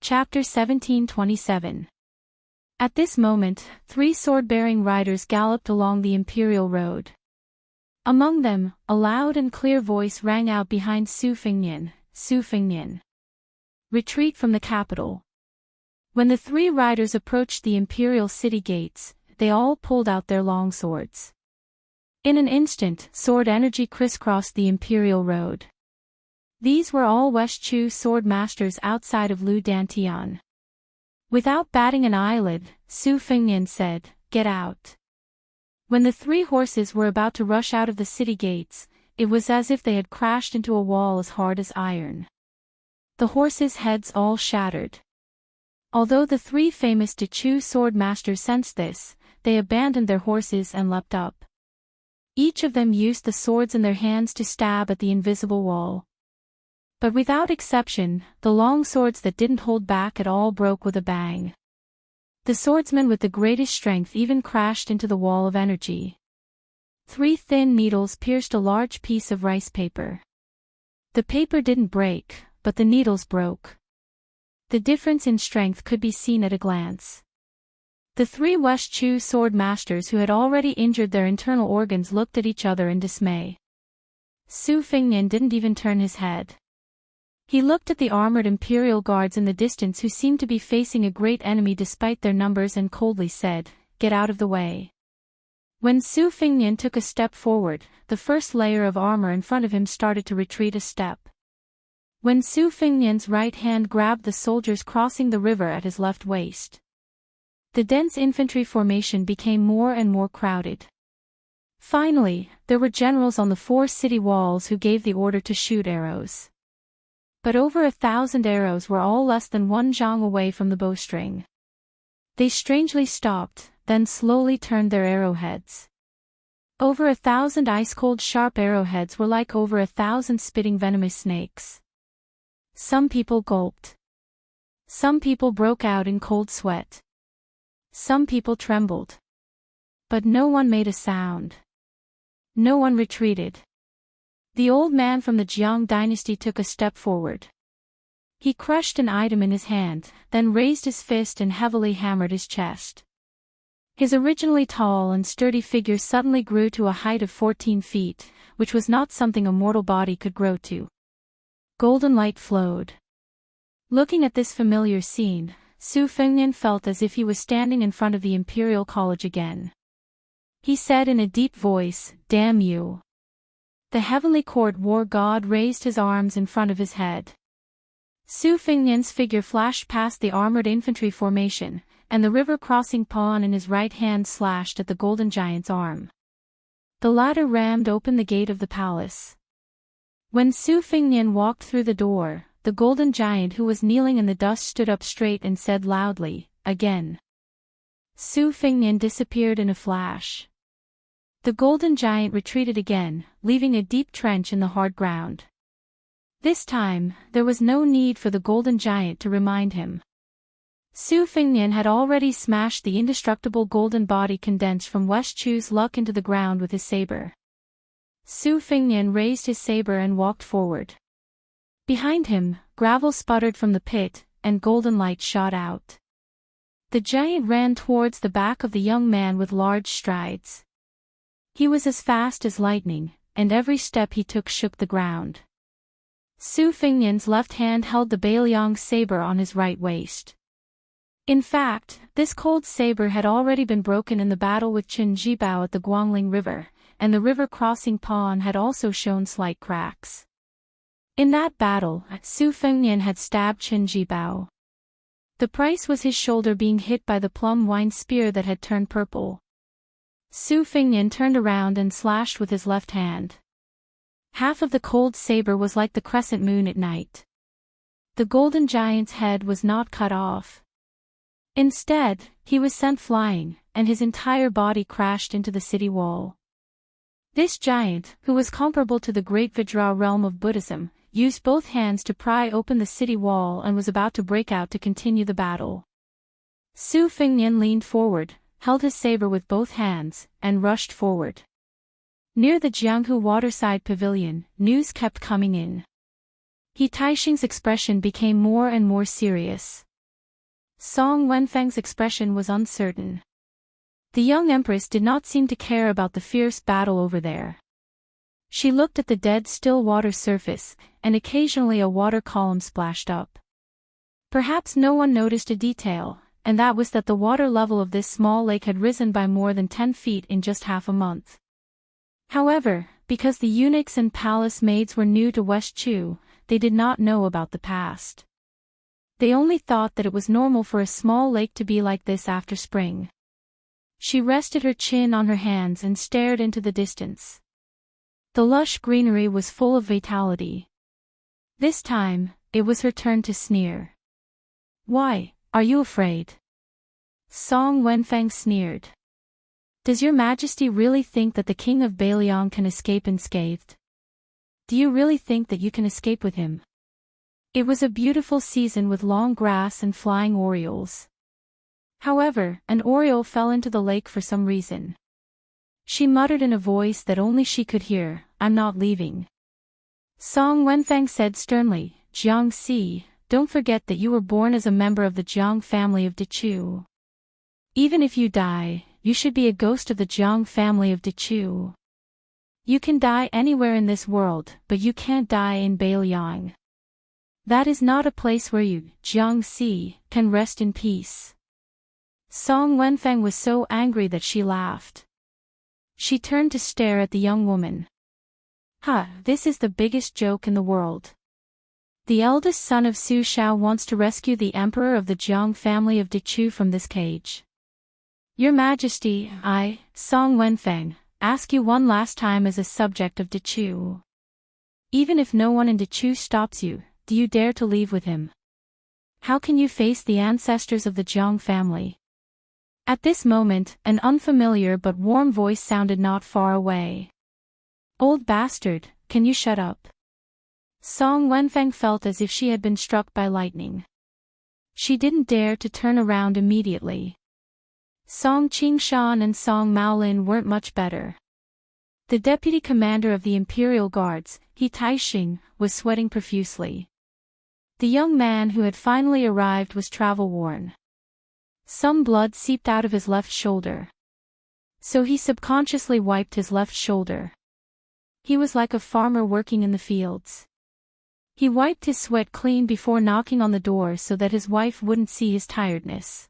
Chapter 1727. At this moment, 3 sword-bearing riders galloped along the imperial road. Among them, a loud and clear voice rang out behind Su Fengnian. Retreat from the capital. When the 3 riders approached the imperial city gates, they all pulled out their long swords. In an instant, sword energy crisscrossed the imperial road. These were all West Chu sword masters outside of Lu Dantian. Without batting an eyelid, Su Fengnian said, "Get out." When the 3 horses were about to rush out of the city gates, it was as if they had crashed into a wall as hard as iron. The horses' heads all shattered. Although the 3 famous Chu sword masters sensed this, they abandoned their horses and leapt up. Each of them used the swords in their hands to stab at the invisible wall. But without exception, the long swords that didn't hold back at all broke with a bang. The swordsman with the greatest strength even crashed into the wall of energy. 3 thin needles pierced a large piece of rice paper. The paper didn't break, but the needles broke. The difference in strength could be seen at a glance. The 3 West Chu sword masters who had already injured their internal organs looked at each other in dismay. Su Fengnian didn't even turn his head. He looked at the armored imperial guards in the distance who seemed to be facing a great enemy despite their numbers and coldly said, "Get out of the way." When Su Fengnian took a step forward, the first layer of armor in front of him started to retreat a step. When Su Fengnian's right hand grabbed the soldiers crossing the river at his left waist, the dense infantry formation became more and more crowded. Finally, there were generals on the 4 city walls who gave the order to shoot arrows. But over 1,000 arrows were all less than 1 zhang away from the bowstring. They strangely stopped, then slowly turned their arrowheads. Over 1,000 ice-cold sharp arrowheads were like over 1,000 spitting venomous snakes. Some people gulped. Some people broke out in cold sweat. Some people trembled. But no one made a sound. No one retreated. The old man from the Jiang dynasty took a step forward. He crushed an item in his hand, then raised his fist and heavily hammered his chest. His originally tall and sturdy figure suddenly grew to a height of 14 feet, which was not something a mortal body could grow to. Golden light flowed. Looking at this familiar scene, Su Fengnian felt as if he was standing in front of the Imperial College again. He said in a deep voice, "Damn you." The heavenly court war god raised his arms in front of his head. Su Fengnian's figure flashed past the armored infantry formation, and the river-crossing pawn in his right hand slashed at the golden giant's arm. The latter rammed open the gate of the palace. When Su Fengnian walked through the door, the golden giant who was kneeling in the dust stood up straight and said loudly, "Again." Su Fengnian disappeared in a flash. The golden giant retreated again, leaving a deep trench in the hard ground. This time, there was no need for the golden giant to remind him. Su Fengnian had already smashed the indestructible golden body condensed from West Chu's luck into the ground with his saber. Su Fengnian raised his saber and walked forward. Behind him, gravel sputtered from the pit, and golden light shot out. The giant ran towards the back of the young man with large strides. He was as fast as lightning, and every step he took shook the ground. Su Fengnian's left hand held the Bailiang's saber on his right waist. In fact, this cold saber had already been broken in the battle with Qin Jibao at the Guangling River, and the river-crossing pawn had also shown slight cracks. In that battle, Su Fengnian had stabbed Qin Jibao. The price was his shoulder being hit by the plum wine spear that had turned purple. Su Fengnian turned around and slashed with his left hand. Half of the cold saber was like the crescent moon at night. The golden giant's head was not cut off. Instead, he was sent flying, and his entire body crashed into the city wall. This giant, who was comparable to the great Vajra realm of Buddhism, used both hands to pry open the city wall and was about to break out to continue the battle. Su Fengnian leaned forward, held his saber with both hands, and rushed forward. Near the Jianghu waterside pavilion, news kept coming in. He Taixing's expression became more and more serious. Song Wenfeng's expression was uncertain. The young empress did not seem to care about the fierce battle over there. She looked at the dead still water surface, and occasionally a water column splashed up. Perhaps no one noticed a detail, and that was that the water level of this small lake had risen by more than 10 feet in just half a month. However, because the eunuchs and palace maids were new to West Chu, they did not know about the past. They only thought that it was normal for a small lake to be like this after spring. She rested her chin on her hands and stared into the distance. The lush greenery was full of vitality. This time, it was her turn to sneer. "Why, are you afraid?" Song Wenfeng sneered. "Does your majesty really think that the king of Bailiang can escape unscathed? Do you really think that you can escape with him?" It was a beautiful season with long grass and flying orioles. However, an oriole fell into the lake for some reason. She muttered in a voice that only she could hear, "I'm not leaving." Song Wenfeng said sternly, "Jiang Si, don't forget that you were born as a member of the Jiang family of Dechu. Even if you die, you should be a ghost of the Jiang family of Dechu. You can die anywhere in this world, but you can't die in Bailiang. That is not a place where you, Jiang Si, can rest in peace." Song Wenfeng was so angry that she laughed. She turned to stare at the young woman. This is the biggest joke in the world. The eldest son of Su Shao wants to rescue the emperor of the Jiang family of Dechu from this cage. Your Majesty, I, Song Wenfeng, ask you one last time as a subject of Dechu. Even if no one in Dechu stops you, do you dare to leave with him? How can you face the ancestors of the Jiang family? At this moment, an unfamiliar but warm voice sounded not far away. "Old bastard, can you shut up?" Song Wenfeng felt as if she had been struck by lightning. She didn't dare to turn around immediately. Song Qingshan and Song Maolin weren't much better. The deputy commander of the Imperial Guards, He Taixing, was sweating profusely. The young man who had finally arrived was travel-worn. Some blood seeped out of his left shoulder. So he subconsciously wiped his left shoulder. He was like a farmer working in the fields. He wiped his sweat clean before knocking on the door so that his wife wouldn't see his tiredness.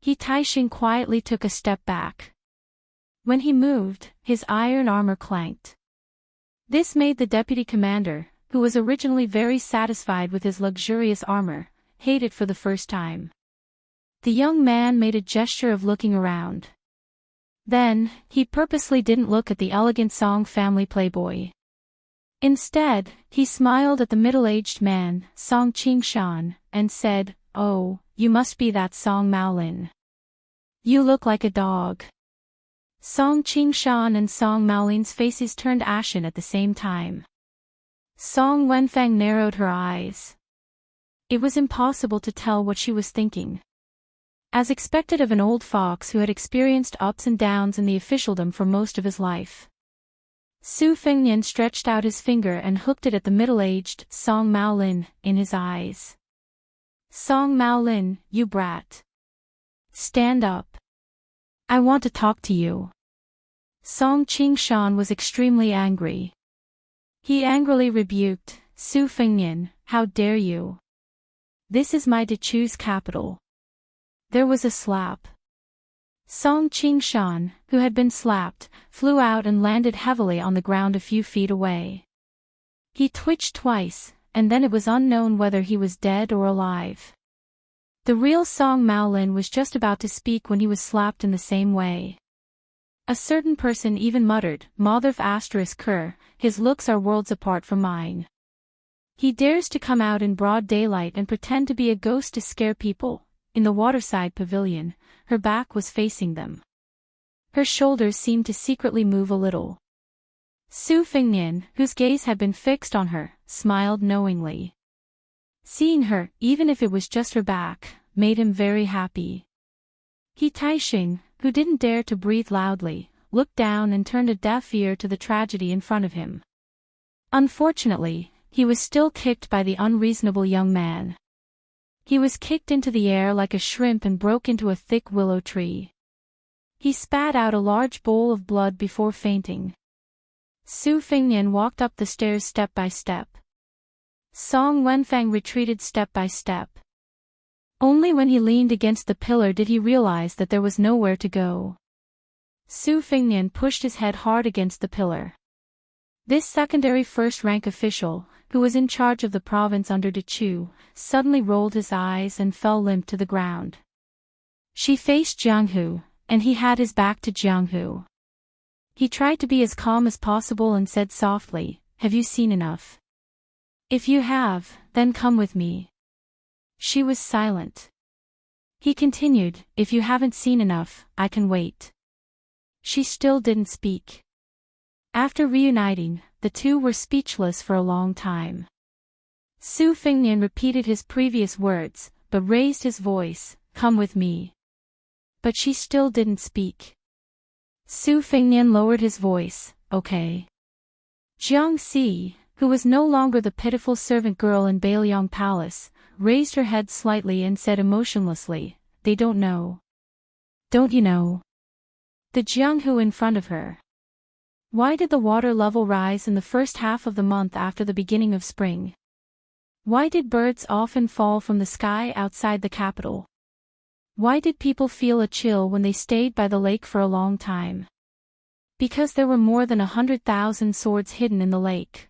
He Taixing quietly took a step back. When he moved, his iron armor clanked. This made the deputy commander, who was originally very satisfied with his luxurious armor, hate it for the first time. The young man made a gesture of looking around. Then, he purposely didn't look at the elegant Song family playboy. Instead, he smiled at the middle-aged man, Song Qingshan, and said, "Oh, you must be that Song Maolin. You look like a dog." Song Qingshan and Song Maolin's faces turned ashen at the same time. Song Wenfeng narrowed her eyes. It was impossible to tell what she was thinking. As expected of an old fox who had experienced ups and downs in the officialdom for most of his life. Su Fengnian stretched out his finger and hooked it at the middle-aged Song Maolin in his eyes. "Song Maolin, you brat. Stand up. I want to talk to you." Song Qingshan was extremely angry. He angrily rebuked, "Su Fengnian, how dare you? This is my Dechu's capital." There was a slap. Song Qingshan, who had been slapped, flew out and landed heavily on the ground a few feet away. He twitched twice, and then it was unknown whether he was dead or alive. The real Song Maolin was just about to speak when he was slapped in the same way. A certain person even muttered, "Motherf *Ker, his looks are worlds apart from mine. He dares to come out in broad daylight and pretend to be a ghost to scare people." In the waterside pavilion, her back was facing them. Her shoulders seemed to secretly move a little. Su Fengnian, whose gaze had been fixed on her, smiled knowingly. Seeing her, even if it was just her back, made him very happy. He Taixing, who didn't dare to breathe loudly, looked down and turned a deaf ear to the tragedy in front of him. Unfortunately, he was still kicked by the unreasonable young man. He was kicked into the air like a shrimp and broke into a thick willow tree. He spat out a large bowl of blood before fainting. Su Fengnian walked up the stairs step by step. Song Wenfang retreated step by step. Only when he leaned against the pillar did he realize that there was nowhere to go. Su Fengnian pushed his head hard against the pillar. This secondary first-rank official, who was in charge of the province under De Chu, suddenly rolled his eyes and fell limp to the ground. She faced Jiang Hu, and he had his back to Jiang Hu. He tried to be as calm as possible and said softly, "Have you seen enough? If you have, then come with me." She was silent. He continued, "If you haven't seen enough, I can wait." She still didn't speak. After reuniting, the two were speechless for a long time. Su Fengnian repeated his previous words, but raised his voice, "Come with me." But she still didn't speak. Su Fengnian lowered his voice, "Okay." Jiang Xi, who was no longer the pitiful servant girl in Bailiang Palace, raised her head slightly and said emotionlessly, "They don't know." "Don't you know?" The Jiang Hu in front of her. Why did the water level rise in the first half of the month after the beginning of spring? Why did birds often fall from the sky outside the capital? Why did people feel a chill when they stayed by the lake for a long time? Because there were more than 100,000 swords hidden in the lake.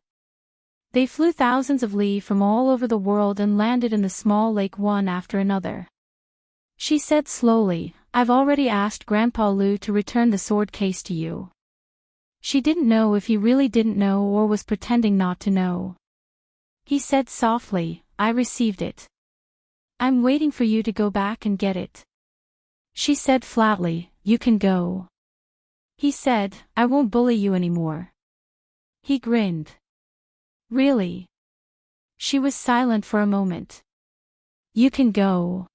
They flew thousands of li from all over the world and landed in the small lake one after another. She said slowly, "I've already asked Grandpa Lu to return the sword case to you." She didn't know if he really didn't know or was pretending not to know. He said softly, "I received it. I'm waiting for you to go back and get it." She said flatly, "You can go." He said, "I won't bully you anymore." He grinned. "Really?" She was silent for a moment. "You can go.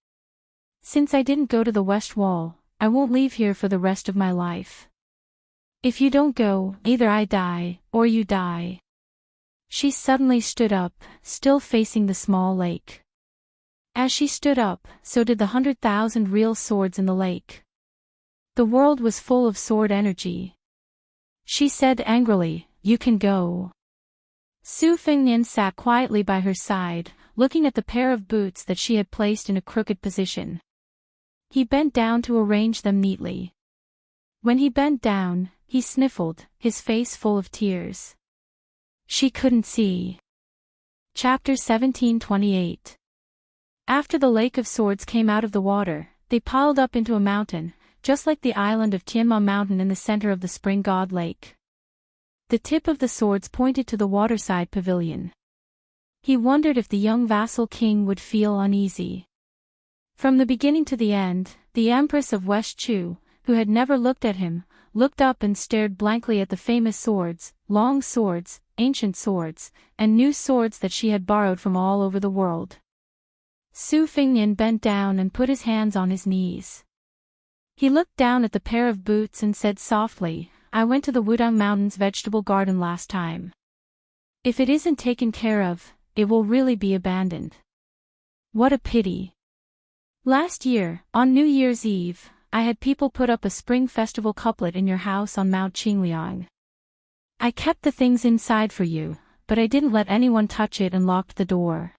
Since I didn't go to the West Wall, I won't leave here for the rest of my life. If you don't go, either I die, or you die." She suddenly stood up, still facing the small lake. As she stood up, so did the 100,000 real swords in the lake. The world was full of sword energy. She said angrily, "You can go." Su Fengnian sat quietly by her side, looking at the pair of boots that she had placed in a crooked position. He bent down to arrange them neatly. When he bent down, he sniffled, his face full of tears. She couldn't see. Chapter 17:28. After the Lake of Swords came out of the water, they piled up into a mountain, just like the island of Tianma Mountain in the center of the Spring God Lake. The tip of the swords pointed to the waterside pavilion. He wondered if the young vassal king would feel uneasy. From the beginning to the end, the Empress of West Chu, who had never looked at him, looked up and stared blankly at the famous swords, long swords, ancient swords, and new swords that she had borrowed from all over the world. Su Fengnian bent down and put his hands on his knees. He looked down at the pair of boots and said softly, "I went to the Wudang Mountains vegetable garden last time. If it isn't taken care of, it will really be abandoned. What a pity. Last year, on New Year's Eve, I had people put up a spring festival couplet in your house on Mount Qingliang. I kept the things inside for you, but I didn't let anyone touch it and locked the door.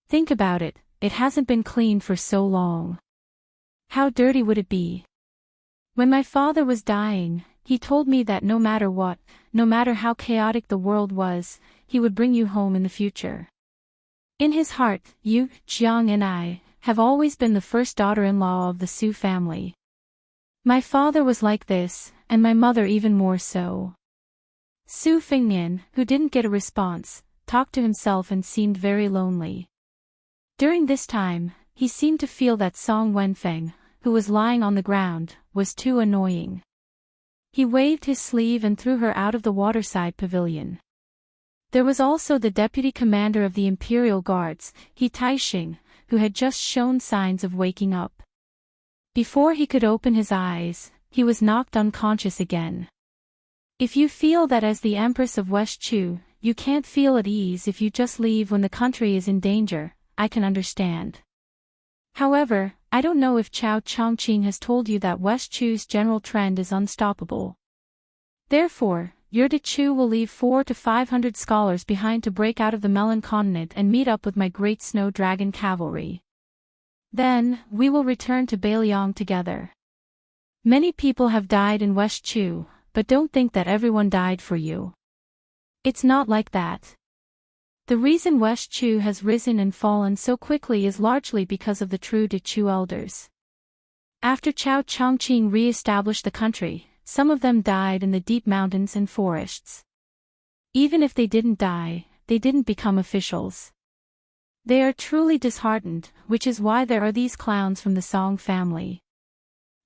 Think about it, it hasn't been cleaned for so long. How dirty would it be? When my father was dying, he told me that no matter what, no matter how chaotic the world was, he would bring you home in the future. In his heart, you, Jiang and I, have always been the first daughter-in-law of the Su family. My father was like this, and my mother even more so." Su Fengnian, who didn't get a response, talked to himself and seemed very lonely. During this time, he seemed to feel that Song Wenfeng, who was lying on the ground, was too annoying. He waved his sleeve and threw her out of the waterside pavilion. There was also the deputy commander of the Imperial Guards, He Taixing, who had just shown signs of waking up. Before he could open his eyes, he was knocked unconscious again. If you feel that as the Empress of West Chu, you can't feel at ease if you just leave when the country is in danger, I can understand. However, I don't know if Chao Chongqing has told you that West Chu's general trend is unstoppable. Therefore, your De Chu will leave 400 to 500 scholars behind to break out of the Melon Continent and meet up with my great snow dragon cavalry. Then, we will return to Beiliang together. Many people have died in West Chu, but don't think that everyone died for you. It's not like that. The reason West Chu has risen and fallen so quickly is largely because of the true De Chu elders. After Chao Chongqing re-established the country, some of them died in the deep mountains and forests. Even if they didn't die, they didn't become officials. They are truly disheartened, which is why there are these clowns from the Song family.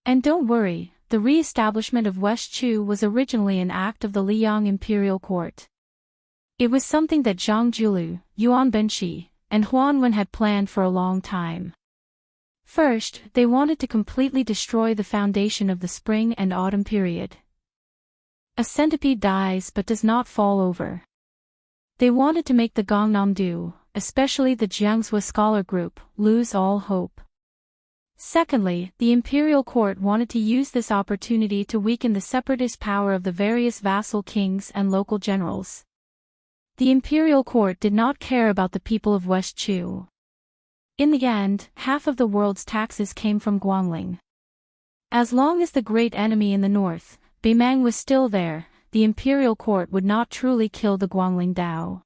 And don't worry, the re-establishment of West Chu was originally an act of the Liang imperial court. It was something that Zhang Julu, Yuan Benshi, and Huan Wen had planned for a long time. First, they wanted to completely destroy the foundation of the spring and autumn period. A centipede dies but does not fall over. They wanted to make the Gangnam-do, especially the Jiangsu scholar group, lose all hope. Secondly, the imperial court wanted to use this opportunity to weaken the separatist power of the various vassal kings and local generals. The imperial court did not care about the people of West Chu. In the end, half of the world's taxes came from Guangling. As long as the great enemy in the north, Beimang, was still there, the imperial court would not truly kill the Guangling Dao.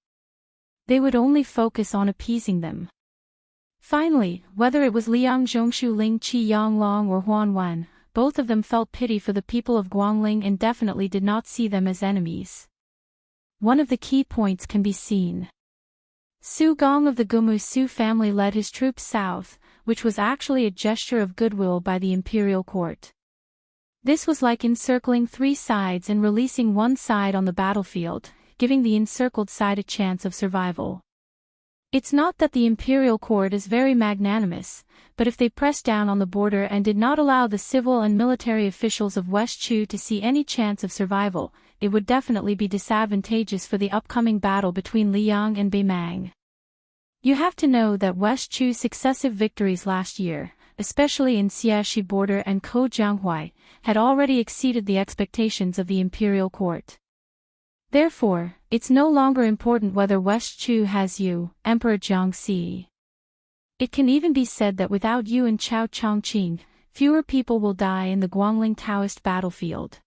They would only focus on appeasing them. Finally, whether it was Liang Zhongshu, Ling Qi Yanglong, or Huan Wen, both of them felt pity for the people of Guangling and definitely did not see them as enemies. One of the key points can be seen. Su Gong of the Gumu Su family led his troops south, which was actually a gesture of goodwill by the imperial court. This was like encircling three sides and releasing one side on the battlefield, giving the encircled side a chance of survival. It's not that the imperial court is very magnanimous, but if they pressed down on the border and did not allow the civil and military officials of West Chu to see any chance of survival, it would definitely be disadvantageous for the upcoming battle between Liang and Beimang. You have to know that West Chu's successive victories last year, especially in Xiaxi border and Kojianghuai, had already exceeded the expectations of the imperial court. Therefore, it's no longer important whether West Chu has you, Emperor Jiangxi. It can even be said that without you and Chao Chongqing, fewer people will die in the Guangling Taoist battlefield.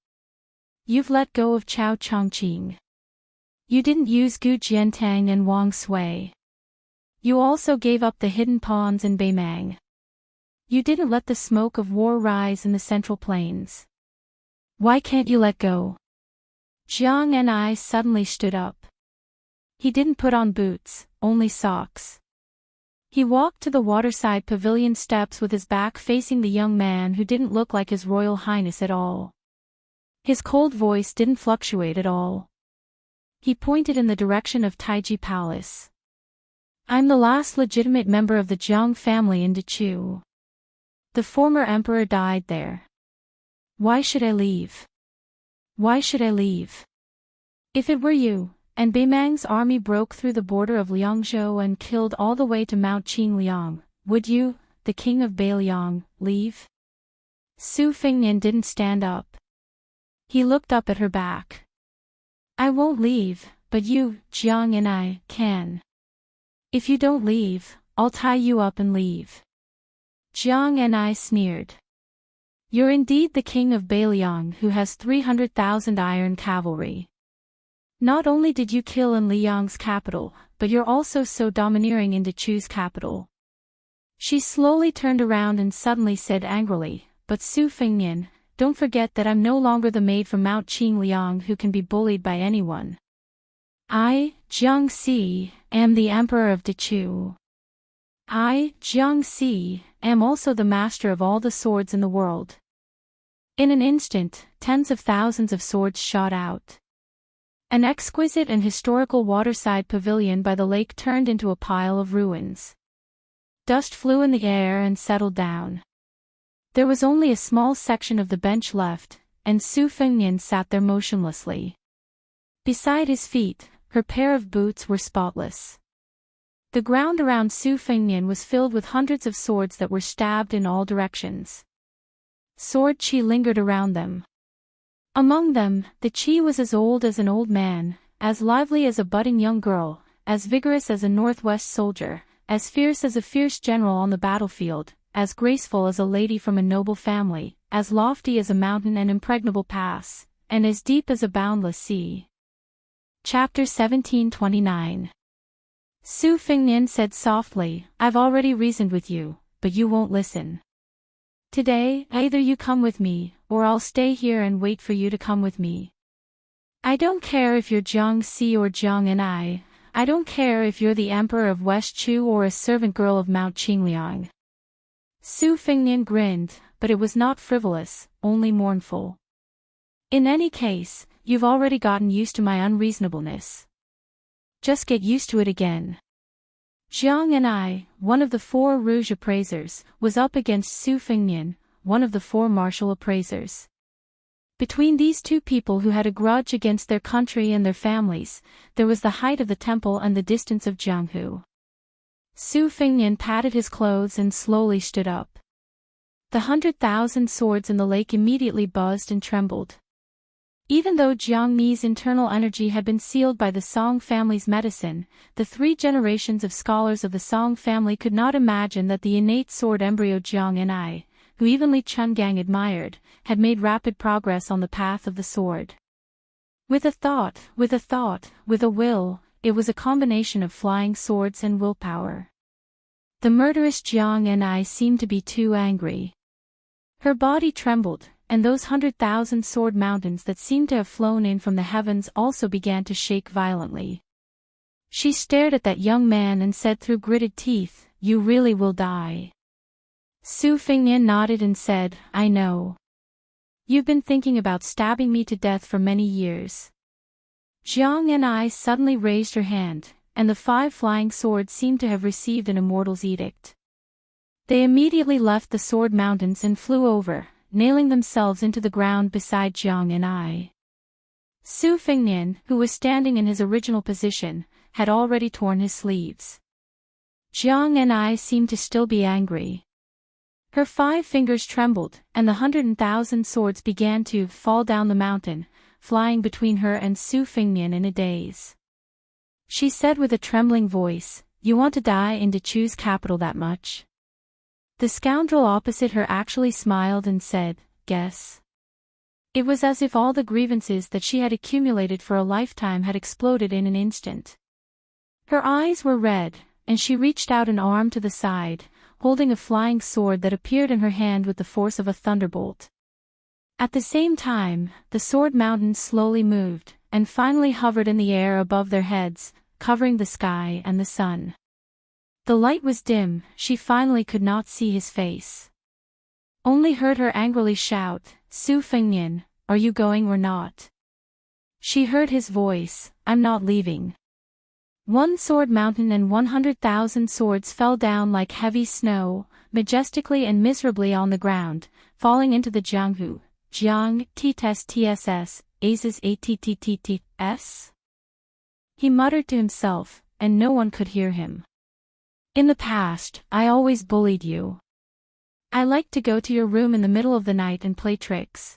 You've let go of Chao Chongqing. You didn't use Gu Jiantang and Wang Sui. You also gave up the hidden pawns in Beimang. You didn't let the smoke of war rise in the Central Plains. Why can't you let go? Jiang and I suddenly stood up. He didn't put on boots, only socks. He walked to the waterside pavilion steps with his back facing the young man who didn't look like His Royal Highness at all. His cold voice didn't fluctuate at all. He pointed in the direction of Taiji Palace. I'm the last legitimate member of the Jiang family in Dechu. The former emperor died there. Why should I leave? Why should I leave? If it were you, and Beimang's army broke through the border of Liangzhou and killed all the way to Mount Qingliang, would you, the king of Beiliang, leave? Su Fengnian didn't stand up. He looked up at her back. I won't leave, but you, Jiang and I, can. If you don't leave, I'll tie you up and leave. Jiang and I sneered. You're indeed the king of Beiliang who has 300,000 iron cavalry. Not only did you kill in Liang's capital, but you're also so domineering in Dechu's capital. She slowly turned around and suddenly said angrily, but Su Fengnian, don't forget that I'm no longer the maid from Mount Qingliang who can be bullied by anyone. I, Jiangxi, am the emperor of Dechu. I, Jiangxi, am also the master of all the swords in the world. In an instant, tens of thousands of swords shot out. An exquisite and historical waterside pavilion by the lake turned into a pile of ruins. Dust flew in the air and settled down. There was only a small section of the bench left, and Su Fengnian sat there motionlessly. Beside his feet, her pair of boots were spotless. The ground around Su Fengnian was filled with hundreds of swords that were stabbed in all directions. Sword qi lingered around them. Among them, the qi was as old as an old man, as lively as a budding young girl, as vigorous as a northwest soldier, as fierce as a fierce general on the battlefield, as graceful as a lady from a noble family, as lofty as a mountain and impregnable pass, and as deep as a boundless sea. Chapter 1729. Su Fengnian said softly, "I've already reasoned with you, but you won't listen. Today, either you come with me, or I'll stay here and wait for you to come with me. I don't care if you're Jiang Si or Jiang Ni, I don't care if you're the Emperor of West Chu or a servant girl of Mount Qingliang." Su Fengnian grinned, but it was not frivolous, only mournful. "In any case, you've already gotten used to my unreasonableness. Just get used to it again." Jiang Ni, one of the 4 Rouge appraisers, was up against Su Fengnian, one of the 4 martial appraisers. Between these two people who had a grudge against their country and their families, there was the height of the temple and the distance of Jianghu. Su Fengnian patted his clothes and slowly stood up. The 100,000 swords in the lake immediately buzzed and trembled. Even though Jiang Ni's internal energy had been sealed by the Song family's medicine, the 3 generations of scholars of the Song family could not imagine that the innate sword embryo Jiang Ni, who even Li Chungang admired, had made rapid progress on the path of the sword. With a thought, with a will, it was a combination of flying swords and willpower. The murderous Jiang Ni seemed to be too angry. Her body trembled, and those 100,000 sword mountains that seemed to have flown in from the heavens also began to shake violently. She stared at that young man and said through gritted teeth, "You really will die." Su Fengnian nodded and said, "I know. You've been thinking about stabbing me to death for many years." Jiang Ni suddenly raised her hand, and the 5 flying swords seemed to have received an immortal's edict. They immediately left the sword mountains and flew over, nailing themselves into the ground beside Jiang Ni. Su Fengnian, who was standing in his original position, had already torn his sleeves. Jiang Ni seemed to still be angry. Her 5 fingers trembled, and the 100,000 swords began to fall down the mountain, flying between her and Su Fengnian in a daze. She said with a trembling voice, "You want to die in Dechu's capital that much?" The scoundrel opposite her actually smiled and said, "Guess." It was as if all the grievances that she had accumulated for a lifetime had exploded in an instant. Her eyes were red, and she reached out an arm to the side, holding a flying sword that appeared in her hand with the force of a thunderbolt. At the same time, the sword mountains slowly moved, and finally hovered in the air above their heads, covering the sky and the sun. The light was dim, she finally could not see his face. Only heard her angrily shout, "Su Fengnian, are you going or not?" She heard his voice, "I'm not leaving." 1 sword mountain and 100,000 swords fell down like heavy snow, majestically and miserably on the ground, falling into the Jianghu. Jiang, TSS, A's ATTTS? He muttered to himself, and no one could hear him. "In the past, I always bullied you. I liked to go to your room in the middle of the night and play tricks.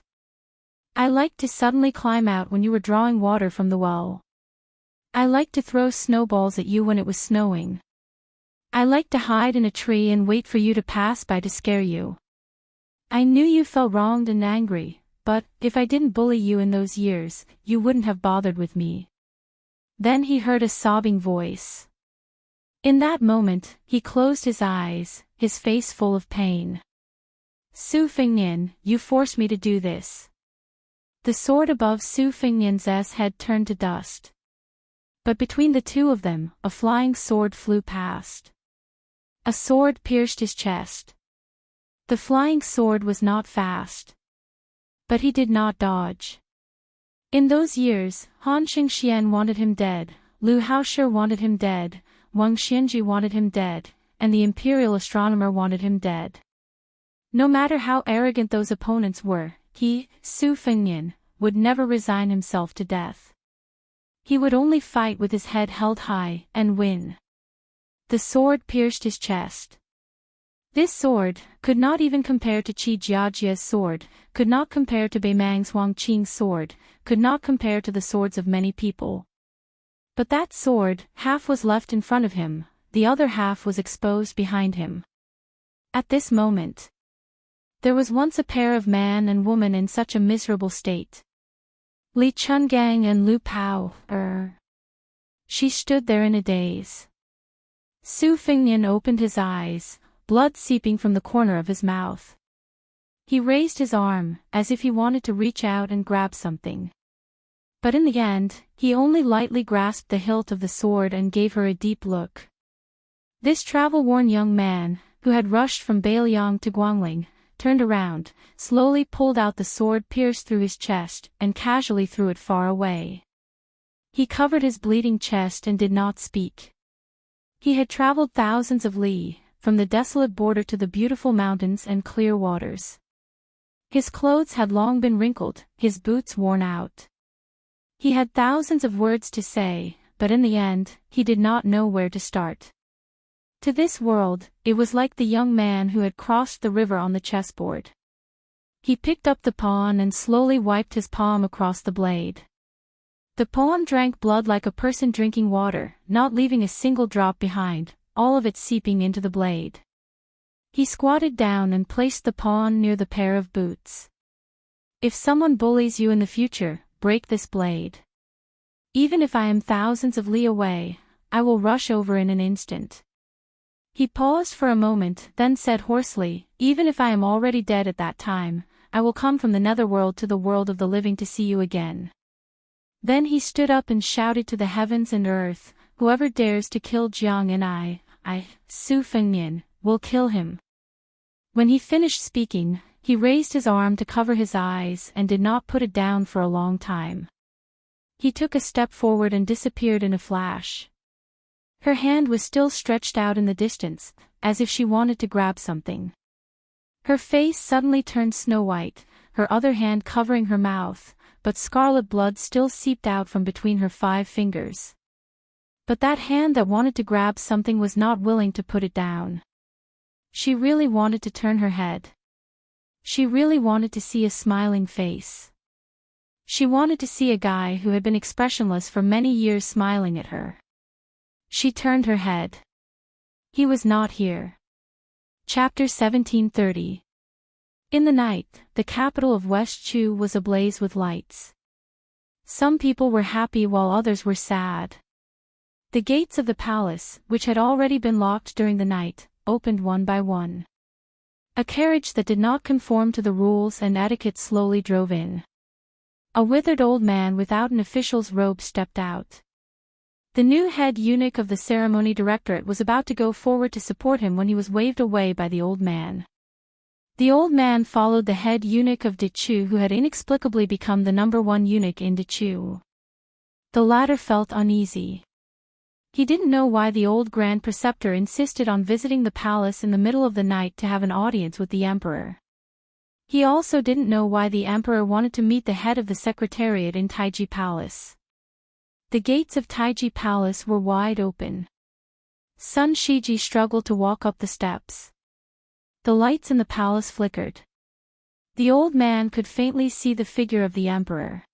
I liked to suddenly climb out when you were drawing water from the well. I liked to throw snowballs at you when it was snowing. I liked to hide in a tree and wait for you to pass by to scare you. I knew you felt wronged and angry, but, if I didn't bully you in those years, you wouldn't have bothered with me." Then he heard a sobbing voice. In that moment, he closed his eyes, his face full of pain. "Su Fengnian, you forced me to do this." The sword above Su Fengnian's head turned to dust. But between the two of them, a flying sword flew past. A sword pierced his chest. The flying sword was not fast. But he did not dodge. In those years, Han Xingxian wanted him dead, Lu Haoshi wanted him dead, Wang Xianji wanted him dead, and the imperial astronomer wanted him dead. No matter how arrogant those opponents were, he, Su Fengnian, would never resign himself to death. He would only fight with his head held high, and win. The sword pierced his chest. This sword could not even compare to Qi Jiajia's sword, could not compare to Beimang's Huangqing's sword, could not compare to the swords of many people. But that sword, half was left in front of him, the other half was exposed behind him. At this moment, there was once a pair of man and woman in such a miserable state. Li Chungang and Lu Pao, She stood there in a daze. Su Fengnian opened his eyes, blood seeping from the corner of his mouth. He raised his arm, as if he wanted to reach out and grab something. But in the end, he only lightly grasped the hilt of the sword and gave her a deep look. This travel-worn young man, who had rushed from Beiliang to Guangling, turned around, slowly pulled out the sword pierced through his chest, and casually threw it far away. He covered his bleeding chest and did not speak. He had traveled thousands of li, from the desolate border to the beautiful mountains and clear waters. His clothes had long been wrinkled, his boots worn out. He had thousands of words to say, but in the end, he did not know where to start. To this world, it was like the young man who had crossed the river on the chessboard. He picked up the pawn and slowly wiped his palm across the blade. The pawn drank blood like a person drinking water, not leaving a single drop behind, all of it seeping into the blade. He squatted down and placed the pawn near the pair of boots. If someone bullies you in the future, break this blade. Even if I am thousands of li away, I will rush over in an instant. He paused for a moment, then said hoarsely, even if I am already dead at that time, I will come from the netherworld to the world of the living to see you again. Then he stood up and shouted to the heavens and earth, whoever dares to kill Jiang and I, Su Fengnian, will kill him. When he finished speaking, he raised his arm to cover his eyes and did not put it down for a long time. He took a step forward and disappeared in a flash. Her hand was still stretched out in the distance, as if she wanted to grab something. Her face suddenly turned snow-white, her other hand covering her mouth, but scarlet blood still seeped out from between her 5 fingers. But that hand that wanted to grab something was not willing to put it down. She really wanted to turn her head. She really wanted to see a smiling face. She wanted to see a guy who had been expressionless for many years smiling at her. She turned her head. He was not here. Chapter 1730. In the night, the capital of West Chu was ablaze with lights. Some people were happy while others were sad. The gates of the palace, which had already been locked during the night, opened one by one. A carriage that did not conform to the rules and etiquette slowly drove in. A withered old man without an official's robe stepped out. The new head eunuch of the ceremony directorate was about to go forward to support him when he was waved away by the old man. The old man followed the head eunuch of Dechu, who had inexplicably become the #1 eunuch in Dechu. The latter felt uneasy. He didn't know why the old Grand Preceptor insisted on visiting the palace in the middle of the night to have an audience with the emperor. He also didn't know why the emperor wanted to meet the head of the secretariat in Taiji Palace. The gates of Taiji Palace were wide open. Sun Shiji struggled to walk up the steps. The lights in the palace flickered. The old man could faintly see the figure of the emperor.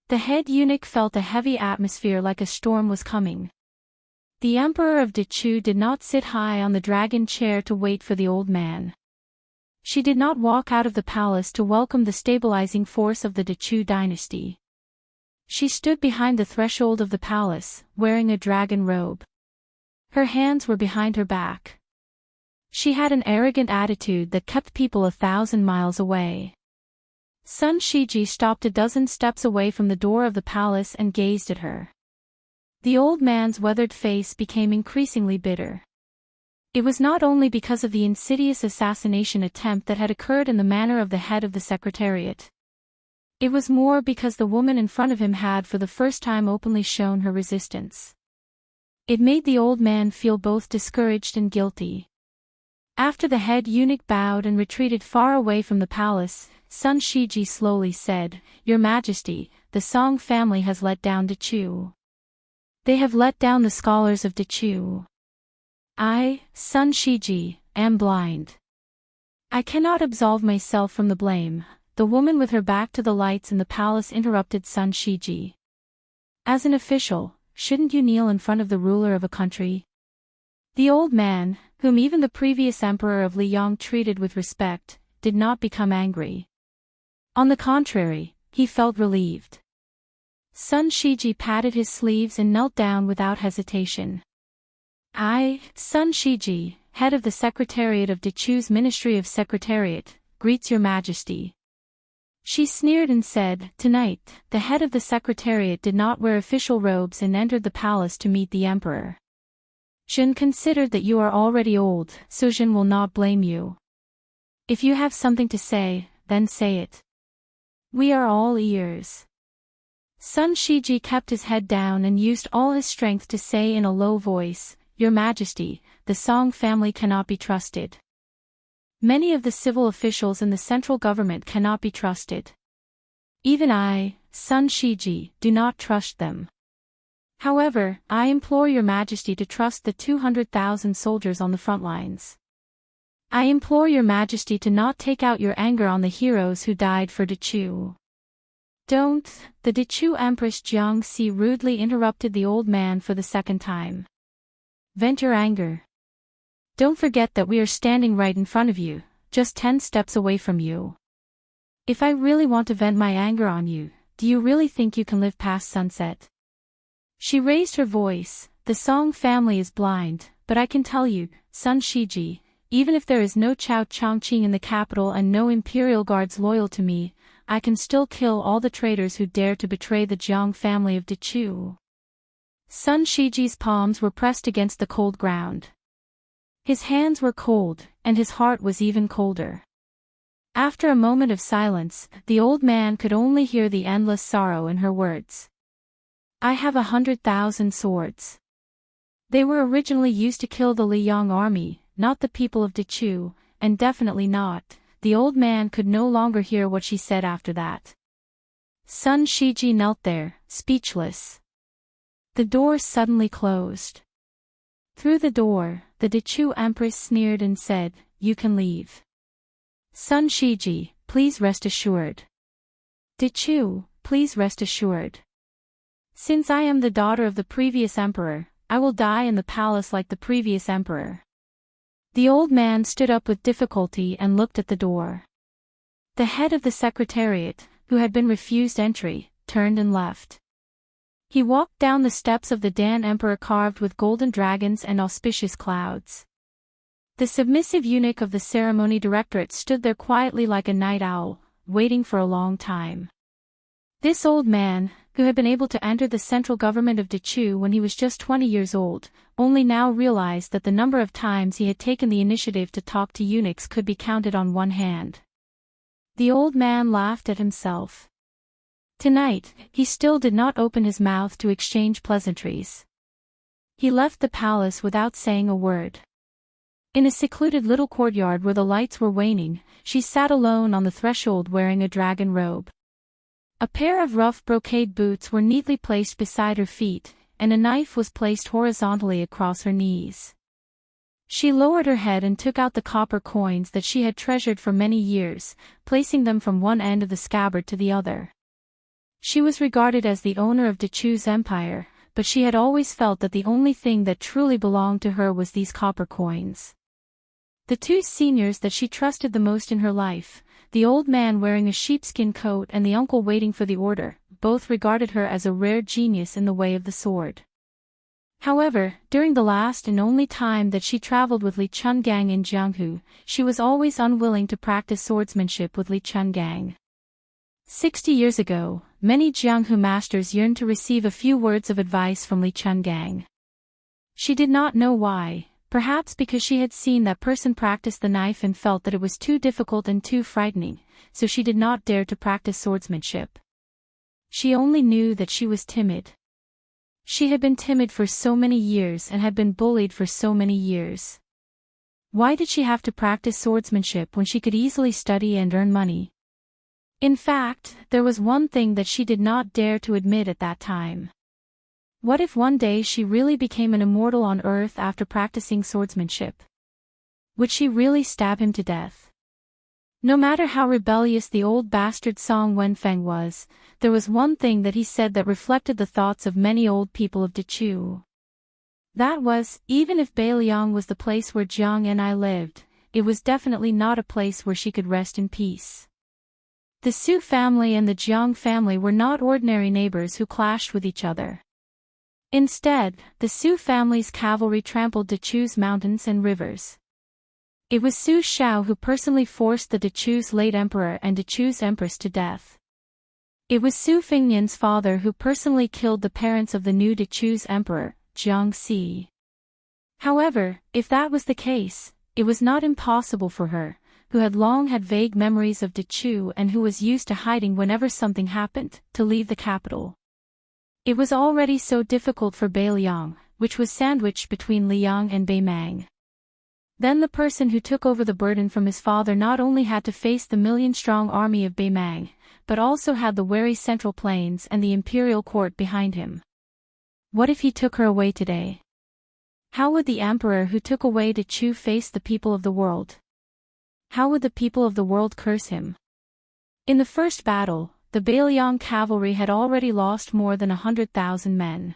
The head eunuch felt a heavy atmosphere like a storm was coming. The emperor of Dechu did not sit high on the dragon chair to wait for the old man. She did not walk out of the palace to welcome the stabilizing force of the Dechu dynasty. She stood behind the threshold of the palace, wearing a dragon robe. Her hands were behind her back. She had an arrogant attitude that kept people 1,000 miles away. Sun Shiji stopped a dozen steps away from the door of the palace and gazed at her. The old man's weathered face became increasingly bitter. It was not only because of the insidious assassination attempt that had occurred in the manner of the head of the secretariat. It was more because the woman in front of him had for the first time openly shown her resistance. It made the old man feel both discouraged and guilty. After the head eunuch bowed and retreated far away from the palace, Sun Shiji slowly said, "Your Majesty, the Song family has let down Dechu. They have let down the scholars of Dechu. I, Sun Shiji, am blind. I cannot absolve myself from the blame. The woman with her back to the lights in the palace interrupted Sun Shiji. As an official, shouldn't you kneel in front of the ruler of a country? The old man, whom even the previous emperor of Liang treated with respect, did not become angry. On the contrary, he felt relieved. Sun Shiji patted his sleeves and knelt down without hesitation. I, Sun Shiji, head of the Secretariat of Dechu's Ministry of Secretariat, greets your majesty. She sneered and said, tonight, the head of the Secretariat did not wear official robes and entered the palace to meet the emperor. Jin considered that you are already old, so Jin will not blame you. If you have something to say, then say it. We are all ears. Sun Shiji kept his head down and used all his strength to say in a low voice, Your Majesty, the Song family cannot be trusted. Many of the civil officials in the central government cannot be trusted. Even I, Sun Shiji, do not trust them. However, I implore your majesty to trust the 200,000 soldiers on the front lines. I implore your majesty to not take out your anger on the heroes who died for Dechu. Don't, the Dechu Empress Jiangxi rudely interrupted the old man for the second time. Vent your anger. Don't forget that we are standing right in front of you, just 10 steps away from you. If I really want to vent my anger on you, do you really think you can live past sunset? She raised her voice, the Song family is blind, but I can tell you, Sun Shiji, even if there is no Chao Chongqing in the capital and no imperial guards loyal to me, I can still kill all the traitors who dare to betray the Jiang family of Dechu. Sun Shiji's palms were pressed against the cold ground. His hands were cold, and his heart was even colder. After a moment of silence, the old man could only hear the endless sorrow in her words. I have 100,000 swords. They were originally used to kill the Liang army, not the people of Dechu, and definitely not. The old man could no longer hear what she said after that. Sun Shiji knelt there, speechless. The door suddenly closed. Through the door, the Dechu Empress sneered and said, You can leave. Sun Shiji, please rest assured. Dechu, please rest assured. Since I am the daughter of the previous emperor, I will die in the palace like the previous emperor. The old man stood up with difficulty and looked at the door. The head of the secretariat, who had been refused entry, turned and left. He walked down the steps of the Dan Emperor carved with golden dragons and auspicious clouds. The submissive eunuch of the ceremony directorate stood there quietly like a night owl, waiting for a long time. This old man, who had been able to enter the central government of Dechu when he was just 20 years old, only now realized that the number of times he had taken the initiative to talk to eunuchs could be counted on one hand. The old man laughed at himself. Tonight, he still did not open his mouth to exchange pleasantries. He left the palace without saying a word. In a secluded little courtyard where the lights were waning, she sat alone on the threshold wearing a dragon robe. A pair of rough brocade boots were neatly placed beside her feet, and a knife was placed horizontally across her knees. She lowered her head and took out the copper coins that she had treasured for many years, placing them from one end of the scabbard to the other. She was regarded as the owner of Dechu's empire, but she had always felt that the only thing that truly belonged to her was these copper coins. The two seniors that she trusted the most in her life, the old man wearing a sheepskin coat and the uncle waiting for the order, both regarded her as a rare genius in the way of the sword. However, during the last and only time that she traveled with Li Chungang in Jianghu, she was always unwilling to practice swordsmanship with Li Chungang. 60 years ago, many Jianghu masters yearned to receive a few words of advice from Li Chungang. She did not know why, perhaps because she had seen that person practice the knife and felt that it was too difficult and too frightening, so she did not dare to practice swordsmanship. She only knew that she was timid. She had been timid for so many years and had been bullied for so many years. Why did she have to practice swordsmanship when she could easily study and earn money? In fact, there was one thing that she did not dare to admit at that time. What if one day she really became an immortal on Earth after practicing swordsmanship? Would she really stab him to death? No matter how rebellious the old bastard Song Wenfeng was, there was one thing that he said that reflected the thoughts of many old people of Dechu. That was, even if Beiliang was the place where Jiang and I lived, it was definitely not a place where she could rest in peace. The Su family and the Jiang family were not ordinary neighbors who clashed with each other. Instead, the Su family's cavalry trampled Dechu's mountains and rivers. It was Su Shao who personally forced the Dechu's late emperor and Dechu's empress to death. It was Su Fengnian's father who personally killed the parents of the new Dechu's emperor, Jiang Si. However, if that was the case, it was not impossible for her, who had long had vague memories of Dechu and who was used to hiding whenever something happened, to leave the capital. It was already so difficult for Beiliang, which was sandwiched between Liang and Beimang. Then the person who took over the burden from his father not only had to face the million-strong army of Beimang, but also had the wary Central Plains and the imperial court behind him. What if he took her away today? How would the emperor who took away Dechu face the people of the world? How would the people of the world curse him? In the first battle, the Beiliang cavalry had already lost more than 100,000 men.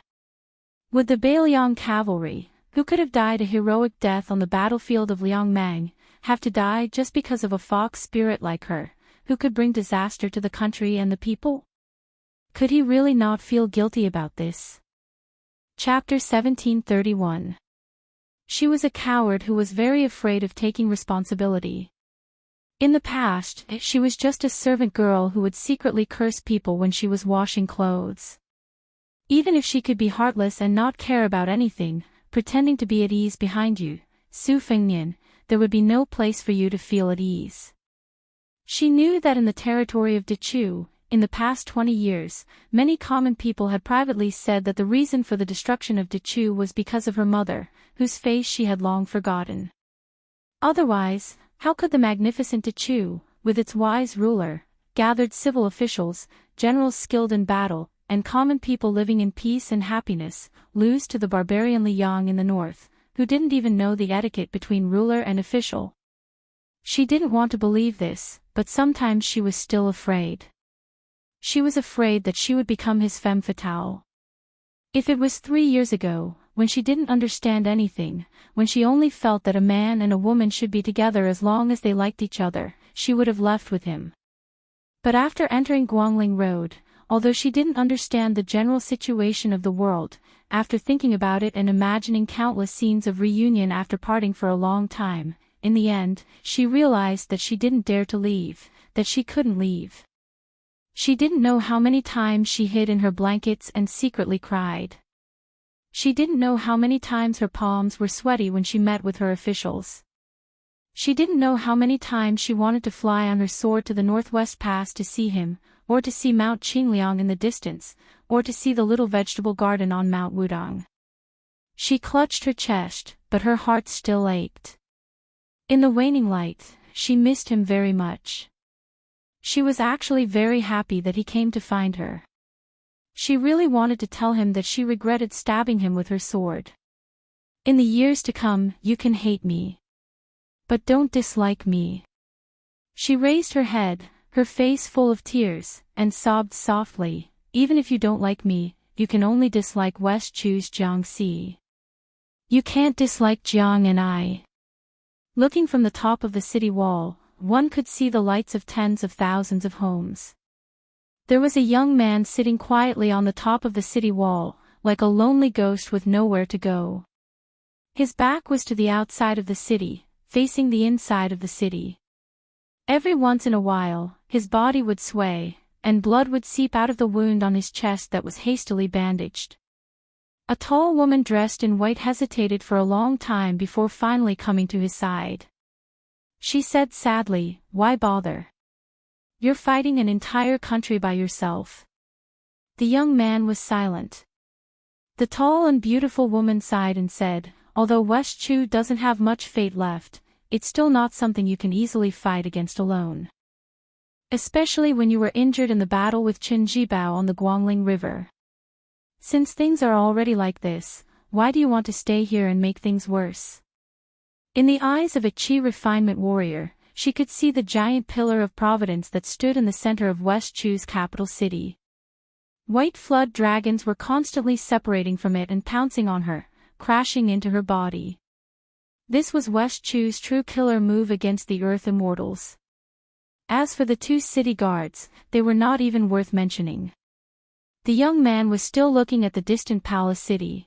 Would the Beiliang cavalry, who could have died a heroic death on the battlefield of Liangmang, have to die just because of a fox spirit like her, who could bring disaster to the country and the people? Could he really not feel guilty about this? Chapter 1731. She was a coward who was very afraid of taking responsibility. In the past, she was just a servant girl who would secretly curse people when she was washing clothes. Even if she could be heartless and not care about anything, pretending to be at ease behind you, Su Fengnian, there would be no place for you to feel at ease. She knew that in the territory of Dechu, in the past 20 years, many common people had privately said that the reason for the destruction of Dechu was because of her mother, whose face she had long forgotten. Otherwise, how could the magnificent Dechu, with its wise ruler, gathered civil officials, generals skilled in battle, and common people living in peace and happiness, lose to the barbarian Liang in the north, who didn't even know the etiquette between ruler and official? She didn't want to believe this, but sometimes she was still afraid. She was afraid that she would become his femme fatale. If it was 3 years ago, when she didn't understand anything, when she only felt that a man and a woman should be together as long as they liked each other, she would have left with him. But after entering Guangling Road, although she didn't understand the general situation of the world, after thinking about it and imagining countless scenes of reunion after parting for a long time, in the end, she realized that she didn't dare to leave, that she couldn't leave. She didn't know how many times she hid in her blankets and secretly cried. She didn't know how many times her palms were sweaty when she met with her officials. She didn't know how many times she wanted to fly on her sword to the Northwest Pass to see him, or to see Mount Qingliang in the distance, or to see the little vegetable garden on Mount Wudang. She clutched her chest, but her heart still ached. In the waning light, she missed him very much. She was actually very happy that he came to find her. She really wanted to tell him that she regretted stabbing him with her sword. In the years to come, you can hate me. But don't dislike me. She raised her head, her face full of tears, and sobbed softly, even if you don't like me, you can only dislike West Chu's Jiangxi. You can't dislike Jiang and I. Looking from the top of the city wall, one could see the lights of tens of thousands of homes. There was a young man sitting quietly on the top of the city wall, like a lonely ghost with nowhere to go. His back was to the outside of the city, facing the inside of the city. Every once in a while, his body would sway, and blood would seep out of the wound on his chest that was hastily bandaged. A tall woman dressed in white hesitated for a long time before finally coming to his side. She said sadly, "Why bother? You're fighting an entire country by yourself." The young man was silent. The tall and beautiful woman sighed and said, "Although West Chu doesn't have much fate left, it's still not something you can easily fight against alone. Especially when you were injured in the battle with Qin Jibao on the Guangling River. Since things are already like this, why do you want to stay here and make things worse? In the eyes of a chi refinement warrior, she could see the giant pillar of providence that stood in the center of West Chu's capital city. White flood dragons were constantly separating from it and pouncing on her, crashing into her body. This was West Chu's true killer move against the Earth Immortals. As for the two city guards, they were not even worth mentioning. The young man was still looking at the distant palace city.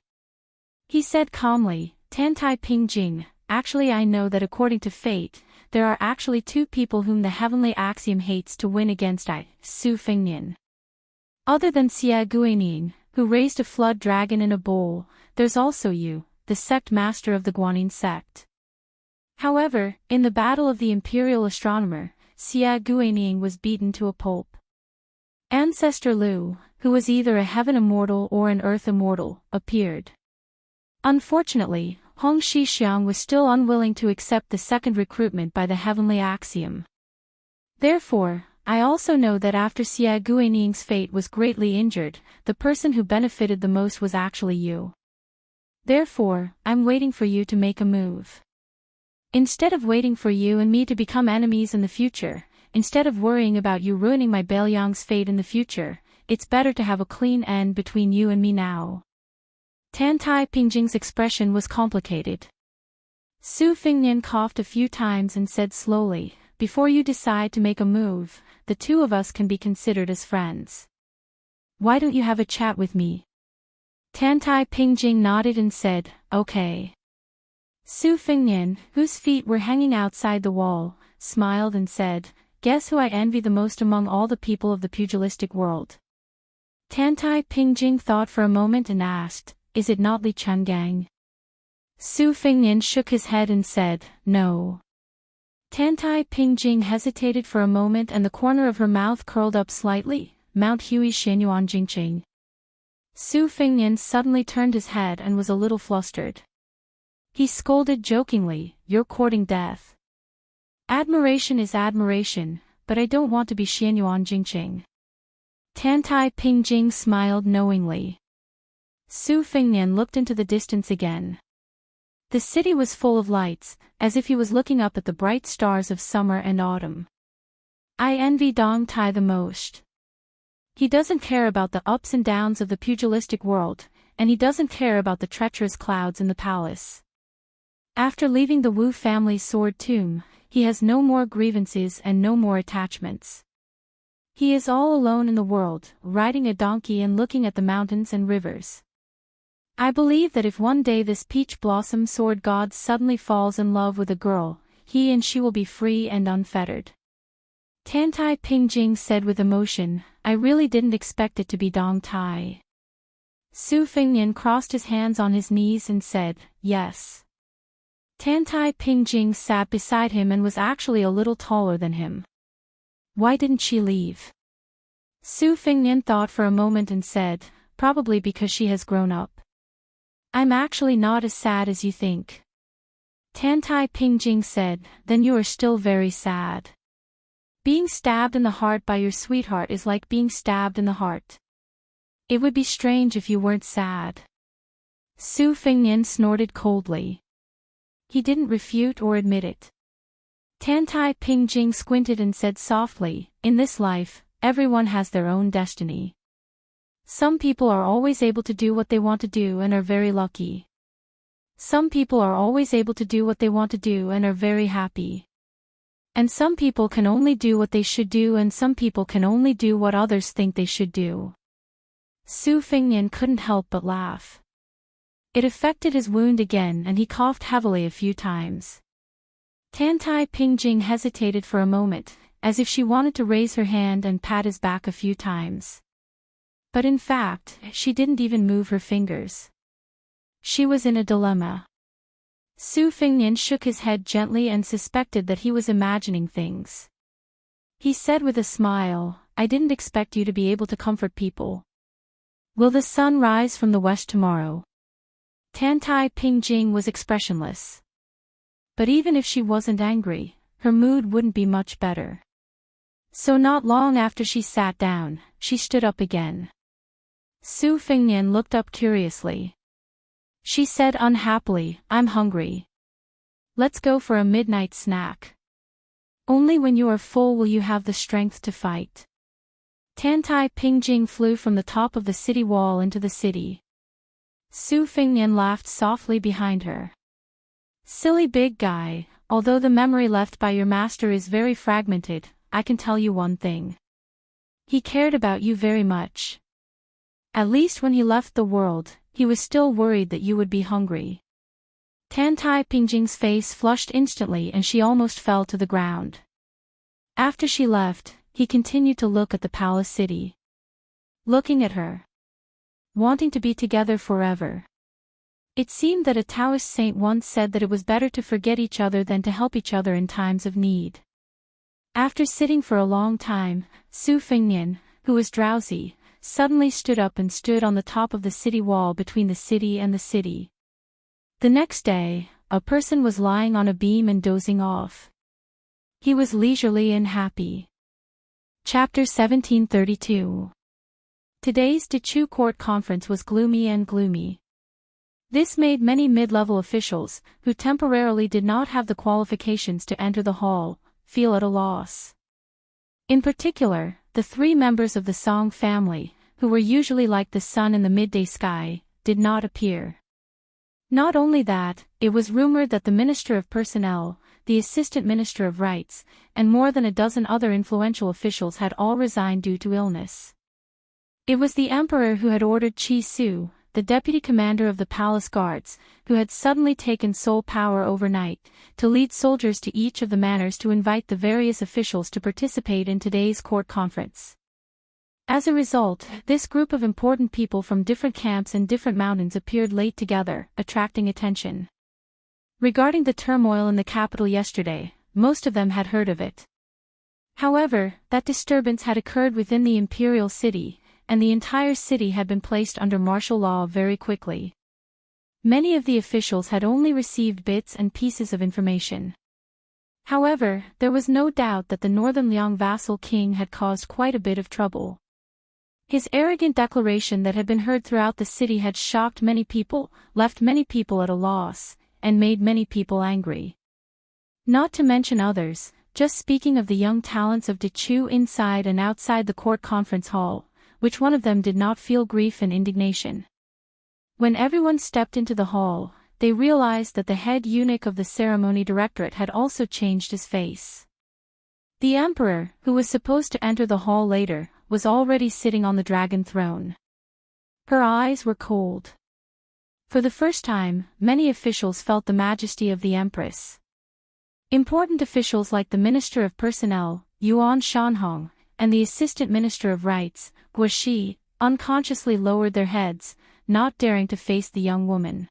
He said calmly, "Tantai Pingjing, actually I know that according to fate, there are actually two people whom the heavenly axiom hates to win against Su Fengnian. Other than Xia Guining, who raised a flood dragon in a bowl, there's also you, the sect master of the Guanyin sect." However, in the battle of the Imperial Astronomer, Xia Guining was beaten to a pulp. Ancestor Lu, who was either a heaven immortal or an earth immortal, appeared. Unfortunately, Hong Shixiang was still unwilling to accept the second recruitment by the heavenly axiom. Therefore, I also know that after Xia Guining's fate was greatly injured, the person who benefited the most was actually you. Therefore, I'm waiting for you to make a move. Instead of waiting for you and me to become enemies in the future, instead of worrying about you ruining my Belyang's fate in the future, it's better to have a clean end between you and me now. Tantai Pingjing's expression was complicated. Su Fengnian coughed a few times and said slowly, "Before you decide to make a move, the two of us can be considered as friends. Why don't you have a chat with me?" Tantai Pingjing nodded and said, "Okay." Su Fengnian, whose feet were hanging outside the wall, smiled and said, "Guess who I envy the most among all the people of the pugilistic world?" Tantai Pingjing thought for a moment and asked, "Is it not Li Chungang?" Su Fengnian shook his head and said, "No." Tantai Pingjing hesitated for a moment and the corner of her mouth curled up slightly, Mount Hui Xinyuan Jingqing. Su Fengnian suddenly turned his head and was a little flustered. He scolded jokingly, "You're courting death. Admiration is admiration, but I don't want to be Xinyuan Jingqing." Tantai Pingjing smiled knowingly. Su Fengnian looked into the distance again. The city was full of lights, as if he was looking up at the bright stars of summer and autumn. "I envy Dong Tai the most. He doesn't care about the ups and downs of the pugilistic world, and he doesn't care about the treacherous clouds in the palace. After leaving the Wu family's sword tomb, he has no more grievances and no more attachments. He is all alone in the world, riding a donkey and looking at the mountains and rivers. I believe that if one day this peach blossom sword god suddenly falls in love with a girl, he and she will be free and unfettered." Tantai Pingjing said with emotion, "I really didn't expect it to be Dong Tai." Su Fengnian crossed his hands on his knees and said, "Yes." Tantai Pingjing sat beside him and was actually a little taller than him. "Why didn't she leave?" Su Fengnian thought for a moment and said, "Probably because she has grown up. I'm actually not as sad as you think." Tantai Pingjing said, "Then you are still very sad. Being stabbed in the heart by your sweetheart is like being stabbed in the heart. It would be strange if you weren't sad." Su Fengnian snorted coldly. He didn't refute or admit it. Tantai Pingjing squinted and said softly, "In this life, everyone has their own destiny. Some people are always able to do what they want to do and are very lucky. Some people are always able to do what they want to do and are very happy. And some people can only do what they should do and some people can only do what others think they should do." Su Fengnian couldn't help but laugh. It affected his wound again and he coughed heavily a few times. Tantai Pingjing hesitated for a moment, as if she wanted to raise her hand and pat his back a few times. But in fact, she didn't even move her fingers. She was in a dilemma. Su Fengnian shook his head gently and suspected that he was imagining things. He said with a smile, "I didn't expect you to be able to comfort people. Will the sun rise from the west tomorrow?" Tantai Pingjing was expressionless. But even if she wasn't angry, her mood wouldn't be much better. So not long after she sat down, she stood up again. Su Fengnian looked up curiously. She said unhappily, "I'm hungry. Let's go for a midnight snack. Only when you are full will you have the strength to fight." Tantai Pingjing flew from the top of the city wall into the city. Su Fengnian laughed softly behind her. "Silly big guy, although the memory left by your master is very fragmented, I can tell you one thing. He cared about you very much. At least when he left the world, he was still worried that you would be hungry." Tantai Pingjing's face flushed instantly and she almost fell to the ground. After she left, he continued to look at the palace city. Looking at her. Wanting to be together forever. It seemed that a Taoist saint once said that it was better to forget each other than to help each other in times of need. After sitting for a long time, Su Fengnian, who was drowsy, suddenly stood up and stood on the top of the city wall between the city and the city. The next day, a person was lying on a beam and dozing off. He was leisurely and happy. Chapter 1732. Today's Dechu court conference was gloomy and gloomy. This made many mid-level officials, who temporarily did not have the qualifications to enter the hall, feel at a loss. In particular, the 3 members of the Song family, who were usually like the sun in the midday sky, did not appear. Not only that, it was rumored that the Minister of Personnel, the Assistant Minister of Rights, and more than a dozen other influential officials had all resigned due to illness. It was the Emperor who had ordered Chi Su, the Deputy Commander of the Palace Guards, who had suddenly taken sole power overnight, to lead soldiers to each of the manors to invite the various officials to participate in today's court conference. As a result, this group of important people from different camps and different mountains appeared late together, attracting attention. Regarding the turmoil in the capital yesterday, most of them had heard of it. However, that disturbance had occurred within the imperial city, and the entire city had been placed under martial law very quickly. Many of the officials had only received bits and pieces of information. However, there was no doubt that the Northern Liang vassal king had caused quite a bit of trouble. His arrogant declaration that had been heard throughout the city had shocked many people, left many people at a loss, and made many people angry. Not to mention others, just speaking of the young talents of Dechu inside and outside the court conference hall, which one of them did not feel grief and indignation. When everyone stepped into the hall, they realized that the head eunuch of the ceremony directorate had also changed his face. The emperor, who was supposed to enter the hall later, was already sitting on the dragon throne. Her eyes were cold. For the first time, many officials felt the majesty of the empress. Important officials like the Minister of Personnel, Yuan Shanhong, and the Assistant Minister of Rights, Guoshi, unconsciously lowered their heads, not daring to face the young woman.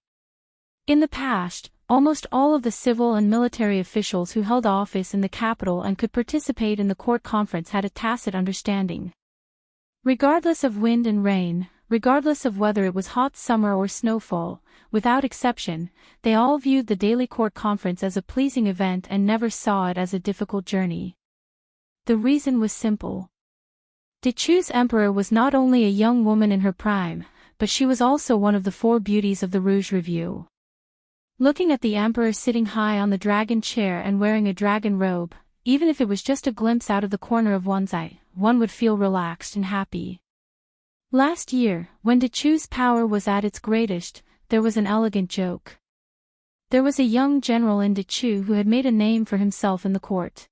In the past, almost all of the civil and military officials who held office in the capital and could participate in the court conference had a tacit understanding. Regardless of wind and rain, regardless of whether it was hot summer or snowfall, without exception, they all viewed the daily court conference as a pleasing event and never saw it as a difficult journey. The reason was simple. Dechu's emperor was not only a young woman in her prime, but she was also one of the 4 beauties of the Rouge Review. Looking at the emperor sitting high on the dragon chair and wearing a dragon robe, even if it was just a glimpse out of the corner of one's eye, one would feel relaxed and happy. Last year, when Dechu's power was at its greatest, there was an elegant joke. There was a young general in Dechu who had made a name for himself in the court.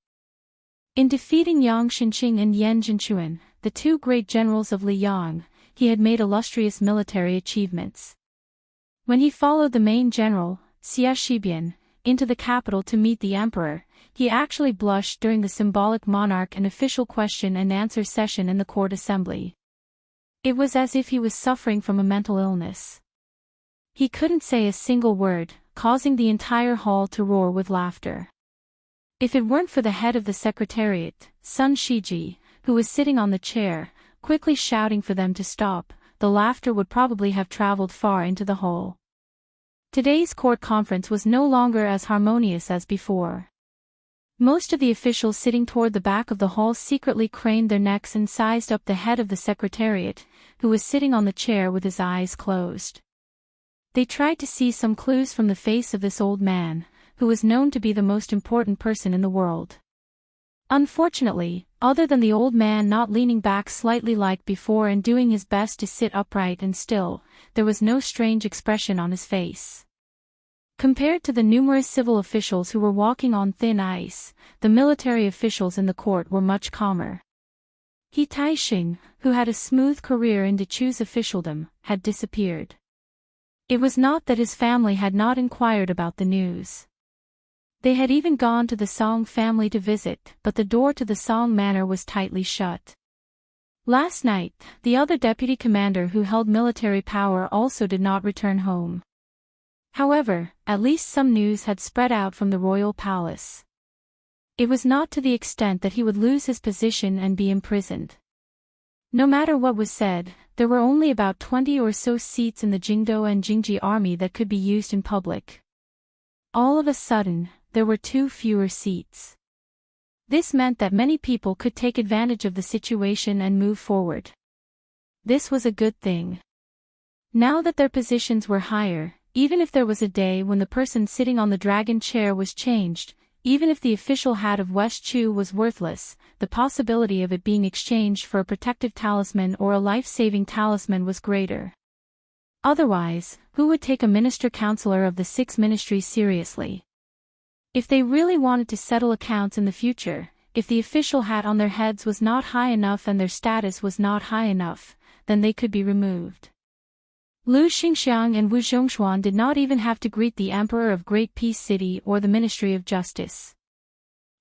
In defeating Yang Xinqing and Yan Zhenchuan, the 2 great generals of Liyang, he had made illustrious military achievements. When he followed the main general, Xia Shibian, into the capital to meet the emperor, he actually blushed during the symbolic monarch and official question and answer session in the court assembly. It was as if he was suffering from a mental illness. He couldn't say a single word, causing the entire hall to roar with laughter. If it weren't for the head of the secretariat, Sun Shiji, who was sitting on the chair, quickly shouting for them to stop, the laughter would probably have traveled far into the hall. Today's court conference was no longer as harmonious as before. Most of the officials sitting toward the back of the hall secretly craned their necks and sized up the head of the secretariat, who was sitting on the chair with his eyes closed. They tried to see some clues from the face of this old man, who was known to be the most important person in the world. Unfortunately, other than the old man not leaning back slightly like before and doing his best to sit upright and still, there was no strange expression on his face. Compared to the numerous civil officials who were walking on thin ice, the military officials in the court were much calmer. He Taixing, who had a smooth career in Dechu's officialdom, had disappeared. It was not that his family had not inquired about the news. They had even gone to the Song family to visit, but the door to the Song manor was tightly shut. Last night, the other deputy commander who held military power also did not return home. However, at least some news had spread out from the royal palace. It was not to the extent that he would lose his position and be imprisoned. No matter what was said, there were only about 20 or so seats in the Jingdo and Jingji army that could be used in public. All of a sudden, there were 2 fewer seats. This meant that many people could take advantage of the situation and move forward. This was a good thing. Now that their positions were higher, even if there was a day when the person sitting on the dragon chair was changed, even if the official hat of West Chu was worthless, the possibility of it being exchanged for a protective talisman or a life-saving talisman was greater. Otherwise, who would take a minister-counselor of the 6 ministries seriously? If they really wanted to settle accounts in the future, if the official hat on their heads was not high enough and their status was not high enough, then they could be removed. Lu Xingxiang and Wu Zhongshuan did not even have to greet the Emperor of Great Peace City or the Ministry of Justice.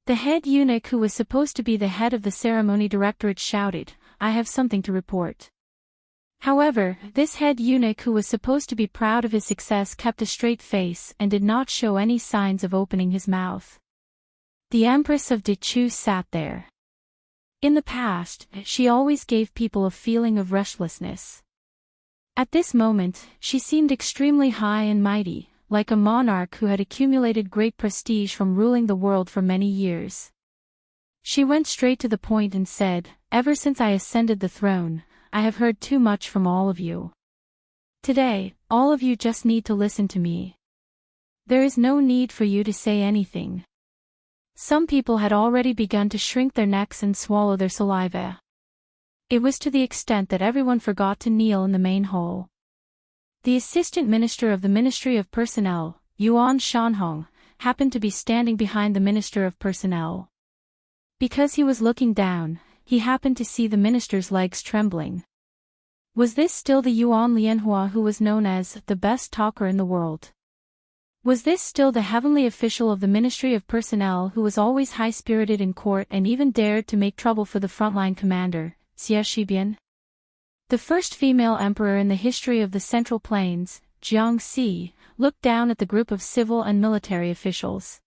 The head eunuch who was supposed to be the head of the ceremony directorate shouted, "I have something to report." However, this head eunuch who was supposed to be proud of his success kept a straight face and did not show any signs of opening his mouth. The Empress of Dechu sat there. In the past, she always gave people a feeling of restlessness. At this moment, she seemed extremely high and mighty, like a monarch who had accumulated great prestige from ruling the world for many years. She went straight to the point and said, "Ever since I ascended the throne, I have heard too much from all of you. Today, all of you just need to listen to me. There is no need for you to say anything." Some people had already begun to shrink their necks and swallow their saliva. It was to the extent that everyone forgot to kneel in the main hall. The assistant minister of the Ministry of Personnel, Yuan Shanhong, happened to be standing behind the Minister of Personnel. Because he was looking down, he happened to see the minister's legs trembling. Was this still the Yuan Lianhua who was known as the best talker in the world? Was this still the heavenly official of the Ministry of Personnel who was always high-spirited in court and even dared to make trouble for the frontline commander, Xie Shibian? The first female emperor in the history of the Central Plains, Jiangxi, looked down at the group of civil and military officials.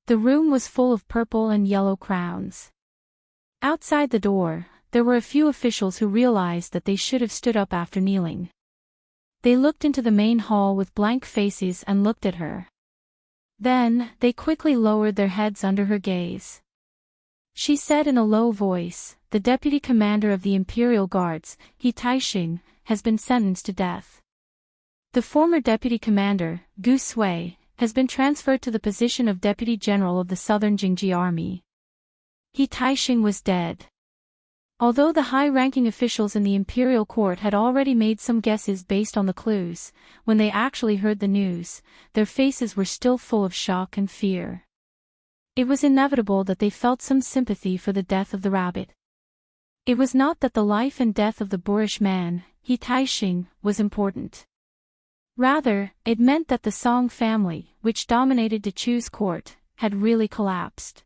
The room was full of purple and yellow crowns. Outside the door, there were a few officials who realized that they should have stood up after kneeling. They looked into the main hall with blank faces and looked at her. Then, they quickly lowered their heads under her gaze. She said in a low voice, "The deputy commander of the Imperial Guards, He Taixing, has been sentenced to death. The former deputy commander, Gu Sui, has been transferred to the position of deputy general of the Southern Jingji Army." He Taixing was dead. Although the high-ranking officials in the imperial court had already made some guesses based on the clues, when they actually heard the news, their faces were still full of shock and fear. It was inevitable that they felt some sympathy for the death of the rabbit. It was not that the life and death of the boorish man, He Taixing, was important. Rather, it meant that the Song family, which dominated Dechu's court, had really collapsed.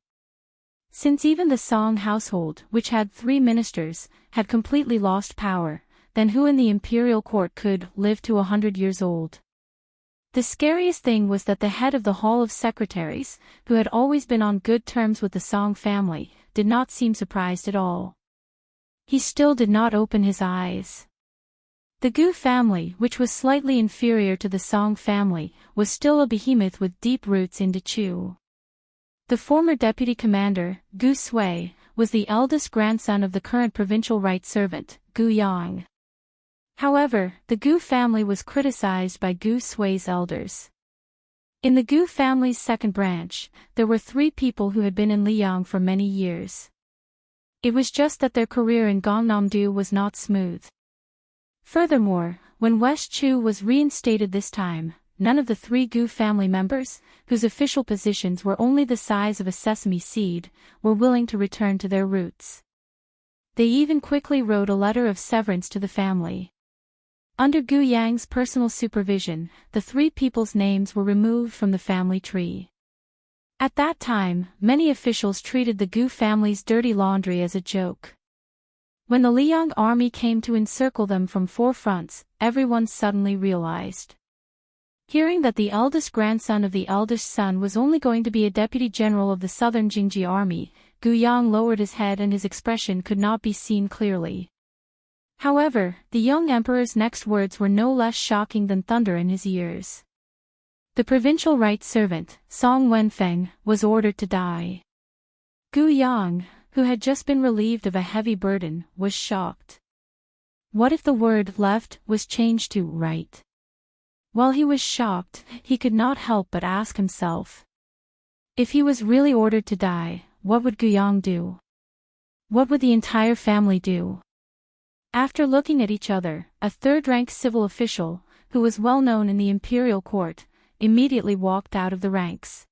Since even the Song household, which had 3 ministers, had completely lost power, then who in the imperial court could live to 100 years old? The scariest thing was that the head of the Hall of Secretaries, who had always been on good terms with the Song family, did not seem surprised at all. He still did not open his eyes. The Gu family, which was slightly inferior to the Song family, was still a behemoth with deep roots in Dechu. The former deputy commander, Gu Sui, was the eldest grandson of the current provincial right servant, Gu Yang. However, the Gu family was criticized by Gu Sui's elders. In the Gu family's second branch, there were 3 people who had been in Liang for many years. It was just that their career in Gangnam-do was not smooth. Furthermore, when West Chu was reinstated this time, none of the 3 Gu family members, whose official positions were only the size of a sesame seed, were willing to return to their roots. They even quickly wrote a letter of severance to the family. Under Gu Yang's personal supervision, the 3 people's names were removed from the family tree. At that time, many officials treated the Gu family's dirty laundry as a joke. When the Liang army came to encircle them from 4 fronts, everyone suddenly realized. Hearing that the eldest grandson of the eldest son was only going to be a deputy general of the southern Jingji army, Gu Yang lowered his head and his expression could not be seen clearly. However, the young emperor's next words were no less shocking than thunder in his ears. The provincial right servant, Song Wenfeng, was ordered to die. Gu Yang, who had just been relieved of a heavy burden, was shocked. What if the word left was changed to right? While he was shocked, he could not help but ask himself. If he was really ordered to die, what would Gu Yang do? What would the entire family do? After looking at each other, a third-rank civil official, who was well known in the imperial court, immediately walked out of the ranks.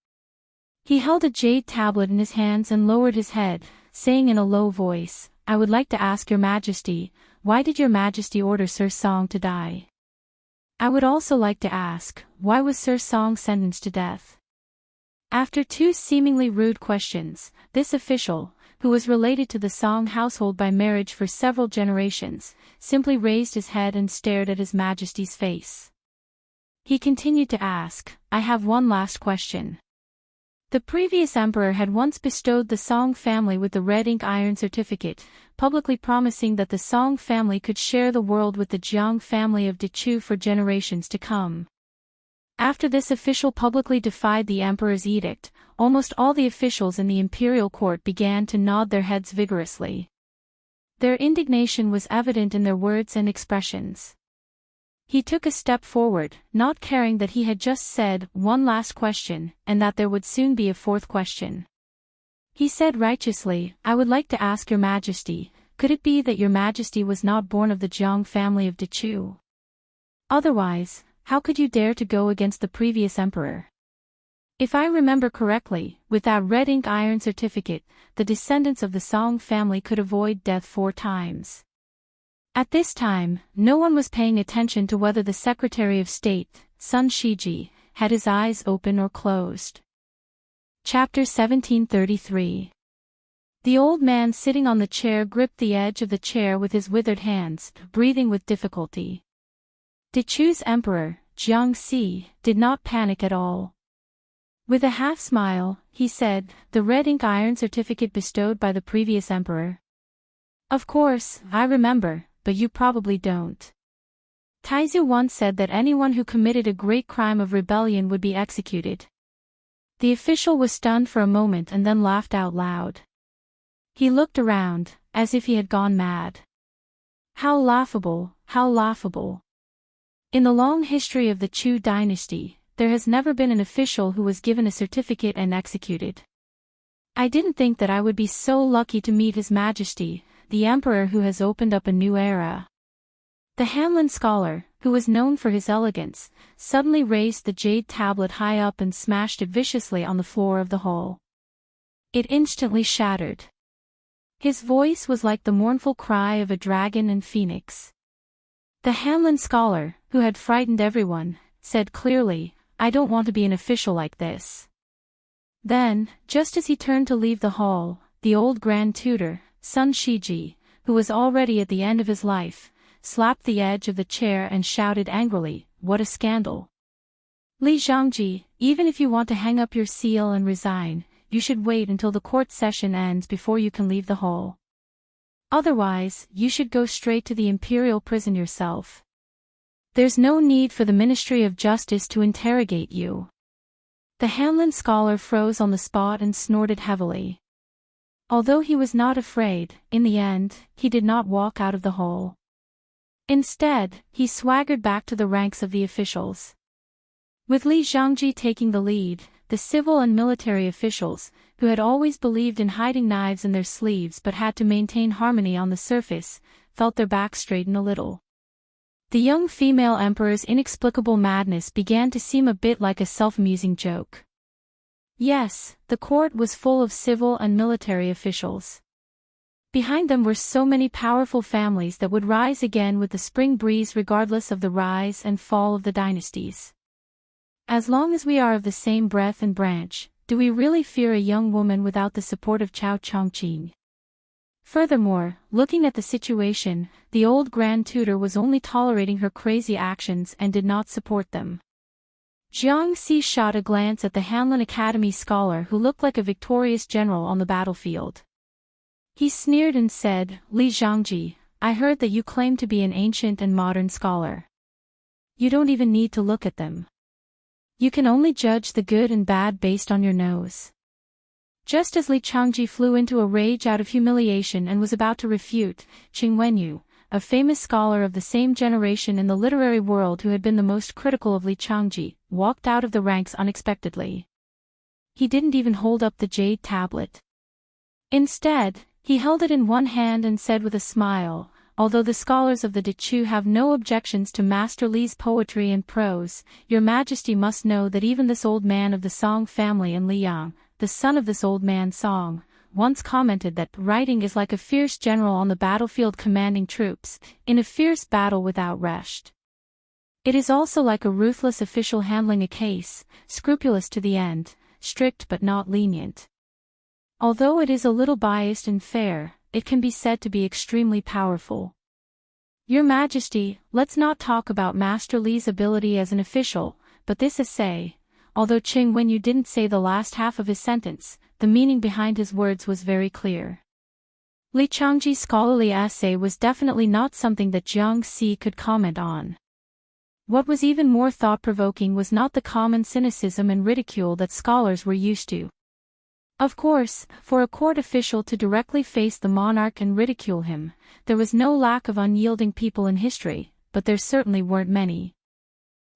He held a jade tablet in his hands and lowered his head, saying in a low voice, "I would like to ask your majesty, why did your majesty order Sir Song to die? I would also like to ask, why was Sir Song sentenced to death?" After 2 seemingly rude questions, this official, who was related to the Song household by marriage for several generations, simply raised his head and stared at His Majesty's face. He continued to ask, "I have one last question. The previous emperor had once bestowed the Song family with the red ink iron certificate, publicly promising that the Song family could share the world with the Jiang family of Dechu for generations to come. After this official publicly defied the emperor's edict, almost all the officials in the imperial court began to nod their heads vigorously. Their indignation was evident in their words and expressions. He took a step forward, not caring that he had just said one last question, and that there would soon be a 4th question. He said righteously, "I would like to ask your majesty, could it be that your majesty was not born of the Jiang family of Dechu? Otherwise, how could you dare to go against the previous emperor? If I remember correctly, with that red ink iron certificate, the descendants of the Song family could avoid death 4 times. At this time, no one was paying attention to whether the Secretary of State, Sun Shiji, had his eyes open or closed. Chapter 1733. The old man sitting on the chair gripped the edge of the chair with his withered hands, breathing with difficulty. Dechu's emperor, Jiang Si, did not panic at all. With a half-smile, he said, "The red ink iron certificate bestowed by the previous emperor. Of course, I remember, but you probably don't. Taizu once said that anyone who committed a great crime of rebellion would be executed." The official was stunned for a moment and then laughed out loud. He looked around, as if he had gone mad. How laughable, how laughable. In the long history of the Chu dynasty, there has never been an official who was given a certificate and executed. I didn't think that I would be so lucky to meet His Majesty, the Emperor who has opened up a new era. The Hanlin scholar, who was known for his elegance, suddenly raised the jade tablet high up and smashed it viciously on the floor of the hall. It instantly shattered. His voice was like the mournful cry of a dragon and phoenix. The Hanlin scholar, who had frightened everyone, said clearly, "I don't want to be an official like this." Then, just as he turned to leave the hall, the old Grand Tutor, Sun Shiji, who was already at the end of his life, slapped the edge of the chair and shouted angrily, "What a scandal! Li Zhangji, even if you want to hang up your seal and resign, you should wait until the court session ends before you can leave the hall. Otherwise, you should go straight to the imperial prison yourself. There's no need for the Ministry of Justice to interrogate you." The Hanlon scholar froze on the spot and snorted heavily. Although he was not afraid, in the end, he did not walk out of the hole. Instead, he swaggered back to the ranks of the officials. With Li Zhangji taking the lead, the civil and military officials, who had always believed in hiding knives in their sleeves but had to maintain harmony on the surface, felt their backs straighten a little. The young female emperor's inexplicable madness began to seem a bit like a self-amusing joke. Yes, the court was full of civil and military officials. Behind them were so many powerful families that would rise again with the spring breeze regardless of the rise and fall of the dynasties. As long as we are of the same breath and branch, do we really fear a young woman without the support of Cao Chongqing? Furthermore, looking at the situation, the old Grand Tutor was only tolerating her crazy actions and did not support them. Jiang Si shot a glance at the Hanlon Academy scholar who looked like a victorious general on the battlefield. He sneered and said, "Li Zhangji, I heard that you claim to be an ancient and modern scholar. You don't even need to look at them. You can only judge the good and bad based on your nose." Just as Li Changji flew into a rage out of humiliation and was about to refute, Qing Wenyu, a famous scholar of the same generation in the literary world who had been the most critical of Li Changji, walked out of the ranks unexpectedly. He didn't even hold up the jade tablet. Instead, he held it in one hand and said with a smile, "Although the scholars of the Dechu have no objections to Master Li's poetry and prose, Your Majesty must know that even this old man of the Song family and Liang, the son of this old man Song, once commented that writing is like a fierce general on the battlefield commanding troops, in a fierce battle without rest. It is also like a ruthless official handling a case, scrupulous to the end, strict but not lenient. Although it is a little biased and fair, it can be said to be extremely powerful. Your Majesty, let's not talk about Master Li's ability as an official, but this essay, although Qing Wenyu didn't say the last half of his sentence, the meaning behind his words was very clear. Li Changji's scholarly essay was definitely not something that Jiang Si could comment on. What was even more thought-provoking was not the common cynicism and ridicule that scholars were used to. Of course, for a court official to directly face the monarch and ridicule him, there was no lack of unyielding people in history, but there certainly weren't many.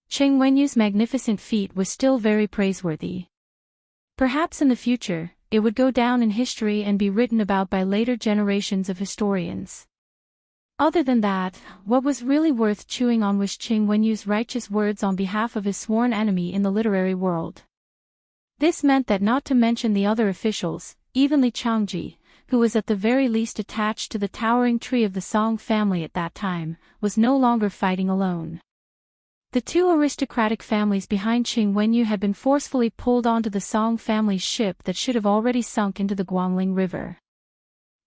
Qing Wenyu's magnificent feat was still very praiseworthy. Perhaps in the future, it would go down in history and be written about by later generations of historians. Other than that, what was really worth chewing on was Qing Wenyu's righteous words on behalf of his sworn enemy in the literary world. This meant that not to mention the other officials, even Li Changji, who was at the very least attached to the towering tree of the Song family at that time, was no longer fighting alone. The two aristocratic families behind Qing Wenyu had been forcefully pulled onto the Song family's ship that should have already sunk into the Guangling River.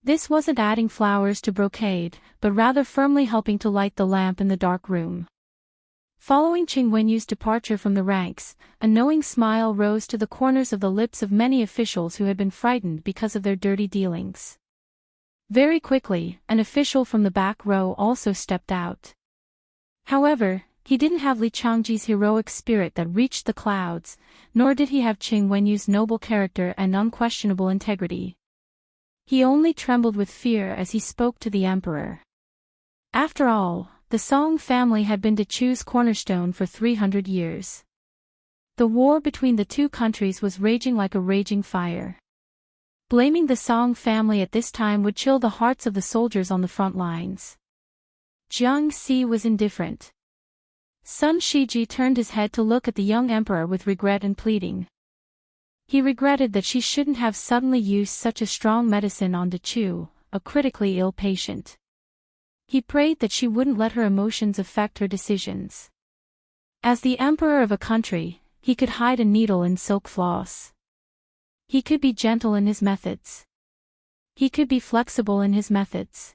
This wasn't adding flowers to brocade, but rather firmly helping to light the lamp in the dark room. Following Qing Wenyu's departure from the ranks, a knowing smile rose to the corners of the lips of many officials who had been frightened because of their dirty dealings. Very quickly, an official from the back row also stepped out. However, he didn't have Li Changji's heroic spirit that reached the clouds, nor did he have Qing Wenyu's noble character and unquestionable integrity. He only trembled with fear as he spoke to the emperor. After all, the Song family had been Dechu's cornerstone for 300 years. The war between the two countries was raging like a raging fire. Blaming the Song family at this time would chill the hearts of the soldiers on the front lines. Jiang Si was indifferent. Sun Shiji turned his head to look at the young emperor with regret and pleading. He regretted that she shouldn't have suddenly used such a strong medicine on Dechu, a critically ill patient. He prayed that she wouldn't let her emotions affect her decisions. As the emperor of a country, he could hide a needle in silk floss. He could be gentle in his methods. He could be flexible in his methods.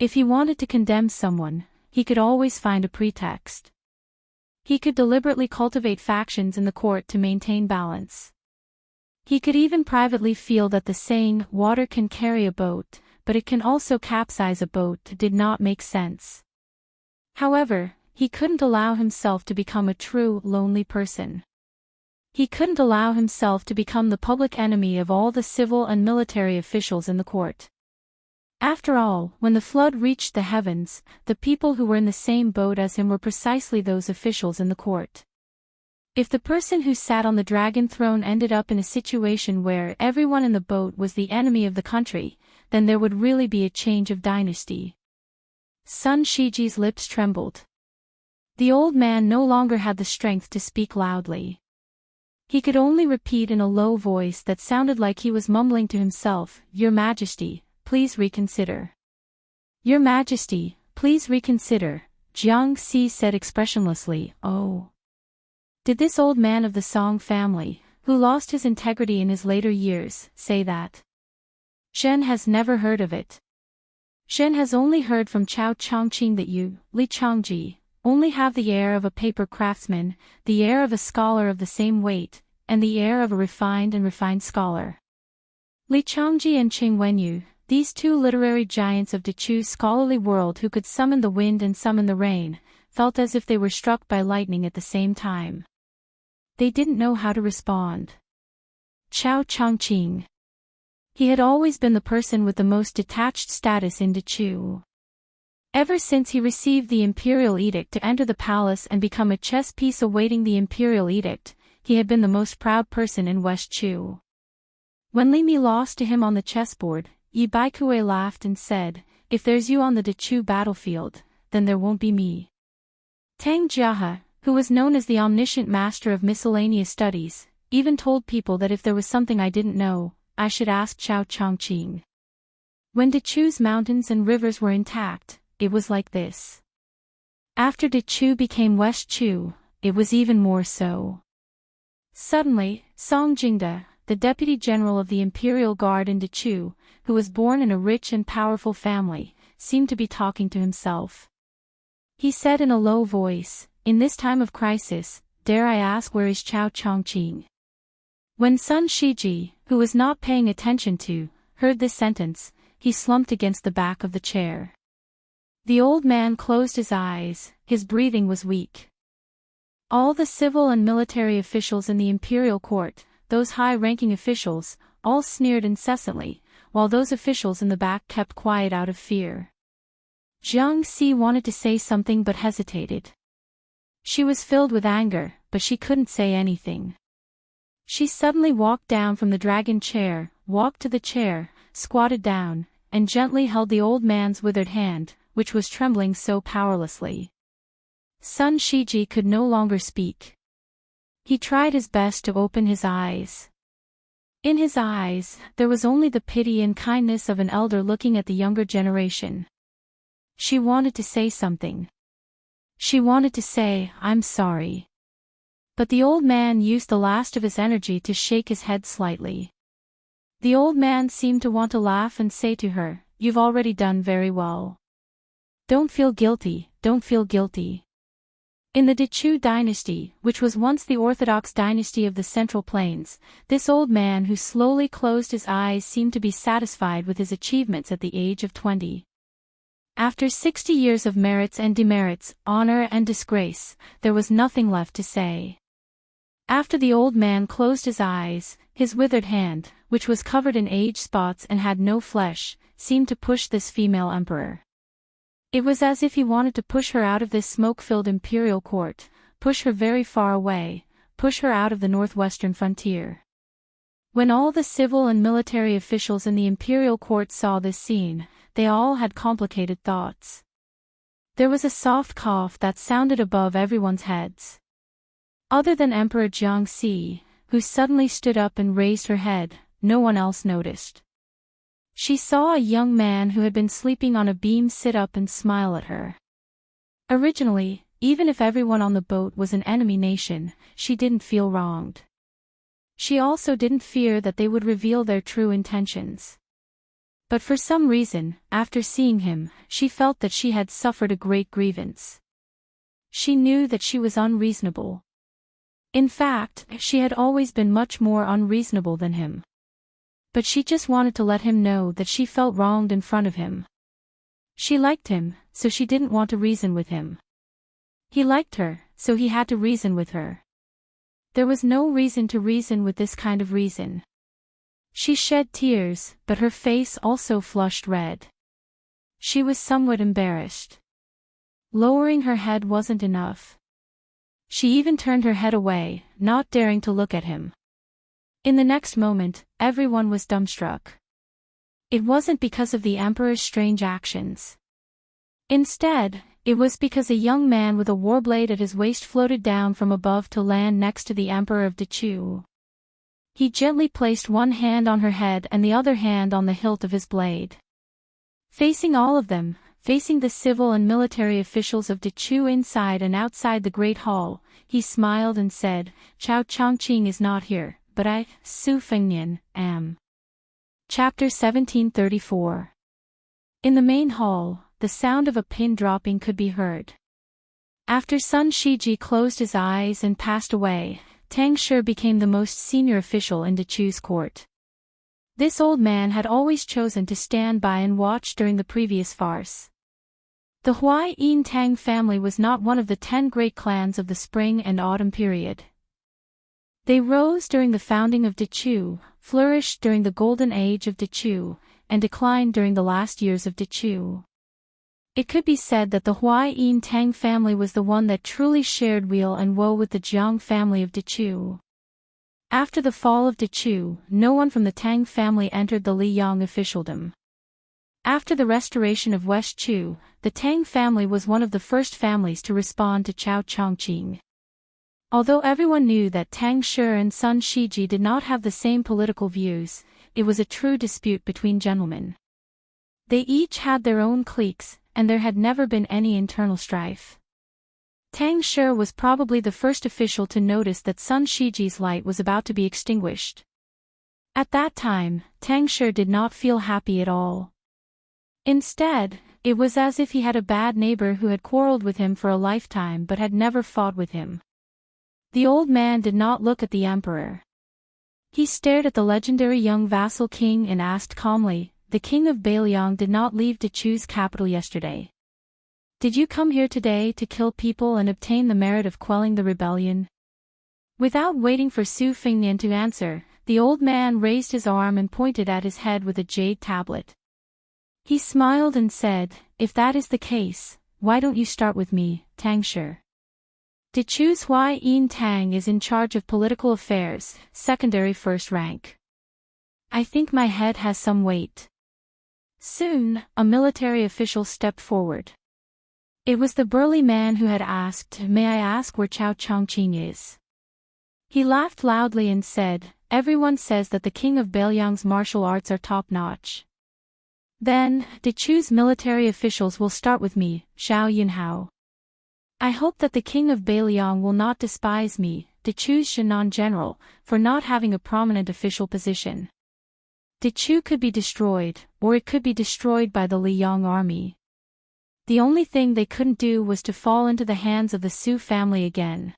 If he wanted to condemn someone, he could always find a pretext. He could deliberately cultivate factions in the court to maintain balance. He could even privately feel that the saying, "water can carry a boat, but it can also capsize a boat," did not make sense. However, he couldn't allow himself to become a true, lonely person. He couldn't allow himself to become the public enemy of all the civil and military officials in the court. After all, when the flood reached the heavens, the people who were in the same boat as him were precisely those officials in the court. If the person who sat on the dragon throne ended up in a situation where everyone in the boat was the enemy of the country, then there would really be a change of dynasty. Sun Shiji's lips trembled. The old man no longer had the strength to speak loudly. He could only repeat in a low voice that sounded like he was mumbling to himself, "Your Majesty, please reconsider. Your Majesty, please reconsider," Jiang Si said expressionlessly. "Oh. Did this old man of the Song family, who lost his integrity in his later years, say that? Shen has never heard of it. Shen has only heard from Chao Chongqing that you, Li Chongji, only have the air of a paper craftsman, the air of a scholar of the same weight, and the air of a refined scholar." Li Chongji and Qing Wenyu, these two literary giants of Dechu's scholarly world who could summon the wind and summon the rain, felt as if they were struck by lightning at the same time. They didn't know how to respond. Chao Chongqing. He had always been the person with the most detached status in Dechu. Ever since he received the imperial edict to enter the palace and become a chess piece awaiting the imperial edict, he had been the most proud person in West Chu. When Li Mi lost to him on the chessboard, Yi Baikue laughed and said, "If there's you on the Dechu battlefield, then there won't be me." Tang Jiahe, who was known as the omniscient master of miscellaneous studies, even told people that if there was something I didn't know, I should ask Chao Chongqing. When Dechu's mountains and rivers were intact, it was like this. After Dechu became West Chu, it was even more so. Suddenly, Song Jingde, the deputy general of the Imperial Guard in Dechu, who was born in a rich and powerful family, seemed to be talking to himself. He said in a low voice, "In this time of crisis, dare I ask where is Chao Chongqing?" When Sun Shiji, who was not paying attention to, heard this sentence, he slumped against the back of the chair. The old man closed his eyes, his breathing was weak. All the civil and military officials in the imperial court, those high-ranking officials, all sneered incessantly, while those officials in the back kept quiet out of fear. Jiang Si wanted to say something but hesitated. She was filled with anger, but she couldn't say anything. She suddenly walked down from the dragon chair, walked to the chair, squatted down, and gently held the old man's withered hand, which was trembling so powerlessly. Sun Shiji could no longer speak. He tried his best to open his eyes. In his eyes, there was only the pity and kindness of an elder looking at the younger generation. She wanted to say something. She wanted to say, "I'm sorry." But the old man used the last of his energy to shake his head slightly. The old man seemed to want to laugh and say to her, "You've already done very well. Don't feel guilty, don't feel guilty." In the Dechu dynasty, which was once the orthodox dynasty of the Central Plains, this old man who slowly closed his eyes seemed to be satisfied with his achievements at the age of 20. After 60 years of merits and demerits, honor and disgrace, there was nothing left to say. After the old man closed his eyes, his withered hand, which was covered in age spots and had no flesh, seemed to push this female emperor. It was as if he wanted to push her out of this smoke-filled imperial court, push her very far away, push her out of the northwestern frontier. When all the civil and military officials in the imperial court saw this scene, they all had complicated thoughts. There was a soft cough that sounded above everyone's heads. Other than Emperor Jiang Si, who suddenly stood up and raised her head, no one else noticed. She saw a young man who had been sleeping on a beam sit up and smile at her. Originally, even if everyone on the boat was an enemy nation, she didn't feel wronged. She also didn't fear that they would reveal their true intentions. But for some reason, after seeing him, she felt that she had suffered a great grievance. She knew that she was unreasonable. In fact, she had always been much more unreasonable than him. But she just wanted to let him know that she felt wronged in front of him. She liked him, so she didn't want to reason with him. He liked her, so he had to reason with her. there was no reason to reason with this kind of reason. She shed tears, but her face also flushed red. She was somewhat embarrassed. Lowering her head wasn't enough. She even turned her head away, not daring to look at him. In the next moment, everyone was dumbstruck. It wasn't because of the Emperor's strange actions. Instead, it was because a young man with a warblade at his waist floated down from above to land next to the Emperor of Dechu. He gently placed one hand on her head and the other hand on the hilt of his blade. Facing all of them, facing the civil and military officials of Dechu inside and outside the Great Hall, he smiled and said, "Chao Chongqing is not here, but I, Su Fengnian, am." Chapter 1734. In the main hall, the sound of a pin dropping could be heard. After Sun Shiji closed his eyes and passed away, Tang Shi became the most senior official in Dechu's court. This old man had always chosen to stand by and watch during the previous farce. The Huai Yin Tang family was not one of the 10 great clans of the spring and autumn period. They rose during the founding of Dechu, flourished during the golden age of Dechu, and declined during the last years of Dechu. It could be said that the Huai Yin Tang family was the one that truly shared weal and woe with the Jiang family of Dechu. After the fall of Dechu, no one from the Tang family entered the Liyang officialdom. After the restoration of West Chu, the Tang family was one of the first families to respond to Chao Chongqing. Although everyone knew that Tang Shi and Sun Shiji did not have the same political views, it was a true dispute between gentlemen. They each had their own cliques, and there had never been any internal strife. Tang Shi was probably the first official to notice that Sun Shiji's light was about to be extinguished. At that time, Tang Shi did not feel happy at all. Instead, it was as if he had a bad neighbor who had quarreled with him for a lifetime but had never fought with him. The old man did not look at the emperor. He stared at the legendary young vassal king and asked calmly, "The king of Bailiang did not leave Dechu's capital yesterday. Did you come here today to kill people and obtain the merit of quelling the rebellion?" Without waiting for Su Fengnian to answer, the old man raised his arm and pointed at his head with a jade tablet. He smiled and said, "If that is the case, why don't you start with me, Tang Shi? Dechu's Huai Yin Tang is in charge of political affairs, secondary first rank. I think my head has some weight." Soon, a military official stepped forward. It was the burly man who had asked, "May I ask where Chao Chongqing is?" He laughed loudly and said, "Everyone says that the king of Bailiang's martial arts are top-notch. Then, Dechu's military officials will start with me, Xiao Yunhao. I hope that the king of Bailiang will not despise me, Dechu's Shannan general, for not having a prominent official position. Dechu could be destroyed, or it could be destroyed by the Liyang army. The only thing they couldn't do was to fall into the hands of the Su family again."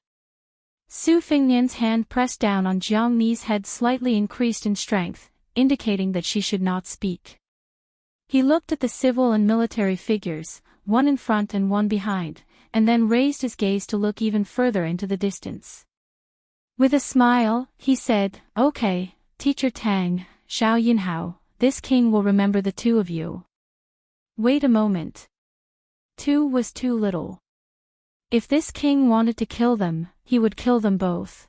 Su Fengnian's hand pressed down on Jiang Ni's head slightly increased in strength, indicating that she should not speak. He looked at the civil and military figures, one in front and one behind, and then raised his gaze to look even further into the distance. With a smile, he said, "Okay, Teacher Tang, Xiao Yunhao, this king will remember the two of you." Wait a moment. Two was too little. If this king wanted to kill them, he would kill them both.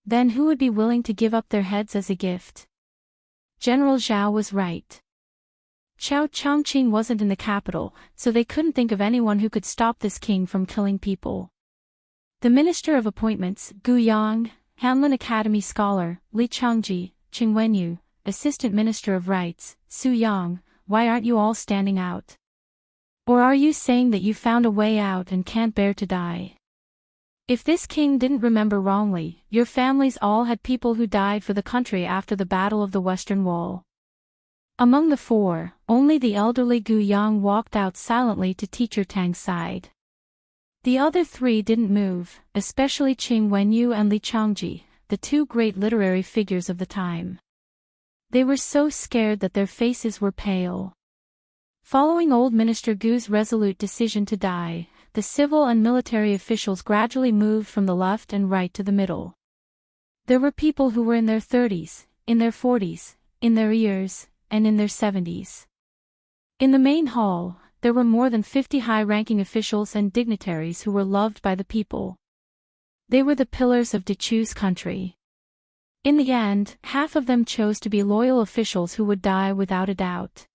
Then who would be willing to give up their heads as a gift? General Zhao was right. Chao Chongqing wasn't in the capital, so they couldn't think of anyone who could stop this king from killing people. The Minister of Appointments, Gu Yang, Hanlin Academy scholar, Li Changji, Qing Wenyu, Assistant Minister of Rights, Su Yang, why aren't you all standing out? Or are you saying that you found a way out and can't bear to die? If this king didn't remember wrongly, your families all had people who died for the country after the Battle of the Western Wall. Among the four, only the elderly Gu Yang walked out silently to Teacher Tang's side. The other three didn't move, especially Qing Wenyu and Li Changji, the two great literary figures of the time. They were so scared that their faces were pale. Following old Minister Gu's resolute decision to die, the civil and military officials gradually moved from the left and right to the middle. There were people who were in their 30s, in their 40s, in their years, and in their 70s. In the main hall, there were more than 50 high-ranking officials and dignitaries who were loved by the people. They were the pillars of Dechu's country. In the end, half of them chose to be loyal officials who would die without a doubt.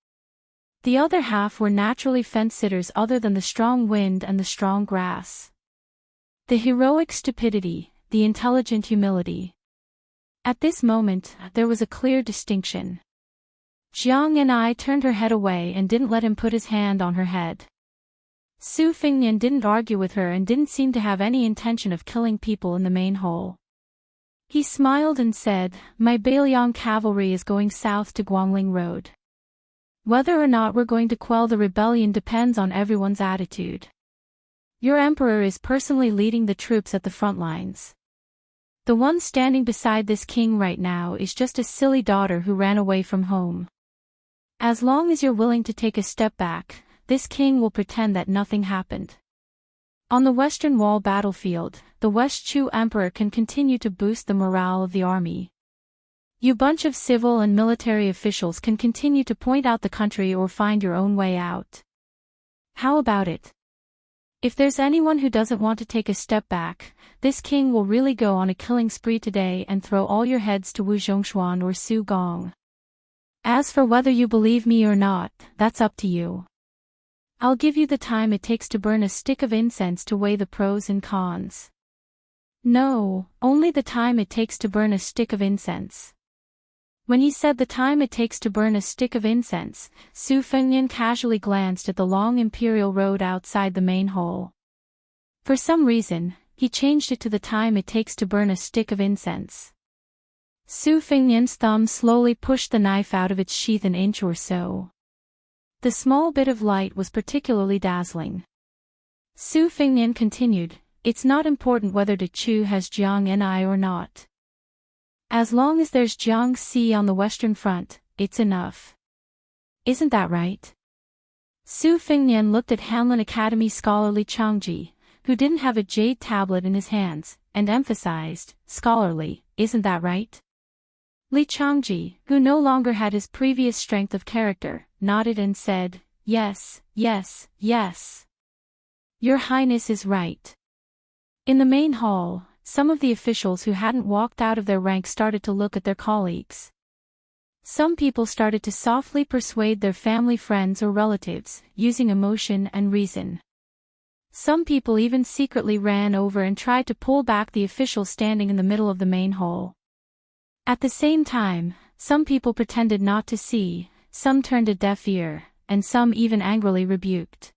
The other half were naturally fence-sitters other than the strong wind and the strong grass. The heroic stupidity, the intelligent humility. At this moment, there was a clear distinction. Jiang Enai turned her head away and didn't let him put his hand on her head. Su Fengnian didn't argue with her and didn't seem to have any intention of killing people in the main hall. He smiled and said, "My Bailiang cavalry is going south to Guangling Road. Whether or not we're going to quell the rebellion depends on everyone's attitude. Your emperor is personally leading the troops at the front lines. The one standing beside this king right now is just a silly daughter who ran away from home. As long as you're willing to take a step back, this king will pretend that nothing happened." On the Western Wall battlefield, the West Chu emperor can continue to boost the morale of the army. You bunch of civil and military officials can continue to point out the country or find your own way out. How about it? If there's anyone who doesn't want to take a step back, this king will really go on a killing spree today and throw all your heads to Wu Zhongshuan or Su Gong. As for whether you believe me or not, that's up to you. I'll give you the time it takes to burn a stick of incense to weigh the pros and cons. No, only the time it takes to burn a stick of incense. When he said the time it takes to burn a stick of incense, Su Fengnian casually glanced at the long imperial road outside the main hall. For some reason, he changed it to the time it takes to burn a stick of incense. Su Fengnian's thumb slowly pushed the knife out of its sheath an inch or so. The small bit of light was particularly dazzling. Su Fengnian continued, "It's not important whether Dechu has Jiang Enai or not. As long as there's Jiang Si on the Western Front, it's enough. Isn't that right?" Su Fengnian looked at Hanlin Academy scholar Li Changji, who didn't have a jade tablet in his hands, and emphasized, "Scholarly, isn't that right?" Li Changji, who no longer had his previous strength of character, nodded and said, "Yes, yes, yes. Your Highness is right." In the main hall, some of the officials who hadn't walked out of their rank started to look at their colleagues. Some people started to softly persuade their family friends or relatives, using emotion and reason. Some people even secretly ran over and tried to pull back the official standing in the middle of the main hall. At the same time, some people pretended not to see, some turned a deaf ear, and some even angrily rebuked.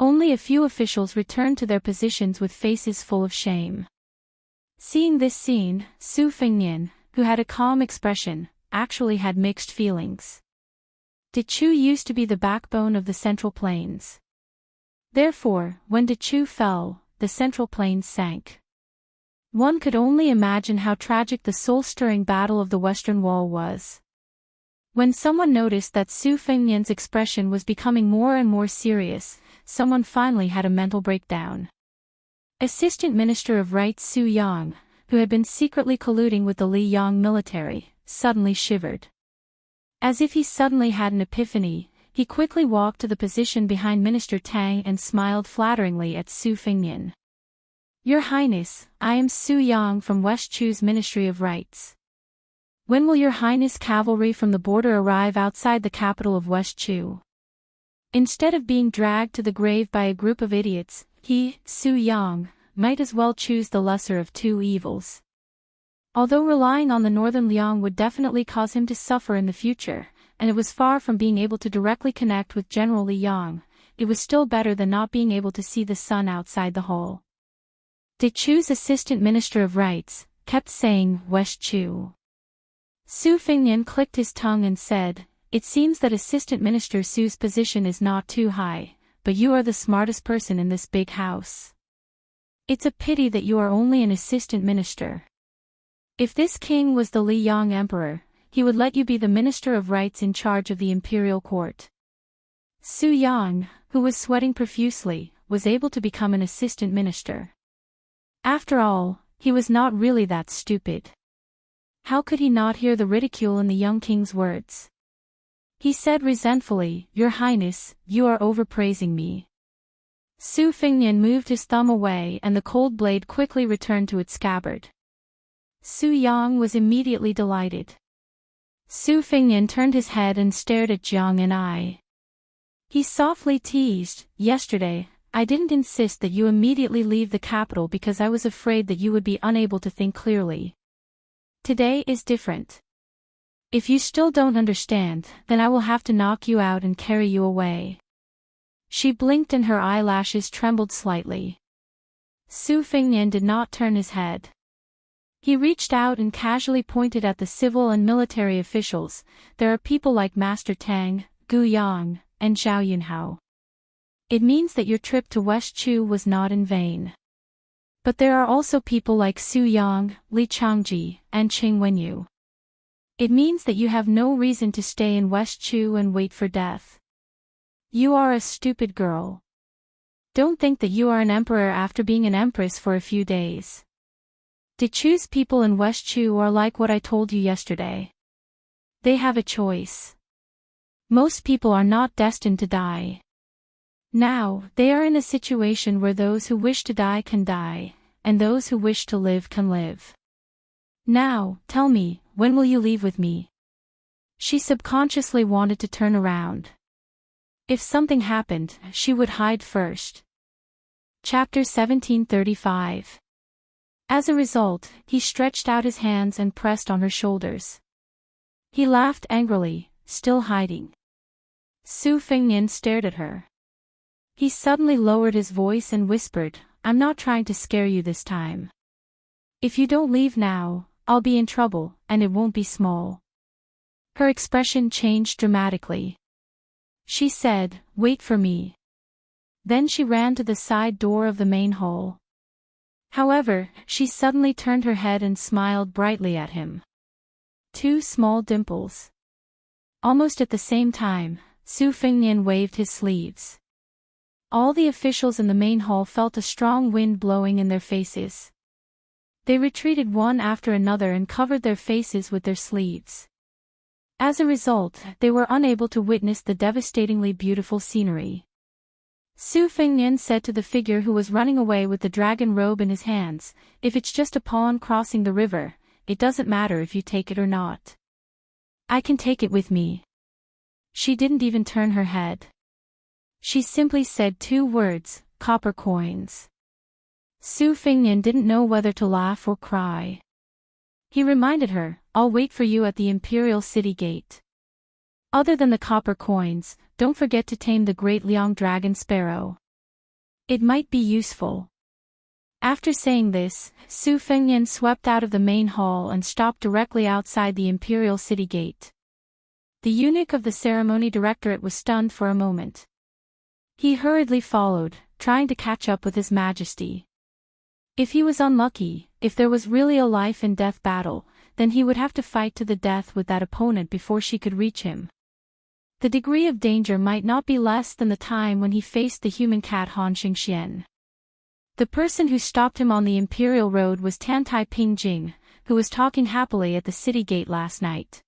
Only a few officials returned to their positions with faces full of shame. Seeing this scene, Su Fengnian, who had a calm expression, actually had mixed feelings. Dechu used to be the backbone of the Central Plains. Therefore, when Dechu fell, the Central Plains sank. One could only imagine how tragic the soul-stirring battle of the Western Wall was. When someone noticed that Su Fengnian's expression was becoming more and more serious, someone finally had a mental breakdown. Assistant Minister of Rights Su Yang, who had been secretly colluding with the Li Yang military, suddenly shivered. As if he suddenly had an epiphany, he quickly walked to the position behind Minister Tang and smiled flatteringly at Su Fengnian. "Your Highness, I am Su Yang from West Chu's Ministry of Rights. When will Your Highness cavalry from the border arrive outside the capital of West Chu?" Instead of being dragged to the grave by a group of idiots, he, Su Yang, might as well choose the lesser of two evils. Although relying on the northern Liang would definitely cause him to suffer in the future, and it was far from being able to directly connect with General Li Yang, it was still better than not being able to see the sun outside the hall. Dechu's Assistant Minister of Rights kept saying, "West Chu." Su Fengnian clicked his tongue and said, "It seems that Assistant Minister Su's position is not too high, but you are the smartest person in this big house. It's a pity that you are only an assistant minister. If this king was the Li Yang emperor, he would let you be the Minister of Rights in charge of the imperial court." Su Yang, who was sweating profusely, was able to become an assistant minister. After all, he was not really that stupid. How could he not hear the ridicule in the young king's words? He said resentfully, "Your Highness, you are overpraising me." Su Fengnian moved his thumb away and the cold blade quickly returned to its scabbard. Su Yang was immediately delighted. Su Fengnian turned his head and stared at Jiang and I. He softly teased, "Yesterday, I didn't insist that you immediately leave the capital because I was afraid that you would be unable to think clearly. Today is different. If you still don't understand, then I will have to knock you out and carry you away." She blinked and her eyelashes trembled slightly. Su Fengnian did not turn his head. He reached out and casually pointed at the civil and military officials. "There are people like Master Tang, Gu Yang, and Zhao Yunhao. It means that your trip to West Chu was not in vain. But there are also people like Su Yang, Li Changji, and Qing Wenyu. It means that you have no reason to stay in West Chu and wait for death. You are a stupid girl. Don't think that you are an emperor after being an empress for a few days. The Chu's people in West Chu are like what I told you yesterday. They have a choice. Most people are not destined to die. Now, they are in a situation where those who wish to die can die, and those who wish to live can live. Now, tell me, when will you leave with me?" She subconsciously wanted to turn around. If something happened, she would hide first. Chapter 1735. As a result, he stretched out his hands and pressed on her shoulders. He laughed angrily, still hiding. Su Fengnian stared at her. He suddenly lowered his voice and whispered, "I'm not trying to scare you this time. If you don't leave now, I'll be in trouble, and it won't be small." Her expression changed dramatically. She said, "Wait for me." Then she ran to the side door of the main hall. However, she suddenly turned her head and smiled brightly at him. Two small dimples. Almost at the same time, Su Fengnian waved his sleeves. All the officials in the main hall felt a strong wind blowing in their faces. They retreated one after another and covered their faces with their sleeves. As a result, they were unable to witness the devastatingly beautiful scenery. Su Fengnian said to the figure who was running away with the dragon robe in his hands, "If it's just a pawn crossing the river, it doesn't matter if you take it or not. I can take it with me." She didn't even turn her head. She simply said two words, "Copper coins." Su Fengnian didn't know whether to laugh or cry. He reminded her, "I'll wait for you at the Imperial City Gate. Other than the copper coins, don't forget to tame the great Liang dragon sparrow. It might be useful." After saying this, Su Fengnian swept out of the main hall and stopped directly outside the Imperial City Gate. The eunuch of the ceremony directorate was stunned for a moment. He hurriedly followed, trying to catch up with His Majesty. If he was unlucky, if there was really a life-and-death battle, then he would have to fight to the death with that opponent before she could reach him. The degree of danger might not be less than the time when he faced the human cat Han Xingxian. The person who stopped him on the Imperial Road was Tantai Pingjing, who was talking happily at the city gate last night.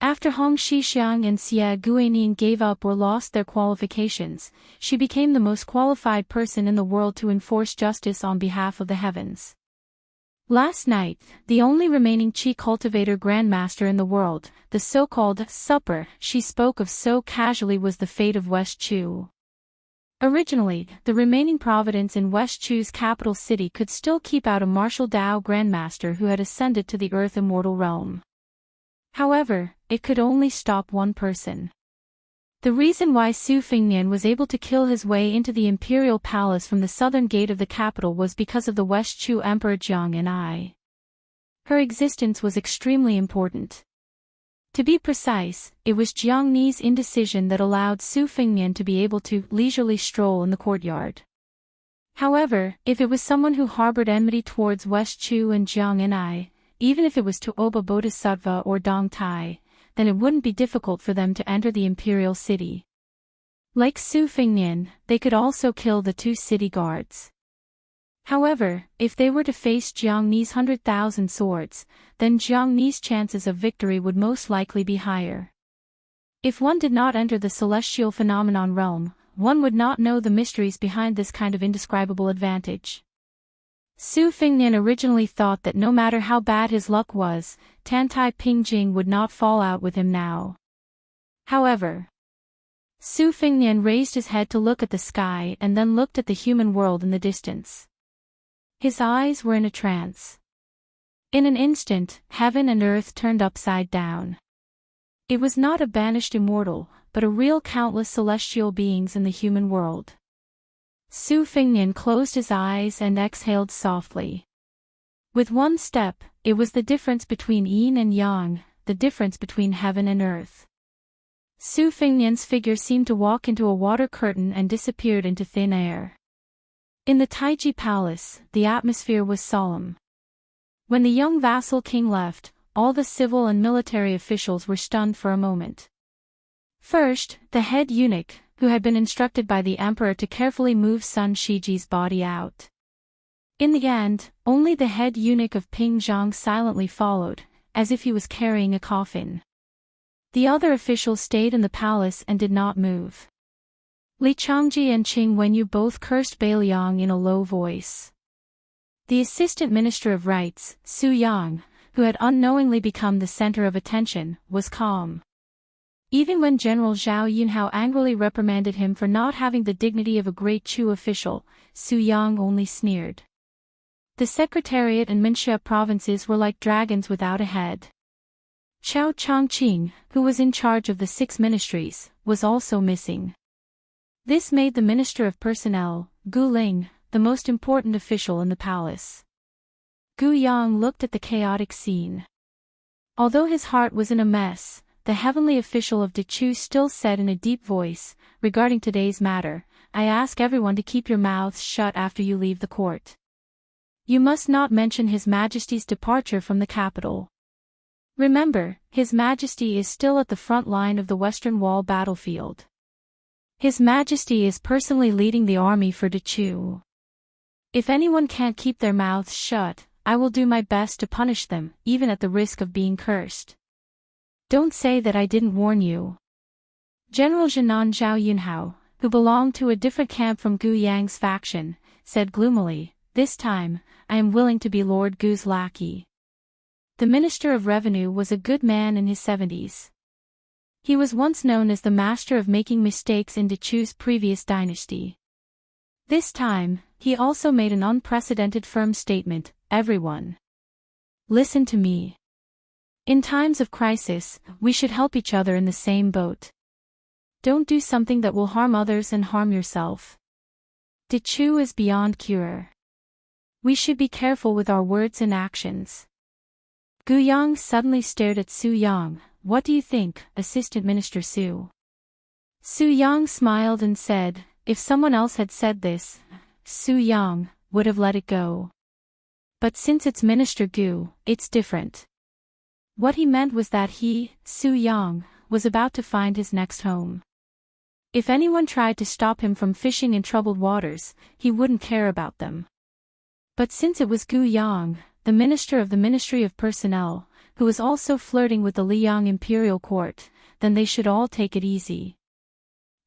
After Hong Shixiang and Xie Guanian gave up or lost their qualifications, she became the most qualified person in the world to enforce justice on behalf of the heavens. Last night, the only remaining Qi cultivator grandmaster in the world, the so-called supper she spoke of so casually, was the fate of West Chu. Originally, the remaining province in West Chu's capital city could still keep out a martial Dao grandmaster who had ascended to the Earth Immortal realm. However, it could only stop one person. The reason why Su Fengnian was able to kill his way into the imperial palace from the southern gate of the capital was because of the West Chu Emperor Jiang and I. Her existence was extremely important. To be precise, it was Jiang Ni's indecision that allowed Su Fengnian to be able to leisurely stroll in the courtyard. However, if it was someone who harbored enmity towards West Chu and Jiang and I, even if it was to Oba Bodhisattva or Dong Tai, then it wouldn't be difficult for them to enter the imperial city. Like Su Fengnian, they could also kill the two city guards. However, if they were to face Jiang Ni's 100,000 swords, then Jiang Ni's chances of victory would most likely be higher. If one did not enter the celestial phenomenon realm, one would not know the mysteries behind this kind of indescribable advantage. Su Fengnian originally thought that no matter how bad his luck was, Tantai Pingjing would not fall out with him now. However, Su Fengnian raised his head to look at the sky and then looked at the human world in the distance. His eyes were in a trance. In an instant, heaven and earth turned upside down. It was not a banished immortal, but a real countless celestial beings in the human world. Su Fengnian closed his eyes and exhaled softly. With one step, it was the difference between yin and yang, the difference between heaven and earth. Su Fengnian's figure seemed to walk into a water curtain and disappeared into thin air. In the Taiji Palace, the atmosphere was solemn. When the young vassal king left, all the civil and military officials were stunned for a moment. First, the head eunuch, who had been instructed by the emperor to carefully move Sun Shiji's body out. In the end, only the head eunuch of Pingzhang silently followed, as if he was carrying a coffin. The other officials stayed in the palace and did not move. Li Changji and Qing Wenyu both cursed Beiliang in a low voice. The assistant minister of rites, Su Yang, who had unknowingly become the center of attention, was calm. Even when General Zhao Yunhao angrily reprimanded him for not having the dignity of a great Chu official, Su Yang only sneered. The Secretariat and Minxia provinces were like dragons without a head. Chao Chongqing, who was in charge of the 6 ministries, was also missing. This made the Minister of Personnel, Gu Ling, the most important official in the palace. Gu Yang looked at the chaotic scene. Although his heart was in a mess, the heavenly official of Dechu still said in a deep voice, "Regarding today's matter, I ask everyone to keep your mouths shut after you leave the court. You must not mention His Majesty's departure from the capital. Remember, His Majesty is still at the front line of the Western Wall battlefield. His Majesty is personally leading the army for Dechu. If anyone can't keep their mouths shut, I will do my best to punish them, even at the risk of being cursed. Don't say that I didn't warn you." General Jinan Zhao Yunhao, who belonged to a different camp from Gu Yang's faction, said gloomily, "This time, I am willing to be Lord Gu's lackey." The Minister of Revenue was a good man in his 70s. He was once known as the master of making mistakes in Dechu's previous dynasty. This time, he also made an unprecedented firm statement, "Everyone, listen to me. In times of crisis, we should help each other in the same boat. Don't do something that will harm others and harm yourself. Dechu is beyond cure. We should be careful with our words and actions." Gu Yang suddenly stared at Su Yang. "What do you think, Assistant Minister Su?" Su Yang smiled and said, "If someone else had said this, Su Yang would have let it go. But since it's Minister Gu, it's different." What he meant was that he, Su Yang, was about to find his next home. If anyone tried to stop him from fishing in troubled waters, he wouldn't care about them. But since it was Gu Yang, the minister of the Ministry of Personnel, who was also flirting with the Liang imperial court, then they should all take it easy.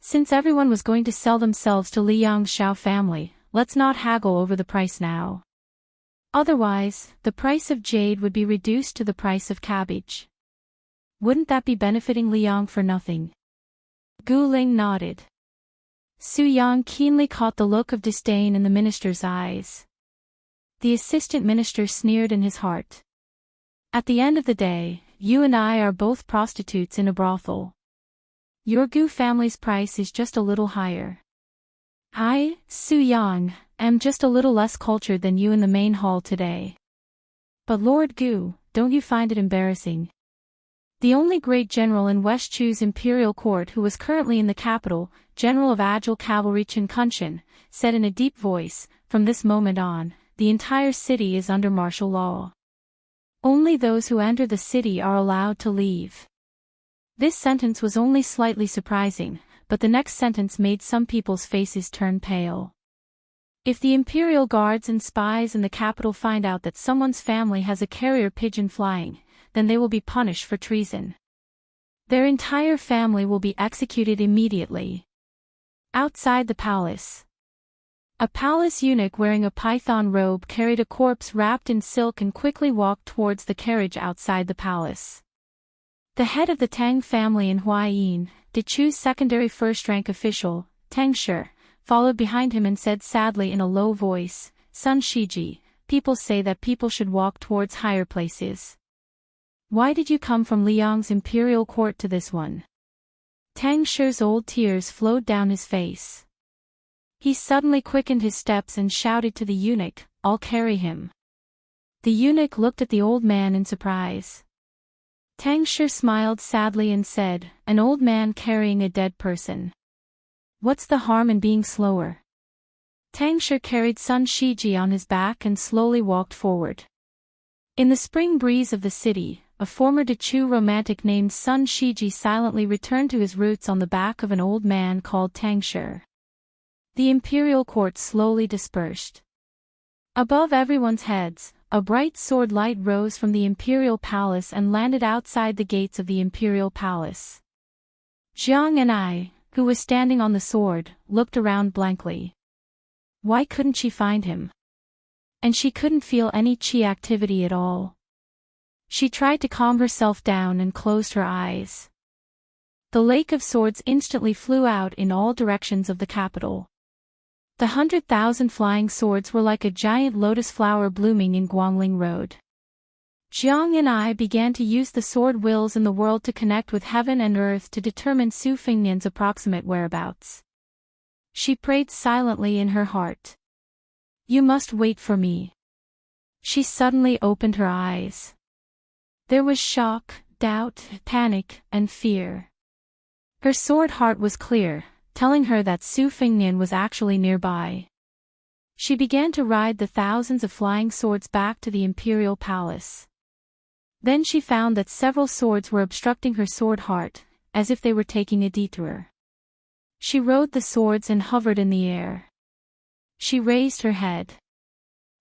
Since everyone was going to sell themselves to Liang's Shao family, let's not haggle over the price now. Otherwise, the price of jade would be reduced to the price of cabbage. Wouldn't that be benefiting Liang for nothing? Gu Ling nodded. Su Yang keenly caught the look of disdain in the minister's eyes. The assistant minister sneered in his heart. "At the end of the day, you and I are both prostitutes in a brothel. Your Gu family's price is just a little higher. I, Su Yang, am just a little less cultured than you in the main hall today. But Lord Gu, don't you find it embarrassing?" The only great general in West Chu's imperial court who was currently in the capital, General of Agile Cavalry Chen Kunshan, said in a deep voice, "From this moment on, the entire city is under martial law. Only those who enter the city are allowed to leave." This sentence was only slightly surprising, but the next sentence made some people's faces turn pale. If the Imperial guards and spies in the capital find out that someone's family has a carrier pigeon flying, then they will be punished for treason. Their entire family will be executed immediately. Outside the palace. A palace eunuch wearing a python robe carried a corpse wrapped in silk and quickly walked towards the carriage outside the palace. The head of the Tang family in Huaiyin, Dechu's secondary first-rank official, Tang Shi, followed behind him and said sadly in a low voice, "Son Shiji, people say that people should walk towards higher places. Why did you come from Liang's imperial court to this one?" Tang Shi's old tears flowed down his face. He suddenly quickened his steps and shouted to the eunuch, "I'll carry him." The eunuch looked at the old man in surprise. Tang Shi smiled sadly and said, "An old man carrying a dead person. What's the harm in being slower?" Tang Shi carried Sun Shiji on his back and slowly walked forward. In the spring breeze of the city, a former Dechu romantic named Sun Shiji silently returned to his roots on the back of an old man called Tang Shi. The imperial court slowly dispersed. Above everyone's heads, a bright sword light rose from the imperial palace and landed outside the gates of the imperial palace. Jiang and I, who was standing on the sword, looked around blankly. Why couldn't she find him? And she couldn't feel any chi activity at all. She tried to calm herself down and closed her eyes. The lake of swords instantly flew out in all directions of the capital. The 100,000 flying swords were like a giant lotus flower blooming in Guangling Road. Jiang and I began to use the sword wills in the world to connect with heaven and earth to determine Su Fengnian's approximate whereabouts. She prayed silently in her heart. "You must wait for me." She suddenly opened her eyes. There was shock, doubt, panic, and fear. Her sword heart was clear, telling her that Su Fengnian was actually nearby. She began to ride the thousands of flying swords back to the imperial palace. Then she found that several swords were obstructing her sword heart, as if they were taking a detour. She rode the swords and hovered in the air. She raised her head.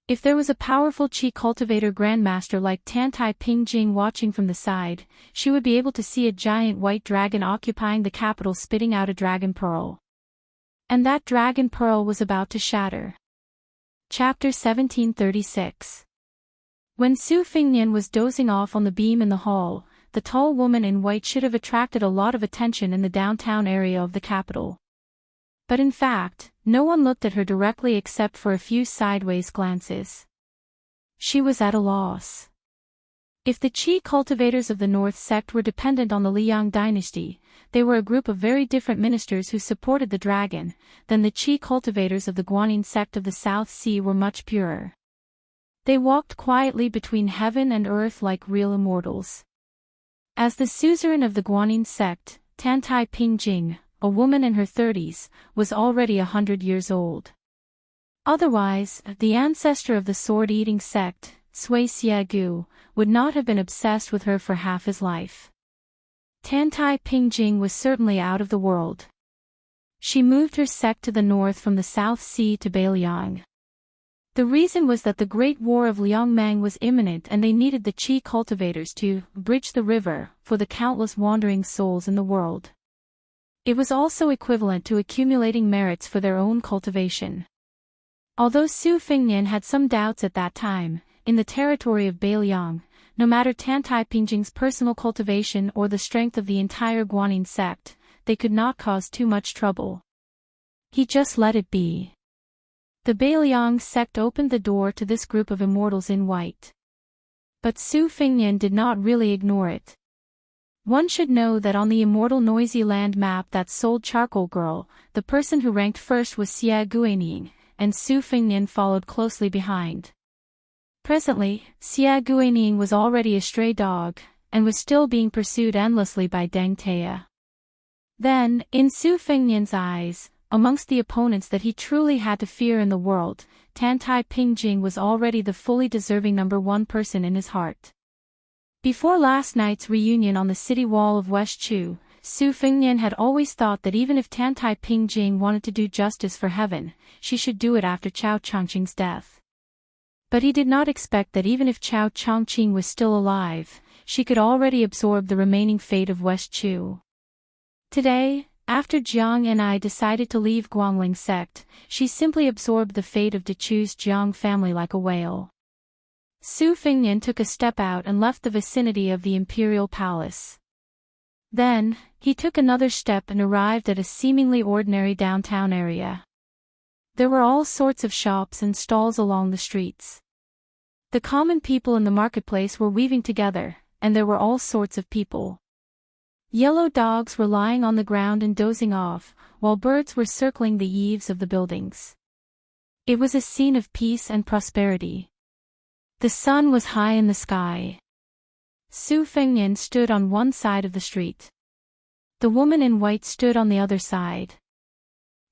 If there was a powerful Qi cultivator grandmaster like Tantai Pingjing watching from the side, she would be able to see a giant white dragon occupying the capital spitting out a dragon pearl. And that dragon pearl was about to shatter. Chapter 1736. When Su Fengnian was dozing off on the beam in the hall, the tall woman in white should have attracted a lot of attention in the downtown area of the capital. But in fact, no one looked at her directly except for a few sideways glances. She was at a loss. If the Qi cultivators of the North sect were dependent on the Liang dynasty, they were a group of very different ministers who supported the dragon, then the Qi cultivators of the Guanyin sect of the South Sea were much purer. They walked quietly between heaven and earth like real immortals. As the suzerain of the Guanyin sect, Tantai Pingjing, a woman in her 30s, was already 100 years old. Otherwise, the ancestor of the sword-eating sect, Sui Xiegu, would not have been obsessed with her for half his life. Tantai Pingjing was certainly out of the world. She moved her sect to the north from the South Sea to Beiliang. The reason was that the Great War of Liangmang was imminent and they needed the Qi cultivators to bridge the river for the countless wandering souls in the world. It was also equivalent to accumulating merits for their own cultivation. Although Su Fengnian had some doubts at that time, in the territory of Beiliang, no matter Tantai Pingjing's personal cultivation or the strength of the entire Guanyin sect, they could not cause too much trouble. He just let it be. The Beiliang sect opened the door to this group of immortals in white. But Su Fengnian did not really ignore it. One should know that on the immortal noisy land map that sold Charcoal Girl, the person who ranked first was Xia Guining, and Su Fengnian followed closely behind. Presently, Xia Guining was already a stray dog, and was still being pursued endlessly by Deng Tea. Then, in Su Fengnian's eyes, amongst the opponents that he truly had to fear in the world, Tantai Pingjing was already the fully deserving number one person in his heart. Before last night's reunion on the city wall of West Chu, Su Fengnian had always thought that even if Tan Tai Ping Jing wanted to do justice for heaven, she should do it after Chao Changqing's death. But he did not expect that even if Chao Changqing was still alive, she could already absorb the remaining fate of West Chu. Today, after Jiang and I decided to leave Guangling sect, she simply absorbed the fate of Dechu's Jiang family like a whale. Su Fengnian took a step out and left the vicinity of the imperial palace. Then, he took another step and arrived at a seemingly ordinary downtown area. There were all sorts of shops and stalls along the streets. The common people in the marketplace were weaving together, and there were all sorts of people. Yellow dogs were lying on the ground and dozing off, while birds were circling the eaves of the buildings. It was a scene of peace and prosperity. The sun was high in the sky. Su Fengnian stood on one side of the street. The woman in white stood on the other side.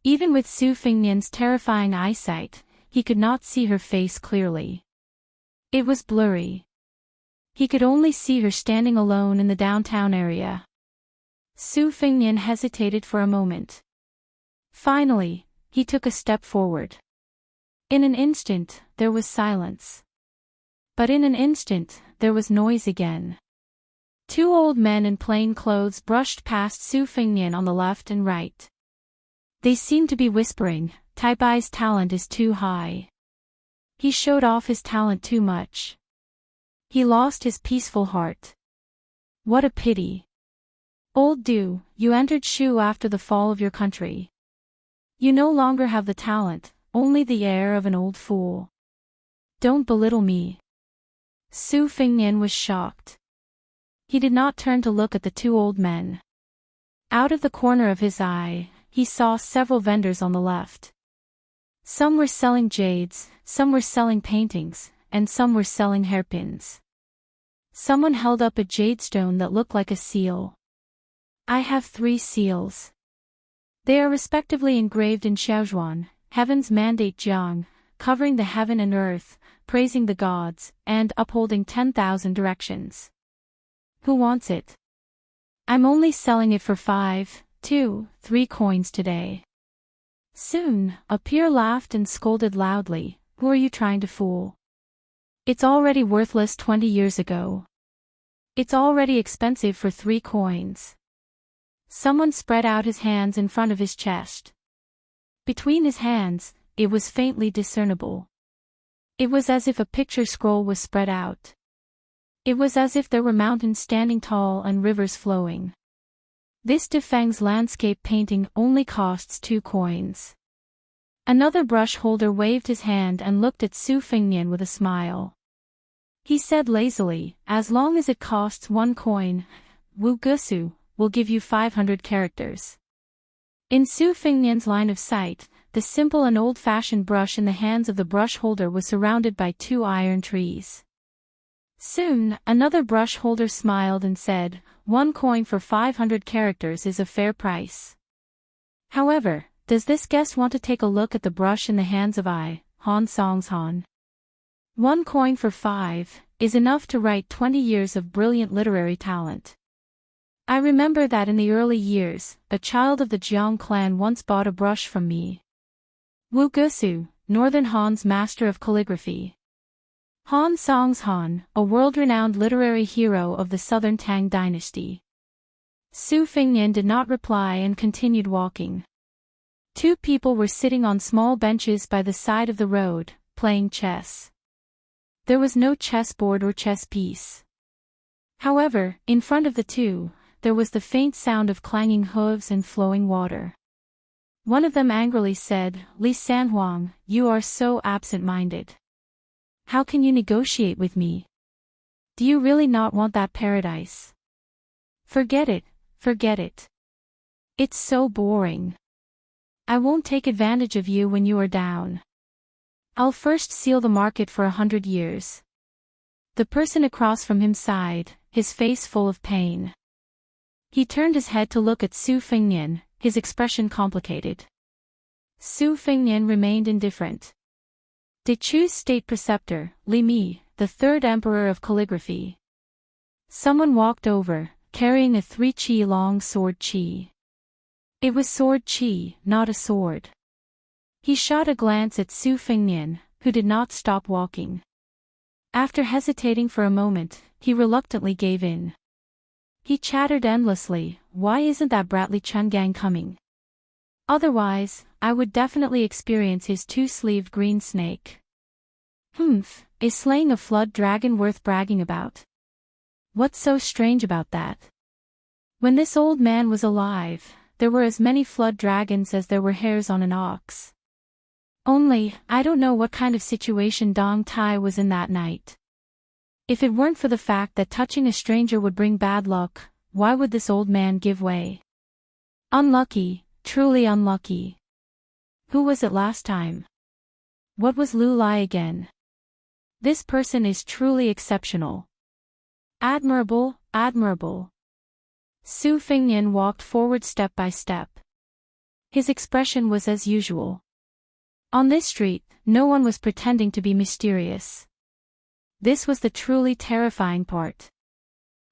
Even with Su Fengnian's terrifying eyesight, he could not see her face clearly. It was blurry. He could only see her standing alone in the downtown area. Su Fengnian hesitated for a moment. Finally, he took a step forward. In an instant, there was silence. But in an instant, there was noise again. Two old men in plain clothes brushed past Su Fengnian on the left and right. They seemed to be whispering, "Tai Bai's talent is too high. He showed off his talent too much. He lost his peaceful heart. What a pity. Old Du, you entered Shu after the fall of your country. You no longer have the talent, only the air of an old fool. Don't belittle me." Su Fengnian was shocked. He did not turn to look at the two old men. Out of the corner of his eye, he saw several vendors on the left. Some were selling jades, some were selling paintings, and some were selling hairpins. Someone held up a jade stone that looked like a seal. "I have 3 seals. They are respectively engraved in Xiaozhuan, Heaven's Mandate Jiang, covering the heaven and earth, praising the gods, and upholding 10,000 directions. Who wants it? I'm only selling it for 5, 2, 3 coins today." Soon, a peer laughed and scolded loudly, "Who are you trying to fool? It's already worthless 20 years ago. It's already expensive for 3 coins. Someone spread out his hands in front of his chest. Between his hands, it was faintly discernible. It was as if a picture scroll was spread out. It was as if there were mountains standing tall and rivers flowing. "This Defang's landscape painting only costs 2 coins. Another brush holder waved his hand and looked at Su Fengnian with a smile. He said lazily, "As long as it costs 1 coin, Wu Gusu will give you 500 characters." In Su Fengnian's line of sight, the simple and old-fashioned brush in the hands of the brush holder was surrounded by 2 iron trees. Soon, another brush holder smiled and said, "1 coin for 500 characters is a fair price. However, does this guest want to take a look at the brush in the hands of Han Songs Han? 1 coin for 5 is enough to write 20 years of brilliant literary talent. I remember that in the early years, a child of the Jiang clan once bought a brush from me. Wu Gusu, Northern Han's master of calligraphy. Han Songs Han, a world-renowned literary hero of the Southern Tang dynasty." Su Fengnian did not reply and continued walking. 2 people were sitting on small benches by the side of the road, playing chess. There was no chessboard or chess piece. However, in front of the 2, there was the faint sound of clanging hooves and flowing water. One of them angrily said, "Li Sanhuang, you are so absent-minded. How can you negotiate with me? Do you really not want that paradise? Forget it, forget it. It's so boring. I won't take advantage of you when you are down. I'll first seal the market for 100 years. The person across from him sighed, his face full of pain. He turned his head to look at Su Fengnian, his expression complicated. Su Fengnian remained indifferent. Dechu's state preceptor, Li Mi, the 3rd emperor of calligraphy. Someone walked over, carrying a 3 chi long sword chi. It was sword chi, not a sword. He shot a glance at Su Fengnian, who did not stop walking. After hesitating for a moment, he reluctantly gave in. He chattered endlessly, "Why isn't that Bradley Chungang coming? Otherwise, I would definitely experience his 2-sleeved green snake. Humph, is slaying a flood dragon worth bragging about? What's so strange about that? When this old man was alive, there were as many flood dragons as there were hairs on an ox. Only, I don't know what kind of situation Dong Tai was in that night. If it weren't for the fact that touching a stranger would bring bad luck, why would this old man give way? Unlucky, truly unlucky. Who was it last time? What was Lu Lai again? This person is truly exceptional. Admirable, admirable." Su Fengnian walked forward step by step. His expression was as usual. On this street, no one was pretending to be mysterious. This was the truly terrifying part.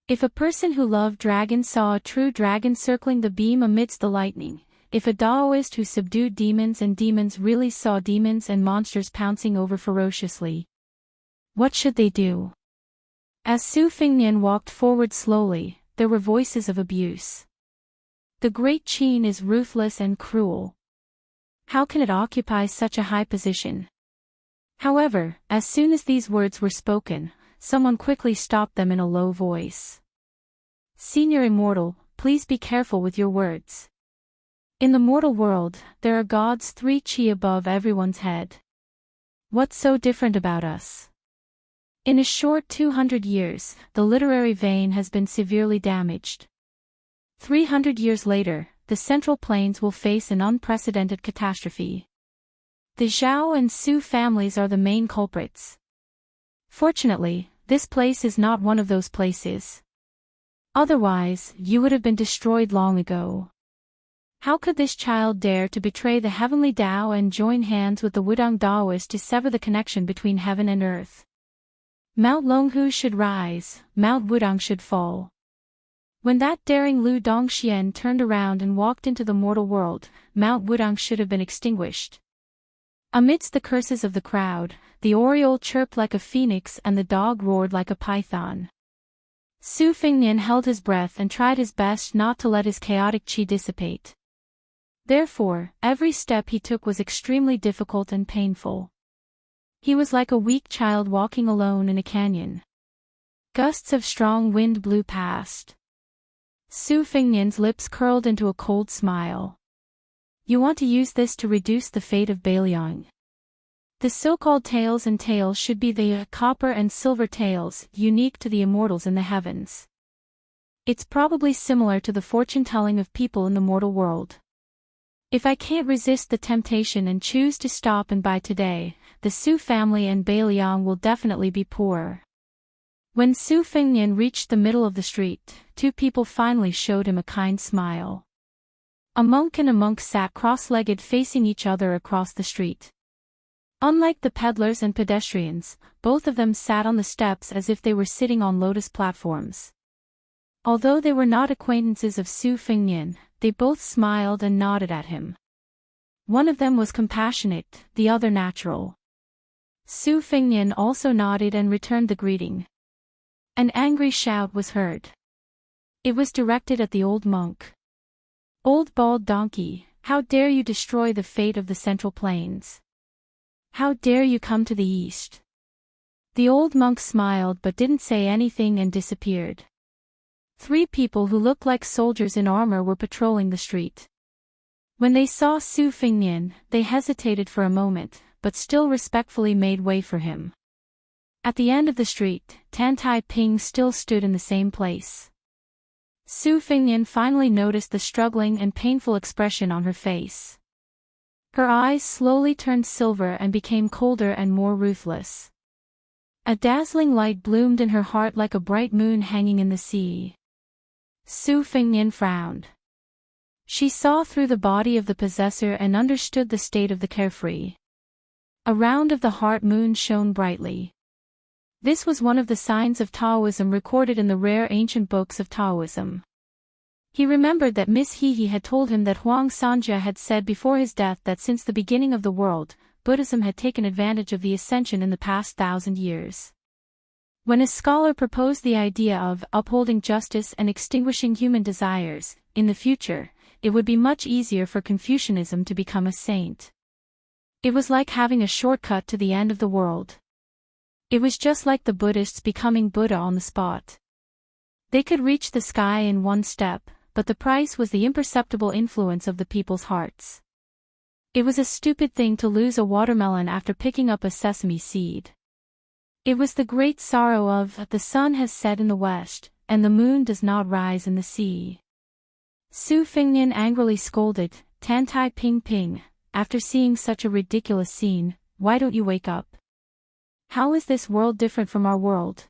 If a person who loved dragons saw a true dragon circling the beam amidst the lightning, if a Daoist who subdued demons and demons really saw demons and monsters pouncing over ferociously, what should they do? As Su Fengnian walked forward slowly, there were voices of abuse. The Great Qin is ruthless and cruel. How can it occupy such a high position? However, as soon as these words were spoken, someone quickly stopped them in a low voice. "Senior Immortal, please be careful with your words. In the mortal world, there are gods 3 chi above everyone's head. What's so different about us? In a short 200 years, the literary vein has been severely damaged. 300 years later, the Central Plains will face an unprecedented catastrophe. The Zhao and Su families are the main culprits. Fortunately, this place is not one of those places. Otherwise, you would have been destroyed long ago. How could this child dare to betray the heavenly Tao and join hands with the Wudang Daoist to sever the connection between heaven and earth? Mount Longhu should rise, Mount Wudang should fall." When that daring Lu Dongxian turned around and walked into the mortal world, Mount Wudang should have been extinguished. Amidst the curses of the crowd, the oriole chirped like a phoenix and the dog roared like a python. Su Fengnian held his breath and tried his best not to let his chaotic qi dissipate. Therefore, every step he took was extremely difficult and painful. He was like a weak child walking alone in a canyon. Gusts of strong wind blew past. Su Fengnian's lips curled into a cold smile. "You want to use this to reduce the fate of Beiliang. The so-called tails and tails should be the copper and silver tails, unique to the immortals in the heavens. It's probably similar to the fortune-telling of people in the mortal world. If I can't resist the temptation and choose to stop and buy today, the Su family and Beiliang will definitely be poorer." When Su Fengnian reached the middle of the street, 2 people finally showed him a kind smile. A monk and a monk sat cross-legged facing each other across the street. Unlike the peddlers and pedestrians, both of them sat on the steps as if they were sitting on lotus platforms. Although they were not acquaintances of Su Fengnian, they both smiled and nodded at him. One of them was compassionate, the other natural. Su Fengnian also nodded and returned the greeting. An angry shout was heard. It was directed at the old monk. "Old bald donkey, how dare you destroy the fate of the Central Plains? How dare you come to the east?" The old monk smiled but didn't say anything and disappeared. 3 people who looked like soldiers in armor were patrolling the street. When they saw Su Fengnian, they hesitated for a moment, but still respectfully made way for him. At the end of the street, Tan Tai Ping still stood in the same place. Su Fengnian finally noticed the struggling and painful expression on her face. Her eyes slowly turned silver and became colder and more ruthless. A dazzling light bloomed in her heart like a bright moon hanging in the sea. Su Fengnian frowned. She saw through the body of the possessor and understood the state of the carefree. A round of the heart moon shone brightly. This was one of the signs of Taoism recorded in the rare ancient books of Taoism. He remembered that Miss Hehe had told him that Huang Sanjia had said before his death that since the beginning of the world, Buddhism had taken advantage of the ascension in the past 1,000 years. When a scholar proposed the idea of upholding justice and extinguishing human desires, in the future, it would be much easier for Confucianism to become a saint. It was like having a shortcut to the end of the world. It was just like the Buddhists becoming Buddha on the spot. They could reach the sky in one step, but the price was the imperceptible influence of the people's hearts. It was a stupid thing to lose a watermelon after picking up a sesame seed. It was the great sorrow of the sun has set in the west, and the moon does not rise in the sea. Su Fengnian angrily scolded, "Tan Tai Ping Ping, after seeing such a ridiculous scene, why don't you wake up? How is this world different from our world?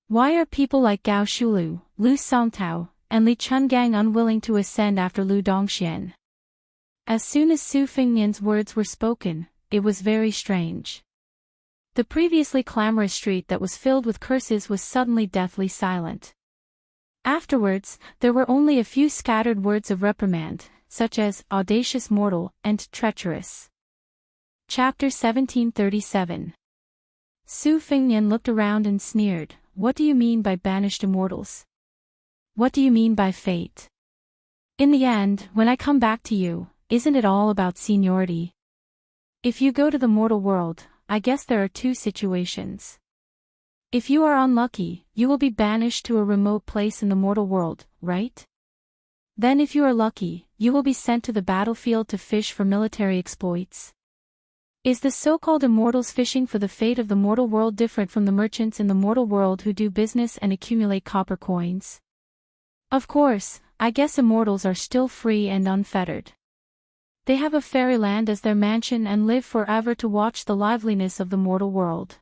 Why are people like Gao Shulu, Lu Songtao, and Li Chungang unwilling to ascend after Lu Dongxian?" As soon as Su Fengnian's words were spoken, it was very strange. The previously clamorous street that was filled with curses was suddenly deathly silent. Afterwards, there were only a few scattered words of reprimand, such as audacious mortal and treacherous. Chapter 1737. Su Fengnian looked around and sneered, "What do you mean by banished immortals? What do you mean by fate? In the end, when I come back to you, isn't it all about seniority? If you go to the mortal world, I guess there are two situations. If you are unlucky, you will be banished to a remote place in the mortal world, right? Then if you are lucky, you will be sent to the battlefield to fish for military exploits. Is the so-called immortals fishing for the fate of the mortal world different from the merchants in the mortal world who do business and accumulate copper coins? Of course, I guess immortals are still free and unfettered. They have a fairyland as their mansion and live forever to watch the liveliness of the mortal world.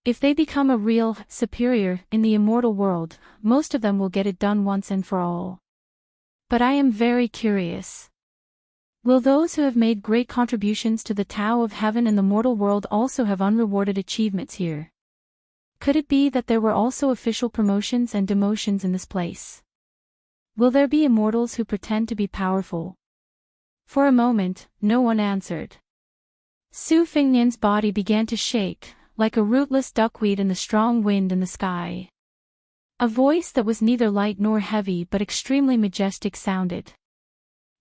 If they become a real superior in the immortal world, most of them will get it done once and for all. But I am very curious. Will those who have made great contributions to the Tao of Heaven in the mortal world also have unrewarded achievements here? Could it be that there were also official promotions and demotions in this place? Will there be immortals who pretend to be powerful? For a moment, no one answered. Su Fengnian's body began to shake, like a rootless duckweed in the strong wind in the sky. A voice that was neither light nor heavy but extremely majestic sounded.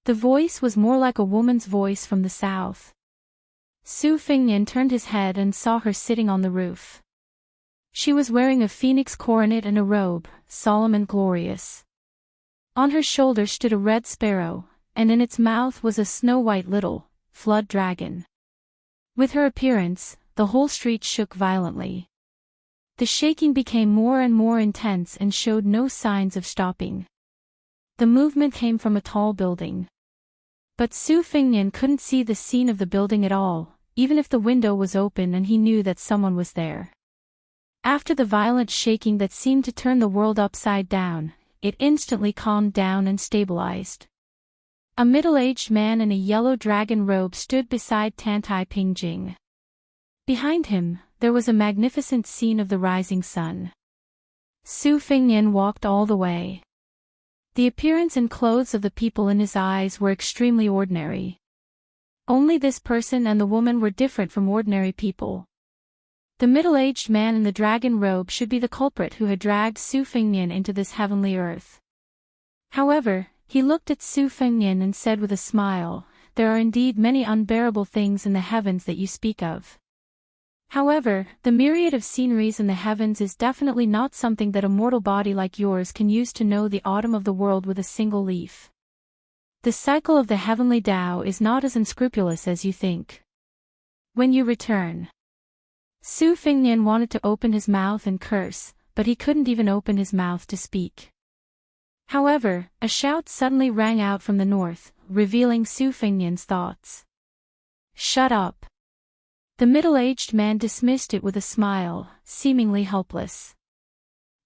The voice was more like a woman's voice from the south. Su Fengnian turned his head and saw her sitting on the roof. She was wearing a phoenix coronet and a robe, solemn and glorious. On her shoulder stood a red sparrow, and in its mouth was a snow-white little, flood dragon. With her appearance, the whole street shook violently. The shaking became more and more intense and showed no signs of stopping. The movement came from a tall building. But Su Fengnian couldn't see the scene of the building at all, even if the window was open and he knew that someone was there. After the violent shaking that seemed to turn the world upside down, it instantly calmed down and stabilized. A middle-aged man in a yellow dragon robe stood beside Tan Tai Ping Jing. Behind him, there was a magnificent scene of the rising sun. Su Fengnian walked all the way. The appearance and clothes of the people in his eyes were extremely ordinary. Only this person and the woman were different from ordinary people. The middle-aged man in the dragon robe should be the culprit who had dragged Su Fengnian into this heavenly earth. However, he looked at Su Fengnian and said with a smile, "There are indeed many unbearable things in the heavens that you speak of. However, the myriad of sceneries in the heavens is definitely not something that a mortal body like yours can use to know the autumn of the world with a single leaf. The cycle of the heavenly Tao is not as unscrupulous as you think. When you return..." Su Fengnian wanted to open his mouth and curse, but he couldn't even open his mouth to speak. However, a shout suddenly rang out from the north, revealing Su Fengnian's thoughts. "Shut up." The middle-aged man dismissed it with a smile, seemingly helpless.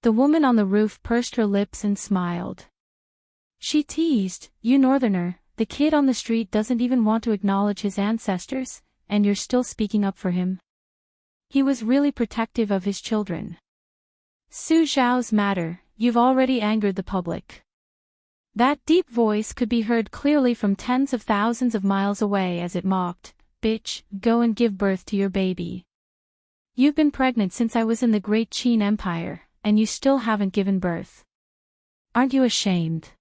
The woman on the roof pursed her lips and smiled. She teased, "You northerner, the kid on the street doesn't even want to acknowledge his ancestors, and you're still speaking up for him. He was really protective of his children. Su Zhao's matter, you've already angered the public. That deep voice could be heard clearly from tens of thousands of miles away as it mocked, "Bitch, go and give birth to your baby. You've been pregnant since I was in the Great Qin Empire, and you still haven't given birth. Aren't you ashamed?"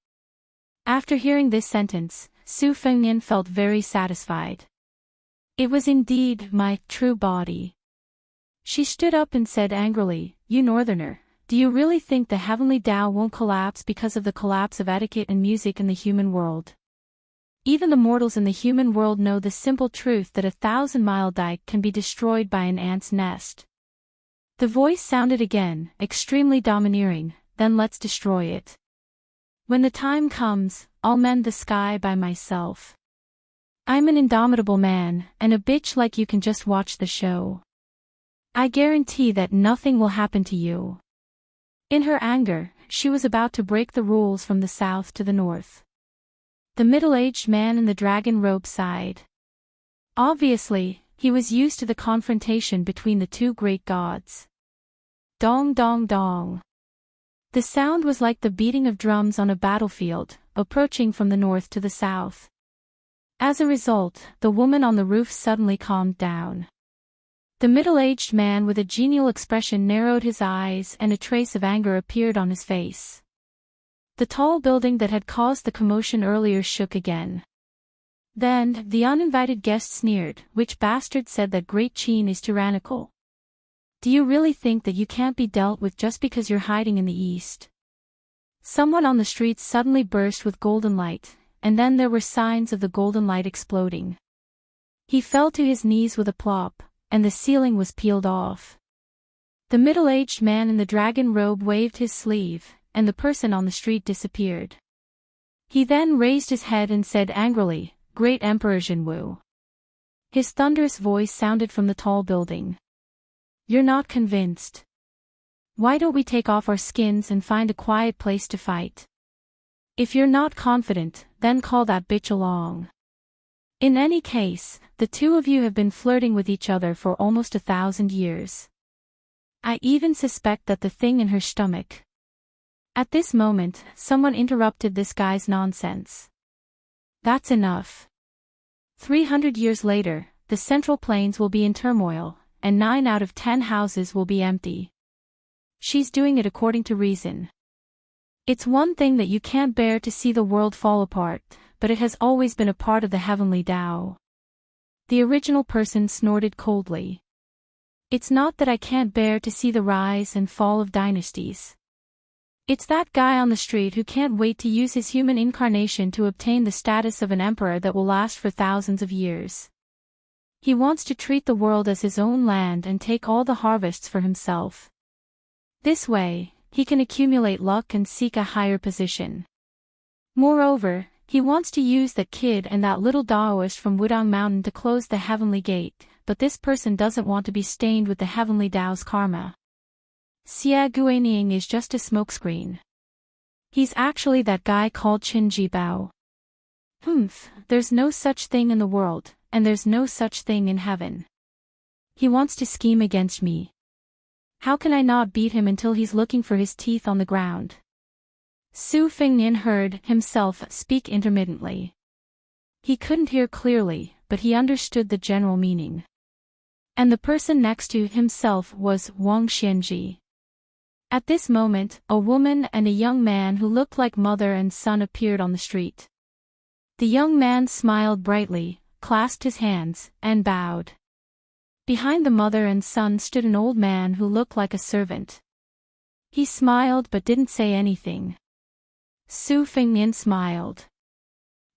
After hearing this sentence, Su Fengnian felt very satisfied. It was indeed my true body. She stood up and said angrily, "You northerner, do you really think the heavenly Tao won't collapse because of the collapse of etiquette and music in the human world? Even the mortals in the human world know the simple truth that a 1,000-mile dike can be destroyed by an ant's nest." The voice sounded again, extremely domineering, "Then let's destroy it. When the time comes, I'll mend the sky by myself. I'm an indomitable man, and a bitch like you can just watch the show. I guarantee that nothing will happen to you." In her anger, she was about to break the rules from the south to the north. The middle-aged man in the dragon robe sighed. Obviously, he was used to the confrontation between the two great gods. Dong dong dong. The sound was like the beating of drums on a battlefield, approaching from the north to the south. As a result, the woman on the roof suddenly calmed down. The middle-aged man with a genial expression narrowed his eyes and a trace of anger appeared on his face. The tall building that had caused the commotion earlier shook again. Then, the uninvited guest sneered, "Which bastard said that Great Qin is tyrannical? Do you really think that you can't be dealt with just because you're hiding in the east?" Someone on the street suddenly burst with golden light, and then there were signs of the golden light exploding. He fell to his knees with a plop, and the ceiling was peeled off. The middle-aged man in the dragon robe waved his sleeve, and the person on the street disappeared. He then raised his head and said angrily, "Great Emperor Jinwu." His thunderous voice sounded from the tall building. "You're not convinced? Why don't we take off our skins and find a quiet place to fight? If you're not confident, then call that bitch along. In any case, the two of you have been flirting with each other for almost 1,000 years. I even suspect that the thing in her stomach." At this moment, someone interrupted this guy's nonsense. "That's enough. 300 years later, the Central Plains will be in turmoil, and 9 out of 10 houses will be empty. She's doing it according to reason. It's one thing that you can't bear to see the world fall apart, but it has always been a part of the heavenly Tao." The original person snorted coldly. "It's not that I can't bear to see the rise and fall of dynasties. It's that guy on the street who can't wait to use his human incarnation to obtain the status of an emperor that will last for thousands of years. He wants to treat the world as his own land and take all the harvests for himself. This way, he can accumulate luck and seek a higher position. Moreover, he wants to use that kid and that little Daoist from Wudang Mountain to close the heavenly gate, but this person doesn't want to be stained with the heavenly Tao's karma. Xia Guining is just a smokescreen. He's actually that guy called Qin Jibao. There's no such thing in the world, and there's no such thing in heaven. He wants to scheme against me. How can I not beat him until he's looking for his teeth on the ground?" Su Fengnian heard himself speak intermittently. He couldn't hear clearly, but he understood the general meaning. And the person next to himself was Wang Xianji. At this moment, a woman and a young man who looked like mother and son appeared on the street. The young man smiled brightly, clasped his hands, and bowed. Behind the mother and son stood an old man who looked like a servant. He smiled but didn't say anything. Su Fengnian smiled.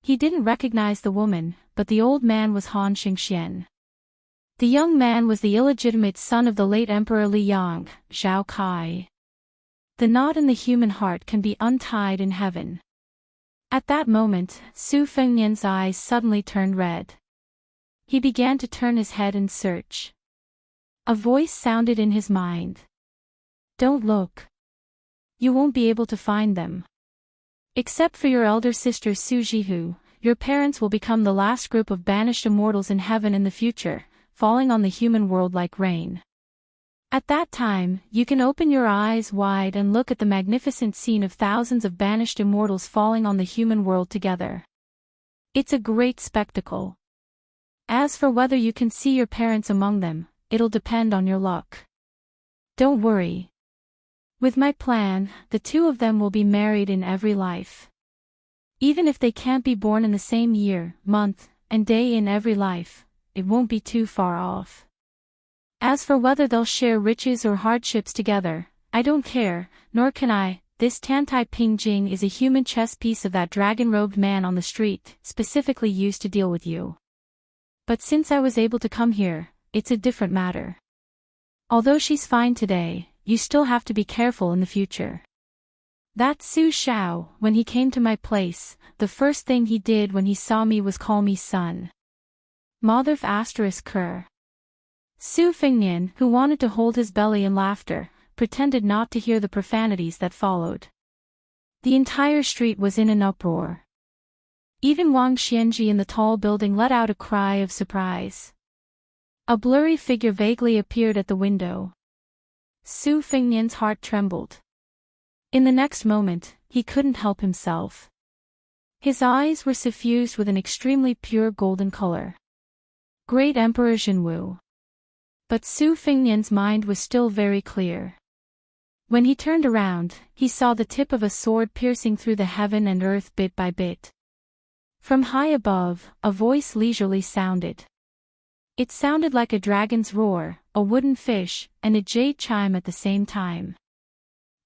He didn't recognize the woman, but the old man was Han Xingxian. The young man was the illegitimate son of the late Emperor Liang, Zhao Kai. The knot in the human heart can be untied in heaven. At that moment, Su Fengnian's eyes suddenly turned red. He began to turn his head and search. A voice sounded in his mind. "Don't look. You won't be able to find them. Except for your elder sister Su Jihu, your parents will become the last group of banished immortals in heaven in the future, falling on the human world like rain. At that time, you can open your eyes wide and look at the magnificent scene of thousands of banished immortals falling on the human world together. It's a great spectacle. As for whether you can see your parents among them, it'll depend on your luck. Don't worry. With my plan, the two of them will be married in every life. Even if they can't be born in the same year, month, and day in every life, it won't be too far off. As for whether they'll share riches or hardships together, I don't care, nor can I. This Tantai Ping Jing is a human chess piece of that dragon-robed man on the street, specifically used to deal with you. But since I was able to come here, it's a different matter. Although she's fine today, you still have to be careful in the future. That Su Xiao, when he came to my place, the first thing he did when he saw me was call me son. Motherf asterisk Ker. Su Fingnian, who wanted to hold his belly in laughter, pretended not to hear the profanities that followed. The entire street was in an uproar. Even Wang Xianji in the tall building let out a cry of surprise. A blurry figure vaguely appeared at the window. Su Fingnian's heart trembled. In the next moment, he couldn't help himself. His eyes were suffused with an extremely pure golden color. Great Emperor Jinwu. But Su Fingnian's mind was still very clear. When he turned around, he saw the tip of a sword piercing through the heaven and earth bit by bit. From high above, a voice leisurely sounded. It sounded like a dragon's roar, a wooden fish, and a jade chime at the same time.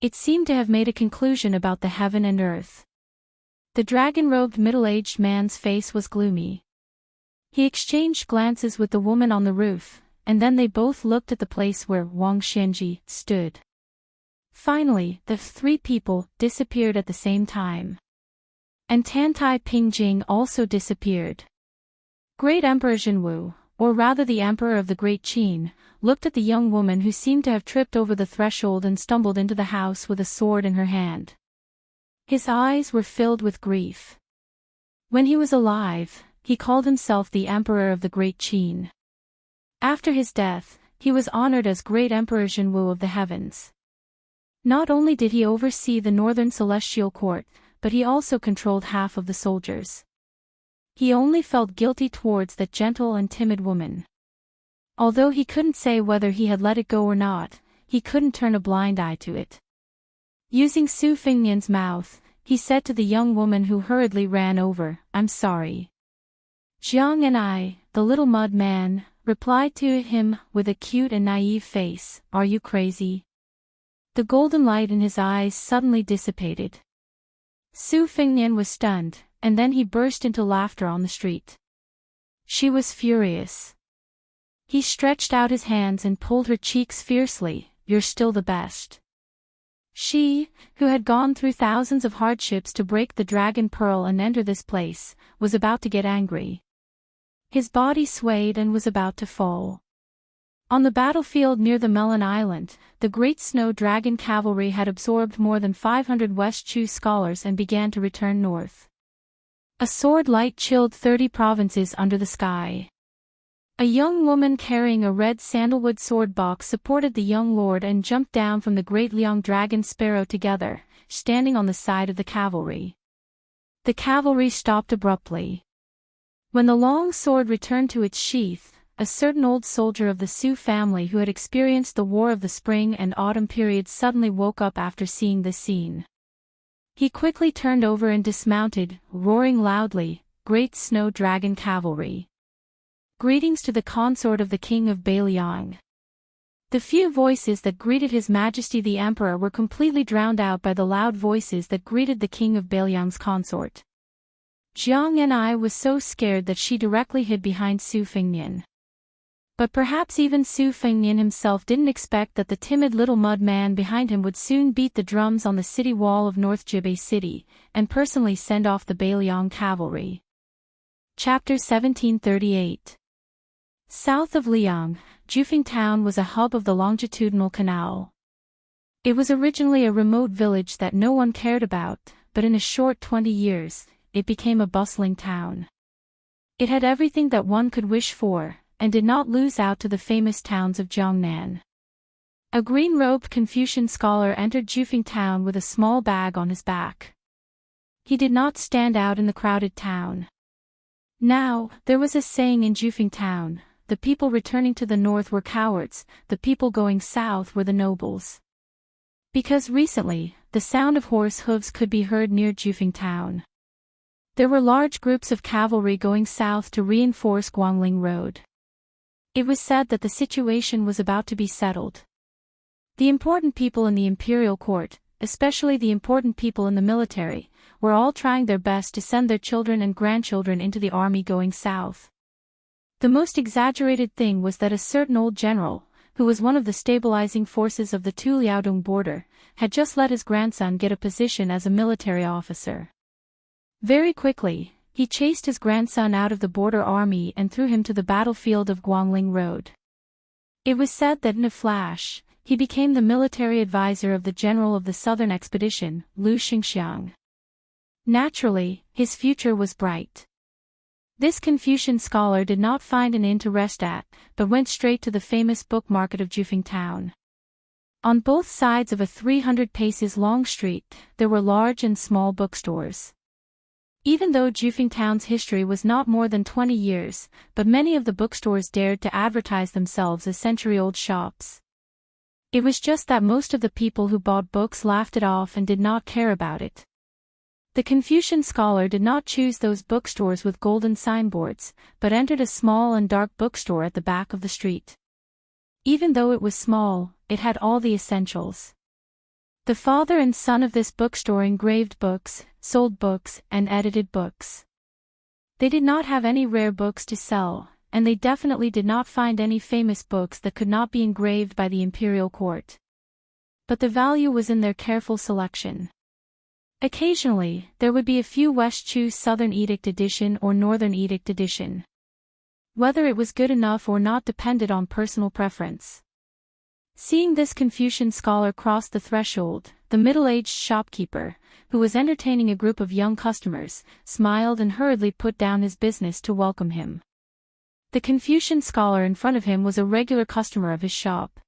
It seemed to have made a conclusion about the heaven and earth. The dragon-robed middle-aged man's face was gloomy. He exchanged glances with the woman on the roof, and then they both looked at the place where Wang Xianji stood. Finally, the three people disappeared at the same time. And Tantai Ping Jing also disappeared. Great Emperor Jinwu, or rather the Emperor of the Great Qin, looked at the young woman who seemed to have tripped over the threshold and stumbled into the house with a sword in her hand. His eyes were filled with grief. When he was alive, he called himself the Emperor of the Great Qin. After his death, he was honored as Great Emperor Jinwu of the Heavens. Not only did he oversee the Northern Celestial Court, but he also controlled half of the soldiers. He only felt guilty towards that gentle and timid woman. Although he couldn't say whether he had let it go or not, he couldn't turn a blind eye to it. Using Su Fingnian's mouth, he said to the young woman who hurriedly ran over, "I'm sorry." Jiang and I, the little mud man, replied to him with a cute and naive face, "Are you crazy?" The golden light in his eyes suddenly dissipated. Su Fingnian was stunned, and then he burst into laughter on the street. She was furious. He stretched out his hands and pulled her cheeks fiercely, "You're still the best." She, who had gone through thousands of hardships to break the dragon pearl and enter this place, was about to get angry. His body swayed and was about to fall. On the battlefield near the Melon Island, the great snow dragon cavalry had absorbed more than 500 West Chu scholars and began to return north. A sword light chilled 30 provinces under the sky. A young woman carrying a red sandalwood sword box supported the young lord and jumped down from the great Liang dragon sparrow together, standing on the side of the cavalry. The cavalry stopped abruptly. When the long sword returned to its sheath, a certain old soldier of the Su family who had experienced the War of the Spring and Autumn periods suddenly woke up after seeing this scene. He quickly turned over and dismounted, roaring loudly, "Great Snow Dragon Cavalry! Greetings to the consort of the King of Beiliang." The few voices that greeted His Majesty the Emperor were completely drowned out by the loud voices that greeted the King of Beiliang's consort. Jiang and I was so scared that she directly hid behind Su Fingnian. But perhaps even Su Fingnian himself didn't expect that the timid little mud man behind him would soon beat the drums on the city wall of North Jibei City, and personally send off the Beiliang cavalry. Chapter 1738. South of Liang, Jufeng town was a hub of the longitudinal canal. It was originally a remote village that no one cared about, but in a short 20 years, it became a bustling town. It had everything that one could wish for, and did not lose out to the famous towns of Jiangnan. A green-robed Confucian scholar entered Jufeng town with a small bag on his back. He did not stand out in the crowded town. Now, there was a saying in Jufeng town, the people returning to the north were cowards, the people going south were the nobles. Because recently, the sound of horse hooves could be heard near Jufeng town. There were large groups of cavalry going south to reinforce Guangling Road. It was said that the situation was about to be settled. The important people in the imperial court, especially the important people in the military, were all trying their best to send their children and grandchildren into the army going south. The most exaggerated thing was that a certain old general, who was one of the stabilizing forces of the Tu-Liaodong border, had just let his grandson get a position as a military officer. Very quickly, he chased his grandson out of the border army and threw him to the battlefield of Guangling Road. It was said that in a flash, he became the military advisor of the general of the southern expedition, Lu Xingxiang. Naturally, his future was bright. This Confucian scholar did not find an inn to rest at, but went straight to the famous book market of Jufeng town. On both sides of a 300 paces long street, there were large and small bookstores. Even though Jufeng town's history was not more than 20 years, but many of the bookstores dared to advertise themselves as century-old shops. It was just that most of the people who bought books laughed it off and did not care about it. The Confucian scholar did not choose those bookstores with golden signboards, but entered a small and dark bookstore at the back of the street. Even though it was small, it had all the essentials. The father and son of this bookstore engraved books, sold books, and edited books. They did not have any rare books to sell, and they definitely did not find any famous books that could not be engraved by the imperial court. But the value was in their careful selection. Occasionally, there would be a few West Chu's Southern Edict edition or Northern Edict edition. Whether it was good enough or not depended on personal preference. Seeing this Confucian scholar cross the threshold, the middle-aged shopkeeper, who was entertaining a group of young customers, smiled and hurriedly put down his business to welcome him. The Confucian scholar in front of him was a regular customer of his shop.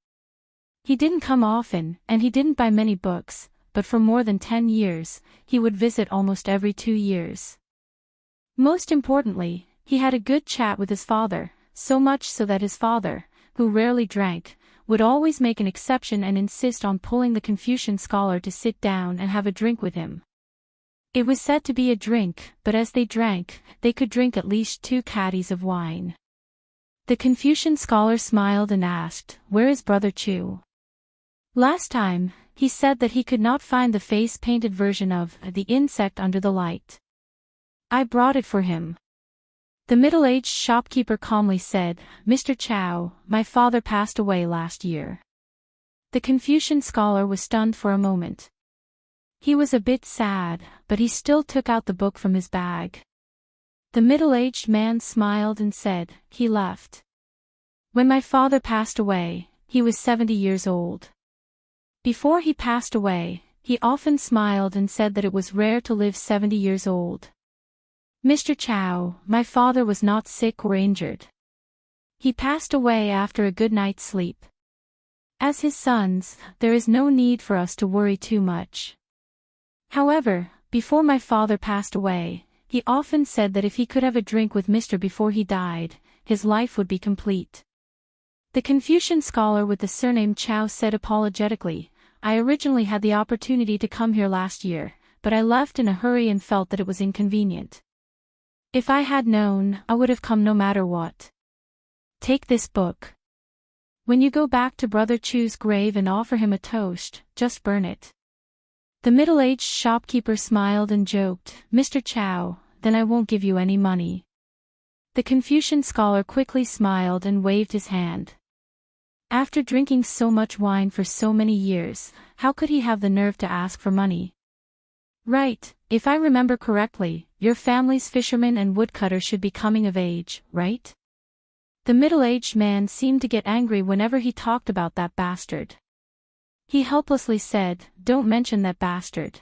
He didn't come often, and he didn't buy many books, but for more than 10 years, he would visit almost every 2 years. Most importantly, he had a good chat with his father, so much so that his father, who rarely drank, would always make an exception and insist on pulling the Confucian scholar to sit down and have a drink with him. It was said to be a drink, but as they drank, they could drink at least 2 caddies of wine. The Confucian scholar smiled and asked, "Where is Brother Chu?" Last time, he said that he could not find the face-painted version of The Insect Under the Light. I brought it for him. The middle-aged shopkeeper calmly said, "Mr. Chow, my father passed away last year." The Confucian scholar was stunned for a moment. He was a bit sad, but he still took out the book from his bag. The middle-aged man smiled and said, "He left. When my father passed away, he was 70 years old. Before he passed away, he often smiled and said that it was rare to live 70 years old. Mr. Chow, my father was not sick or injured. He passed away after a good night's sleep. As his sons, there is no need for us to worry too much. However, before my father passed away, he often said that if he could have a drink with Mr. before he died, his life would be complete." The Confucian scholar with the surname Chow said apologetically, "I originally had the opportunity to come here last year, but I left in a hurry and felt that it was inconvenient. If I had known, I would have come no matter what. Take this book. When you go back to Brother Chu's grave and offer him a toast, just burn it." The middle-aged shopkeeper smiled and joked, "Mr. Chow, then I won't give you any money." The Confucian scholar quickly smiled and waved his hand. After drinking so much wine for so many years, how could he have the nerve to ask for money? "Right, if I remember correctly, your family's fisherman and woodcutter should be coming of age, right?" The middle-aged man seemed to get angry whenever he talked about that bastard. He helplessly said, "Don't mention that bastard.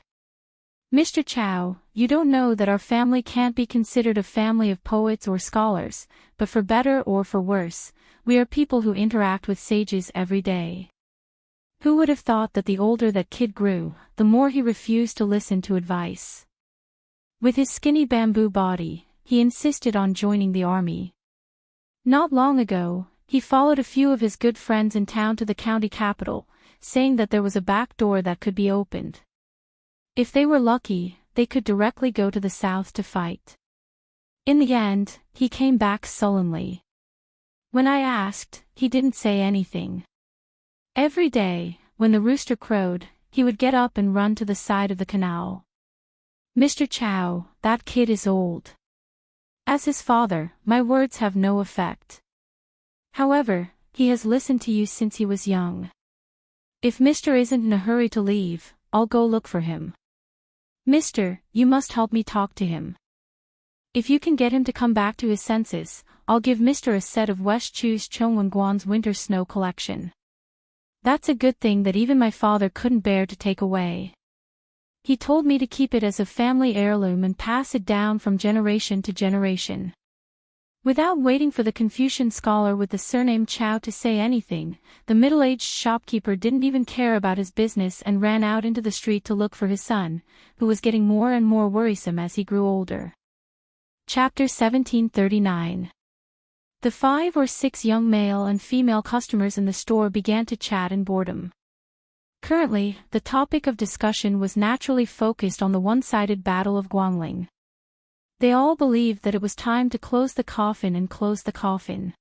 Mr. Chow, you don't know that our family can't be considered a family of poets or scholars, but for better or for worse, we are people who interact with sages every day. Who would have thought that the older that kid grew, the more he refused to listen to advice. With his skinny bamboo body, he insisted on joining the army. Not long ago, he followed a few of his good friends in town to the county capital, saying that there was a back door that could be opened. If they were lucky, they could directly go to the south to fight. In the end, he came back sullenly. When I asked, he didn't say anything. Every day, when the rooster crowed, he would get up and run to the side of the canal. Mr. Chow, that kid is old. As his father, my words have no effect. However, he has listened to you since he was young. If Mr. isn't in a hurry to leave, I'll go look for him. Mister, you must help me talk to him. If you can get him to come back to his senses, I'll give Mr. a set of West Chu's Chongwenguan's winter snow collection. That's a good thing that even my father couldn't bear to take away. He told me to keep it as a family heirloom and pass it down from generation to generation. Without waiting for the Confucian scholar with the surname Chow to say anything, the middle-aged shopkeeper didn't even care about his business and ran out into the street to look for his son, who was getting more and more worrisome as he grew older. Chapter 1739. The 5 or 6 young male and female customers in the store began to chat in boredom. Currently, the topic of discussion was naturally focused on the one-sided Battle of Guangling. They all believed that it was time to close the coffin and close the coffin.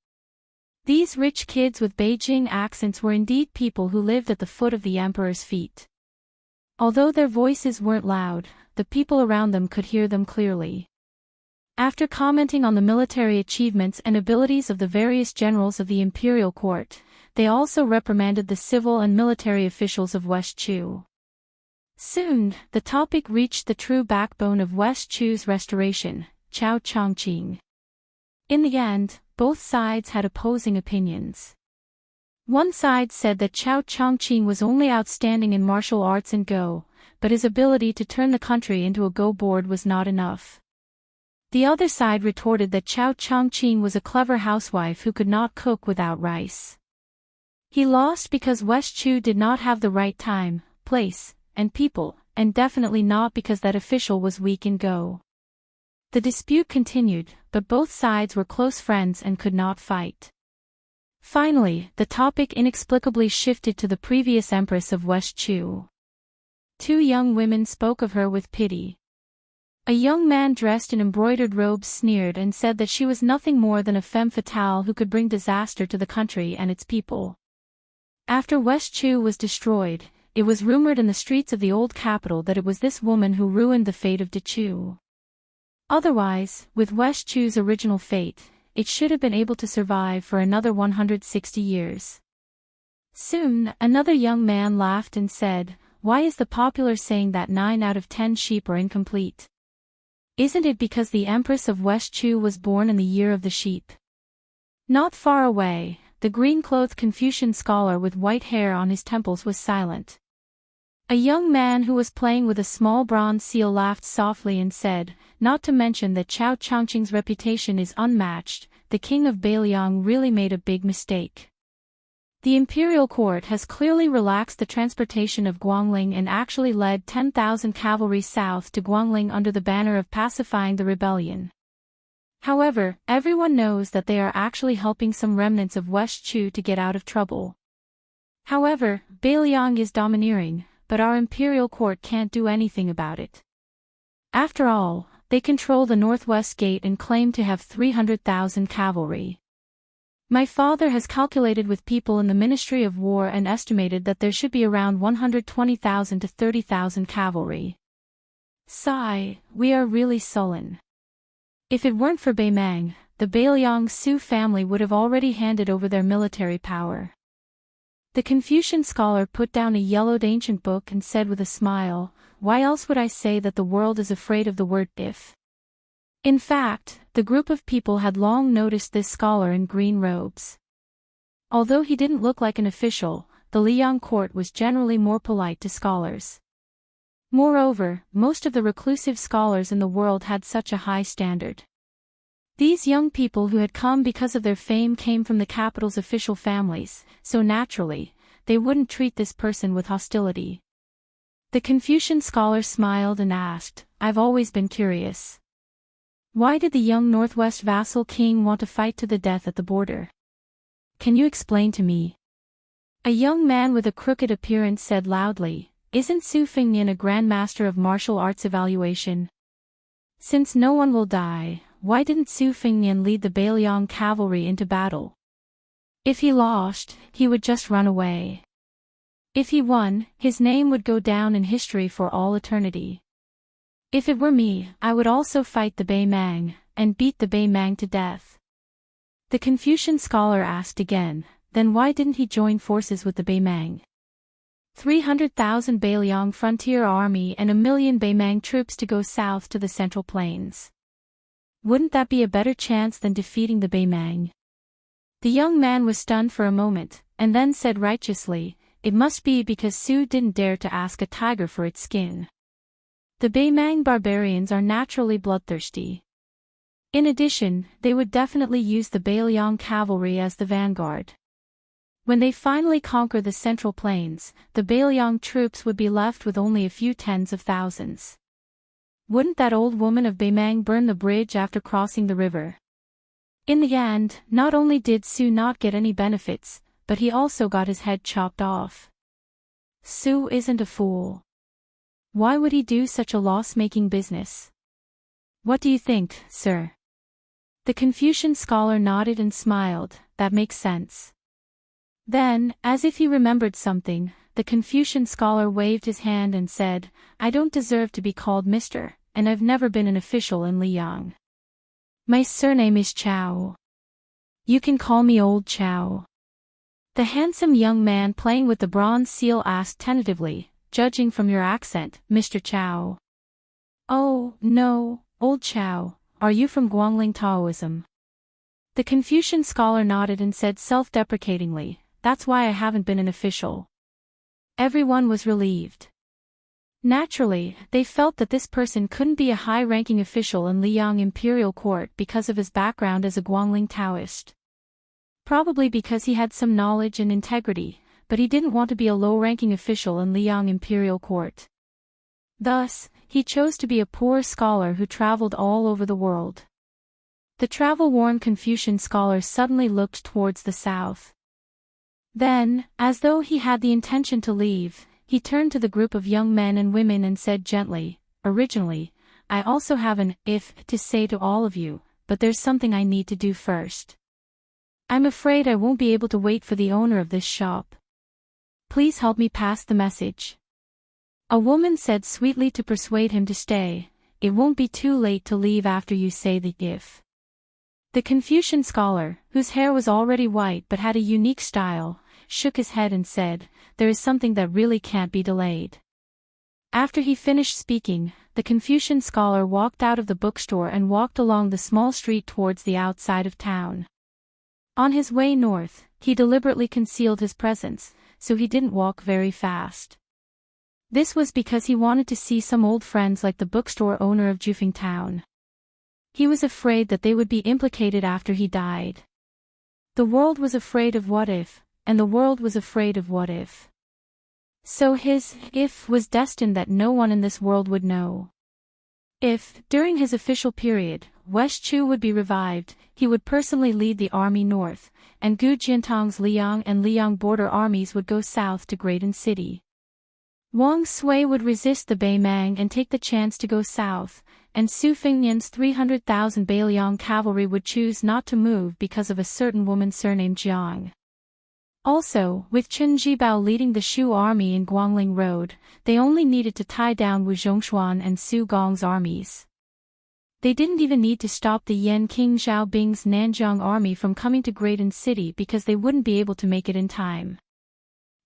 These rich kids with Beijing accents were indeed people who lived at the foot of the emperor's feet. Although their voices weren't loud, the people around them could hear them clearly. After commenting on the military achievements and abilities of the various generals of the imperial court, they also reprimanded the civil and military officials of West Chu. Soon, the topic reached the true backbone of West Chu's restoration, Chao Chongqing. In the end, both sides had opposing opinions. One side said that Chao Chongqing was only outstanding in martial arts and Go, but his ability to turn the country into a Go board was not enough. The other side retorted that Chao Chongqing was a clever housewife who could not cook without rice. He lost because West Chu did not have the right time, place, and people, and definitely not because that official was weak in Go. The dispute continued, but both sides were close friends and could not fight. Finally, the topic inexplicably shifted to the previous empress of West Chu. 2 young women spoke of her with pity. A young man dressed in embroidered robes sneered and said that she was nothing more than a femme fatale who could bring disaster to the country and its people. After West Chu was destroyed, it was rumored in the streets of the old capital that it was this woman who ruined the fate of Dechu. Otherwise, with West Chu's original fate, it should have been able to survive for another 160 years. Soon, another young man laughed and said, "Why is the popular saying that 9 out of 10 sheep are incomplete? Isn't it because the Empress of West Chu was born in the year of the sheep?" Not far away, the green-clothed Confucian scholar with white hair on his temples was silent. A young man who was playing with a small bronze seal laughed softly and said, "Not to mention that Chao Chongqing's reputation is unmatched, the king of Beiliang really made a big mistake. The imperial court has clearly relaxed the transportation of Guangling and actually led 10,000 cavalry south to Guangling under the banner of pacifying the rebellion. However, everyone knows that they are actually helping some remnants of West Chu to get out of trouble. However, Beiliang is domineering, but our imperial court can't do anything about it. After all, they control the northwest gate and claim to have 300,000 cavalry. My father has calculated with people in the Ministry of War and estimated that there should be around 120,000 to 30,000 cavalry. Sigh, we are really sullen. If it weren't for Beimang, the Beiliang Su family would have already handed over their military power." The Confucian scholar put down a yellowed ancient book and said with a smile, "Why else would I say that the world is afraid of the word if?" In fact, the group of people had long noticed this scholar in green robes. Although he didn't look like an official, the Liang court was generally more polite to scholars. Moreover, most of the reclusive scholars in the world had such a high standard. These young people who had come because of their fame came from the capital's official families, so naturally, they wouldn't treat this person with hostility. The Confucian scholar smiled and asked, I've always been curious. Why did the young Northwest vassal king want to fight to the death at the border? Can you explain to me? A young man with a crooked appearance said loudly, Isn't Su Fengnian a grandmaster of martial arts evaluation? Since no one will die, why didn't Su Fengnian lead the Beiliang cavalry into battle? If he lost, he would just run away. If he won, his name would go down in history for all eternity. If it were me, I would also fight the Bei Mang, and beat the Bei Mang to death. The Confucian scholar asked again, then why didn't he join forces with the Bei Mang? 300,000 Beiliang frontier army and 1 million Bei Mang troops to go south to the Central Plains. Wouldn't that be a better chance than defeating the Bei Mang? The young man was stunned for a moment, and then said righteously, It must be because Su didn't dare to ask a tiger for its skin. The Bei Mang barbarians are naturally bloodthirsty. In addition, they would definitely use the Beiliang cavalry as the vanguard. When they finally conquer the Central Plains, the Beiliang troops would be left with only a few tens of thousands. Wouldn't that old woman of Bei Mang burn the bridge after crossing the river? In the end, not only did Su not get any benefits, but he also got his head chopped off. Su isn't a fool. Why would he do such a loss-making business? What do you think, sir? The Confucian scholar nodded and smiled, that makes sense. Then, as if he remembered something, the Confucian scholar waved his hand and said, I don't deserve to be called Mr., and I've never been an official in Liang. My surname is Chow. You can call me Old Chow. The handsome young man playing with the bronze seal asked tentatively, Judging from your accent, Mr. Chow. Oh, no, Old Chow, are you from Guangling Taoism? The Confucian scholar nodded and said self-deprecatingly, That's why I haven't been an official. Everyone was relieved. Naturally, they felt that this person couldn't be a high-ranking official in Liang imperial court because of his background as a Guangling Taoist. Probably because he had some knowledge and integrity, but he didn't want to be a low-ranking official in Liang imperial court. Thus, he chose to be a poor scholar who traveled all over the world. The travel-worn Confucian scholar suddenly looked towards the south. Then, as though he had the intention to leave, he turned to the group of young men and women and said gently, Originally, I also have an if to say to all of you, but there's something I need to do first. I'm afraid I won't be able to wait for the owner of this shop. Please help me pass the message. A woman said sweetly to persuade him to stay, It won't be too late to leave after you say the if. The Confucian scholar, whose hair was already white but had a unique style, shook his head and said, There is something that really can't be delayed. After he finished speaking, the Confucian scholar walked out of the bookstore and walked along the small street towards the outside of town. On his way north, he deliberately concealed his presence, so he didn't walk very fast. This was because he wanted to see some old friends like the bookstore owner of Jufeng Town. He was afraid that they would be implicated after he died. The world was afraid of what if, and the world was afraid of what if. So his if was destined that no one in this world would know. If, during his official period, West Chu would be revived, he would personally lead the army north, and Gu Jiantong's Liang and Liang border armies would go south to Graydon City. Wang Sui would resist the Bei Mang and take the chance to go south, and Su Fengnian's 300,000 Beiliang cavalry would choose not to move because of a certain woman surnamed Jiang. Also, with Chen Jibao leading the Shu army in Guangling Road, they only needed to tie down Wu Zhongshuan and Su Gong's armies. They didn't even need to stop the Yan King Zhao Bing's Nanjiang army from coming to Graydon City because they wouldn't be able to make it in time.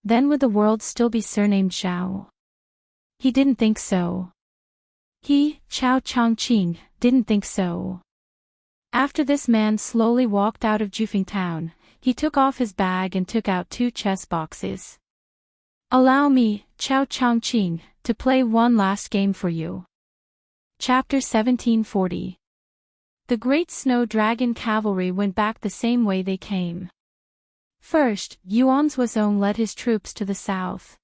Then would the world still be surnamed Zhao? He didn't think so. He, Chao Chongqing, didn't think so. After this man slowly walked out of Jufeng Town, he took off his bag and took out 2 chess boxes. Allow me, Chao Chongqing, to play one last game for you. Chapter 1740. The Great Snow Dragon Cavalry went back the same way they came. First, Yuan Zuozong led his troops to the south.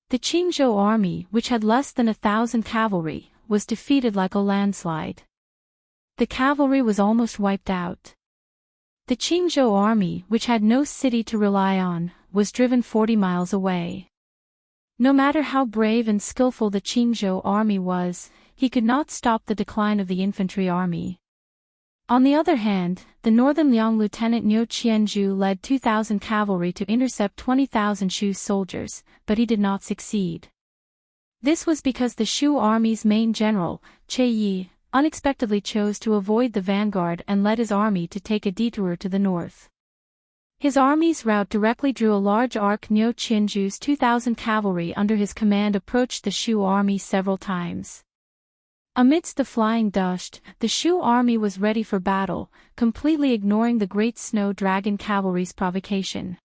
The Qingzhou army, which had less than 1,000 cavalry, was defeated like a landslide. The cavalry was almost wiped out. The Qingzhou army, which had no city to rely on, was driven 40 miles away. No matter how brave and skillful the Qingzhou army was, he could not stop the decline of the infantry army. On the other hand, the northern Liang Lieutenant Niu Qianzhu led 2,000 cavalry to intercept 20,000 Shu soldiers, but he did not succeed. This was because the Shu army's main general, Che Yi, unexpectedly chose to avoid the vanguard and led his army to take a detour to the north. His army's route directly drew a large arc. Niu Qianzhu's 2,000 cavalry under his command approached the Shu army several times. Amidst the flying dust, the Shu army was ready for battle, completely ignoring the Great Snow Dragon cavalry's provocation.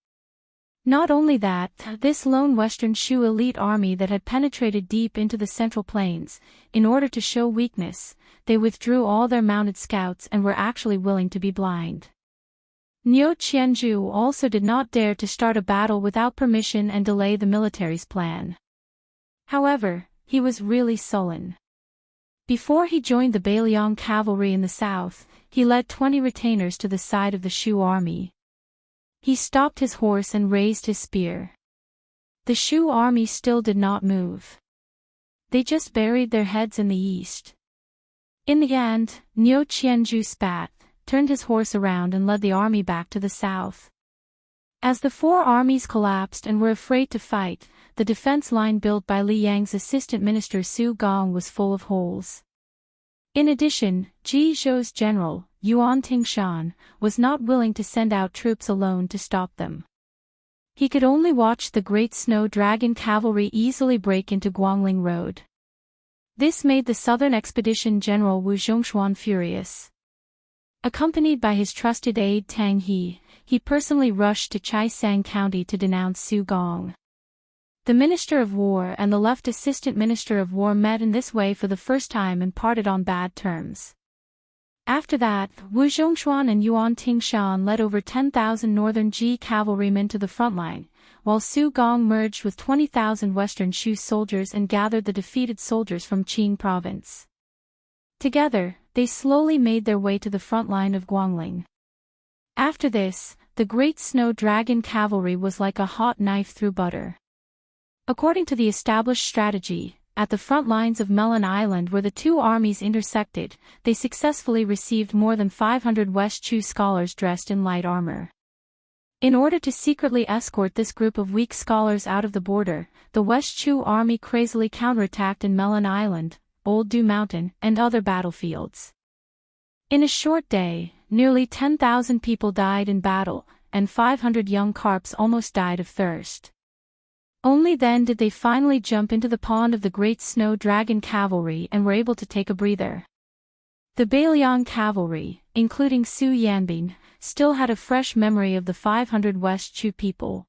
Not only that, this lone Western Shu elite army that had penetrated deep into the Central Plains, in order to show weakness, they withdrew all their mounted scouts and were actually willing to be blind. Niu Qianzhu also did not dare to start a battle without permission and delay the military's plan. However, he was really sullen. Before he joined the Beiliang cavalry in the south, he led 20 retainers to the side of the Shu army. He stopped his horse and raised his spear. The Shu army still did not move. They just buried their heads in the east. In the end, Niu Qianzhu spat, turned his horse around and led the army back to the south. As the four armies collapsed and were afraid to fight, the defense line built by Li Yang's assistant minister Su Gong was full of holes. In addition, Ji Zhou's general, Yuan Tingshan, was not willing to send out troops alone to stop them. He could only watch the Great Snow Dragon cavalry easily break into Guangling Road. This made the southern expedition general Wu Zhongshuan furious. Accompanied by his trusted aide Tang He personally rushed to Chaisang County to denounce Su Gong. The Minister of War and the left Assistant Minister of War met in this way for the first time and parted on bad terms. After that, Wu Zhongshuan and Yuan Tingshan led over 10,000 northern Ji cavalrymen to the front line, while Su Gong merged with 20,000 western Shu soldiers and gathered the defeated soldiers from Qing province. Together, they slowly made their way to the front line of Guangling. After this, the Great Snow Dragon cavalry was like a hot knife through butter. According to the established strategy, at the front lines of Melon Island where the two armies intersected, they successfully received more than 500 West Chu scholars dressed in light armor. In order to secretly escort this group of weak scholars out of the border, the West Chu army crazily counterattacked in Melon Island, Old Du Mountain, and other battlefields. In a short day, nearly 10,000 people died in battle, and 500 young carps almost died of thirst. Only then did they finally jump into the pond of the Great Snow Dragon cavalry and were able to take a breather. The Beiliang cavalry, including Su Yanbing, still had a fresh memory of the 500 West Chu people.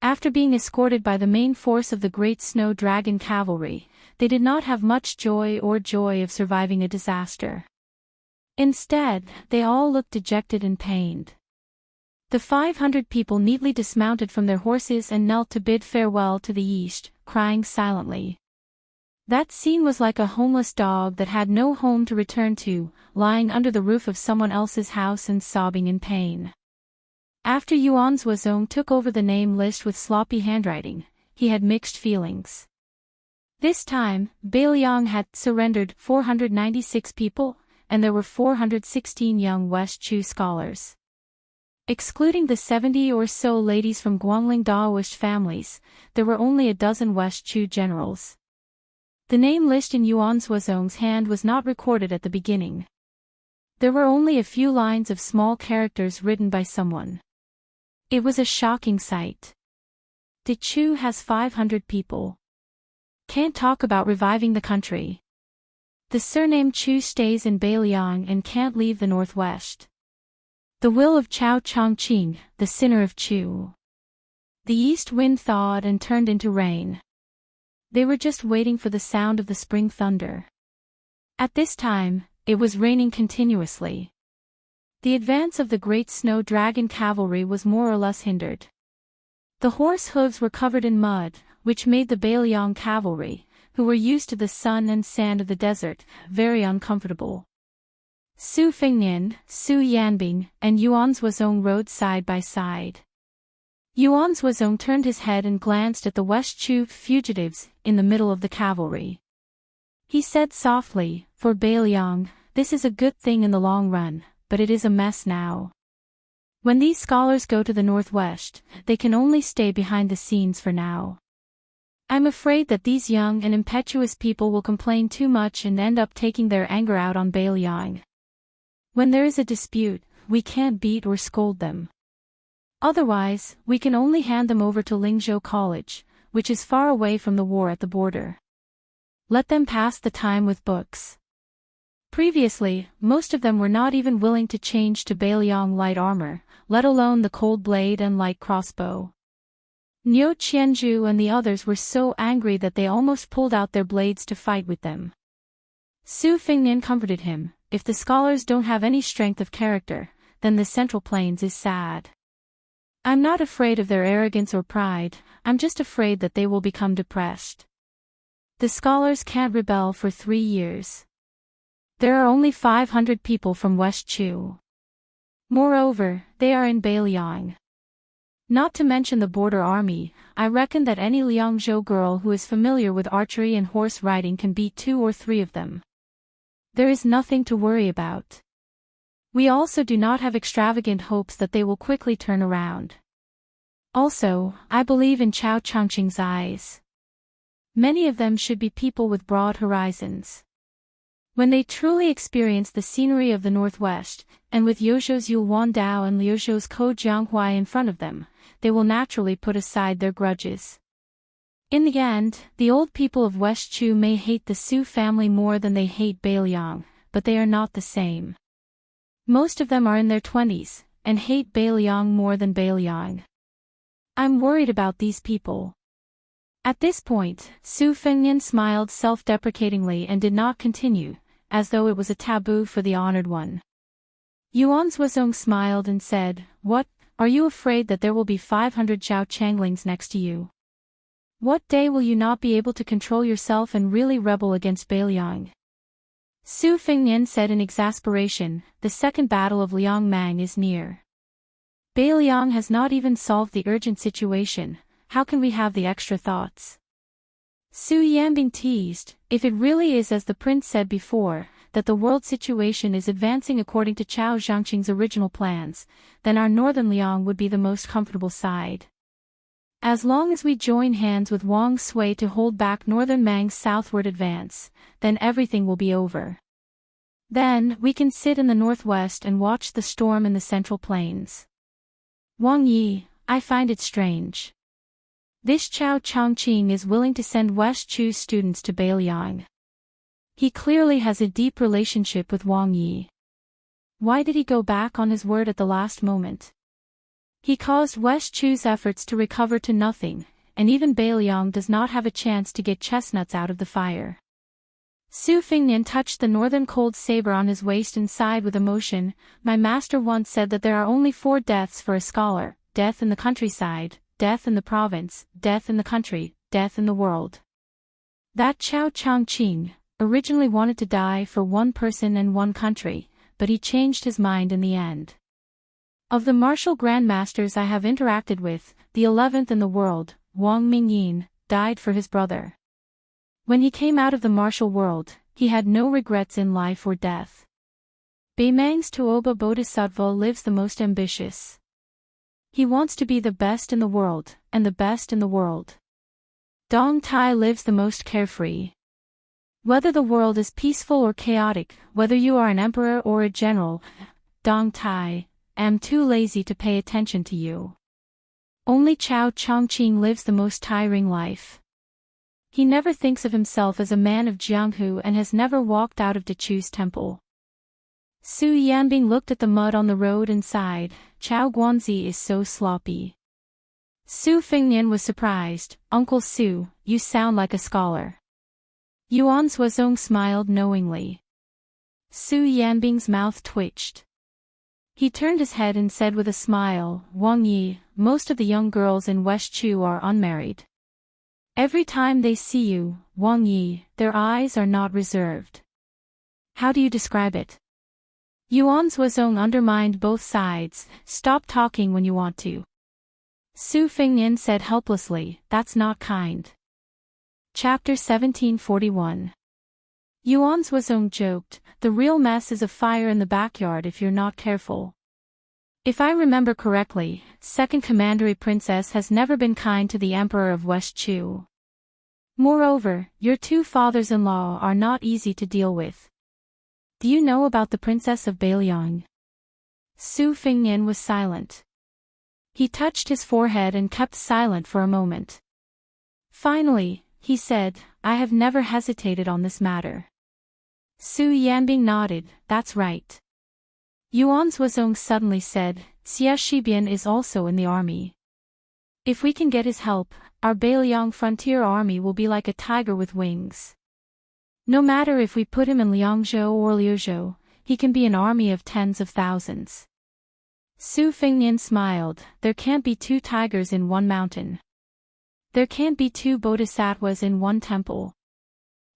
After being escorted by the main force of the Great Snow Dragon cavalry, they did not have much joy of surviving a disaster. Instead, they all looked dejected and pained. The 500 people neatly dismounted from their horses and knelt to bid farewell to the east, crying silently. That scene was like a homeless dog that had no home to return to, lying under the roof of someone else's house and sobbing in pain. After Yuan Zuozong took over the name list with sloppy handwriting, he had mixed feelings. This time, Beiliang had surrendered 496 people, and there were 416 young West Chu scholars. Excluding the 70 or so ladies from Guangling Daoist families, there were only a dozen West Chu generals. The name list in Yuan Zuozong's hand was not recorded at the beginning. There were only a few lines of small characters written by someone. It was a shocking sight. De Chu has 500 people. Can't talk about reviving the country. The surname Chu stays in Beiliang and can't leave the northwest. The will of Chao Chongqing, the sinner of Chu. The east wind thawed and turned into rain. They were just waiting for the sound of the spring thunder. At this time, it was raining continuously. the advance of the great snow dragon cavalry was more or less hindered. The horse hooves were covered in mud, which made the Bailiang cavalry, who were used to the sun and sand of the desert, very uncomfortable. Su Fengnian, Su Yanbing, and Yuan Zuozong rode side by side. Yuan Zuozong turned his head and glanced at the West Chu fugitives in the middle of the cavalry. He said softly, "For Bailiang, this is a good thing in the long run, but it is a mess now. When these scholars go to the northwest, they can only stay behind the scenes for now. I'm afraid that these young and impetuous people will complain too much and end up taking their anger out on Bailiang. When there is a dispute, we can't beat or scold them. Otherwise, we can only hand them over to Lingzhou College, which is far away from the war at the border. Let them pass the time with books." Previously, most of them were not even willing to change to Bailiang light armor, let alone the cold blade and light crossbow. Niu Qianzhu and the others were so angry that they almost pulled out their blades to fight with them. Su Fengnian comforted him, "If the scholars don't have any strength of character, then the Central Plains is sad. I'm not afraid of their arrogance or pride, I'm just afraid that they will become depressed. The scholars can't rebel for 3 years. There are only 500 people from West Chu. Moreover, they are in Bailiang. Not to mention the border army, I reckon that any Liangzhou girl who is familiar with archery and horse riding can beat 2 or 3 of them. There is nothing to worry about. We also do not have extravagant hopes that they will quickly turn around. Also, I believe in Chao Changqing's eyes. Many of them should be people with broad horizons. When they truly experience the scenery of the Northwest, and with Yozhou's Yuan Dao and Liuzhou's Ko Jianghuai in front of them, they will naturally put aside their grudges. In the end, the old people of West Chu may hate the Su family more than they hate Bailiang, but they are not the same. Most of them are in their 20s, and hate Bailiang more than Bailiang. I'm worried about these people." At this point, Su Fengnian smiled self-deprecatingly and did not continue, as though it was a taboo for the honored one. Yuan Zuozong smiled and said, "What, are you afraid that there will be 500 Zhao Changlings next to you? What day will you not be able to control yourself and really rebel against Bailiang?" Su Fengnian said in exasperation, "The second battle of Liangmang is near. Bailiang has not even solved the urgent situation, how can we have the extra thoughts?" Su Yanbing teased, "If it really is as the prince said before, that the world situation is advancing according to Chao Zhangqing's original plans, then our northern Liang would be the most comfortable side. As long as we join hands with Wang Sui to hold back northern Mang's southward advance, then everything will be over. Then, we can sit in the northwest and watch the storm in the Central Plains. Wang Yi, I find it strange. This Chao Changqing is willing to send West Chu students to Bailiang. He clearly has a deep relationship with Wang Yi. Why did he go back on his word at the last moment? He caused West Chu's efforts to recover to nothing, and even Bailiang does not have a chance to get chestnuts out of the fire." Su Fengnian touched the northern cold saber on his waist and sighed with emotion. "My master once said that there are only 4 deaths for a scholar: death in the countryside, death in the province, death in the country, death in the world. That Chao Changqing originally wanted to die for one person and one country, but he changed his mind in the end. Of the martial grandmasters I have interacted with, the 11th in the world, Wang Mingyin, died for his brother. When he came out of the martial world, he had no regrets in life or death. Beimang's Tuoba Bodhisattva lives the most ambitious. He wants to be the best in the world, and the best in the world. Dong Tai lives the most carefree. Whether the world is peaceful or chaotic, whether you are an emperor or a general, Dong Tai, am too lazy to pay attention to you. Only Chao Changqing lives the most tiring life. He never thinks of himself as a man of Jianghu and has never walked out of Dechu's temple." Su Yanbing looked at the mud on the road and sighed, "Chao Guanzi is so sloppy." Su Fengnian was surprised, "Uncle Su, you sound like a scholar." Yuan Zuozong smiled knowingly. Su Yanbing's mouth twitched. He turned his head and said with a smile, Wang Yi, most of the young girls in West Chu are unmarried. Every time they see you, Wang Yi, their eyes are not reserved. How do you describe it? Yuan Zuozong undermined both sides. Stop talking when you want to. Su Fengnian said helplessly, that's not kind. Chapter 1741. Yuan Zuozong joked, the real mess is a fire in the backyard if you're not careful. If I remember correctly, Second Commandery Princess has never been kind to the Emperor of West Chu. Moreover, your two fathers-in-law are not easy to deal with. Do you know about the Princess of Beiliang? Su Fengnian was silent. He touched his forehead and kept silent for a moment. Finally, he said, I have never hesitated on this matter. Su Yanbing nodded, that's right. Yuan Zuozong suddenly said, Xie Shibian is also in the army. If we can get his help, our Beiliang frontier army will be like a tiger with wings. No matter if we put him in Liangzhou or Liuzhou, he can be an army of tens of thousands. Su Fengnian smiled, there can't be two tigers in one mountain. There can't be two bodhisattvas in one temple.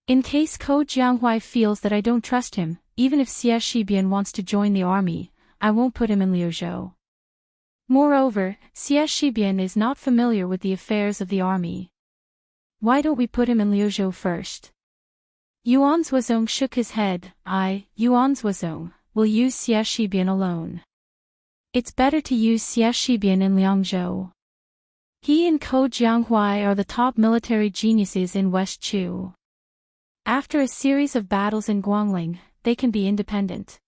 In case Ko Jianghuai feels that I don't trust him, even if Xie Shibian wants to join the army, I won't put him in Liuzhou. Moreover, Xie Shibian is not familiar with the affairs of the army. Why don't we put him in Liuzhou first? Yuan Zuozong shook his head, Yuan Zuozong, will use Xie Shibian alone. It's better to use Xie Shibian in Liangzhou. He and Ko Jianghuai are the top military geniuses in West Chu. After a series of battles in Guangling, they can be independent.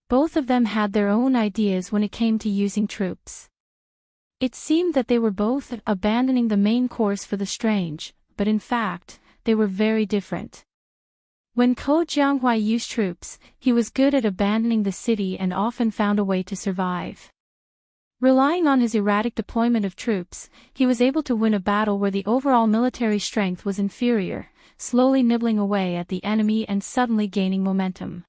Both of them had their own ideas when it came to using troops. It seemed that they were both abandoning the main course for the strange, but in fact, they were very different. When Ko Jianghuai used troops, he was good at abandoning the city and often found a way to survive. Relying on his erratic deployment of troops, he was able to win a battle where the overall military strength was inferior, slowly nibbling away at the enemy and suddenly gaining momentum.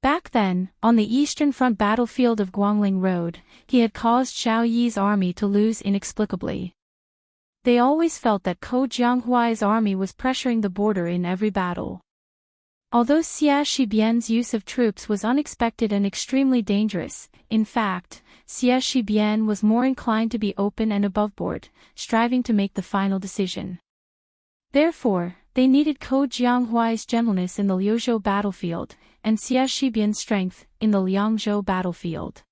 Back then, on the eastern front battlefield of Guangling Road, he had caused Xiao Yi's army to lose inexplicably. They always felt that Ko Jianghuai's army was pressuring the border in every battle. Although Xie Shibian's use of troops was unexpected and extremely dangerous, in fact, Xie Shibian was more inclined to be open and aboveboard, striving to make the final decision. Therefore, they needed Ko Jianghuai's gentleness in the Liuzhou battlefield, and Xie Shibian's strength in the Liangzhou battlefield.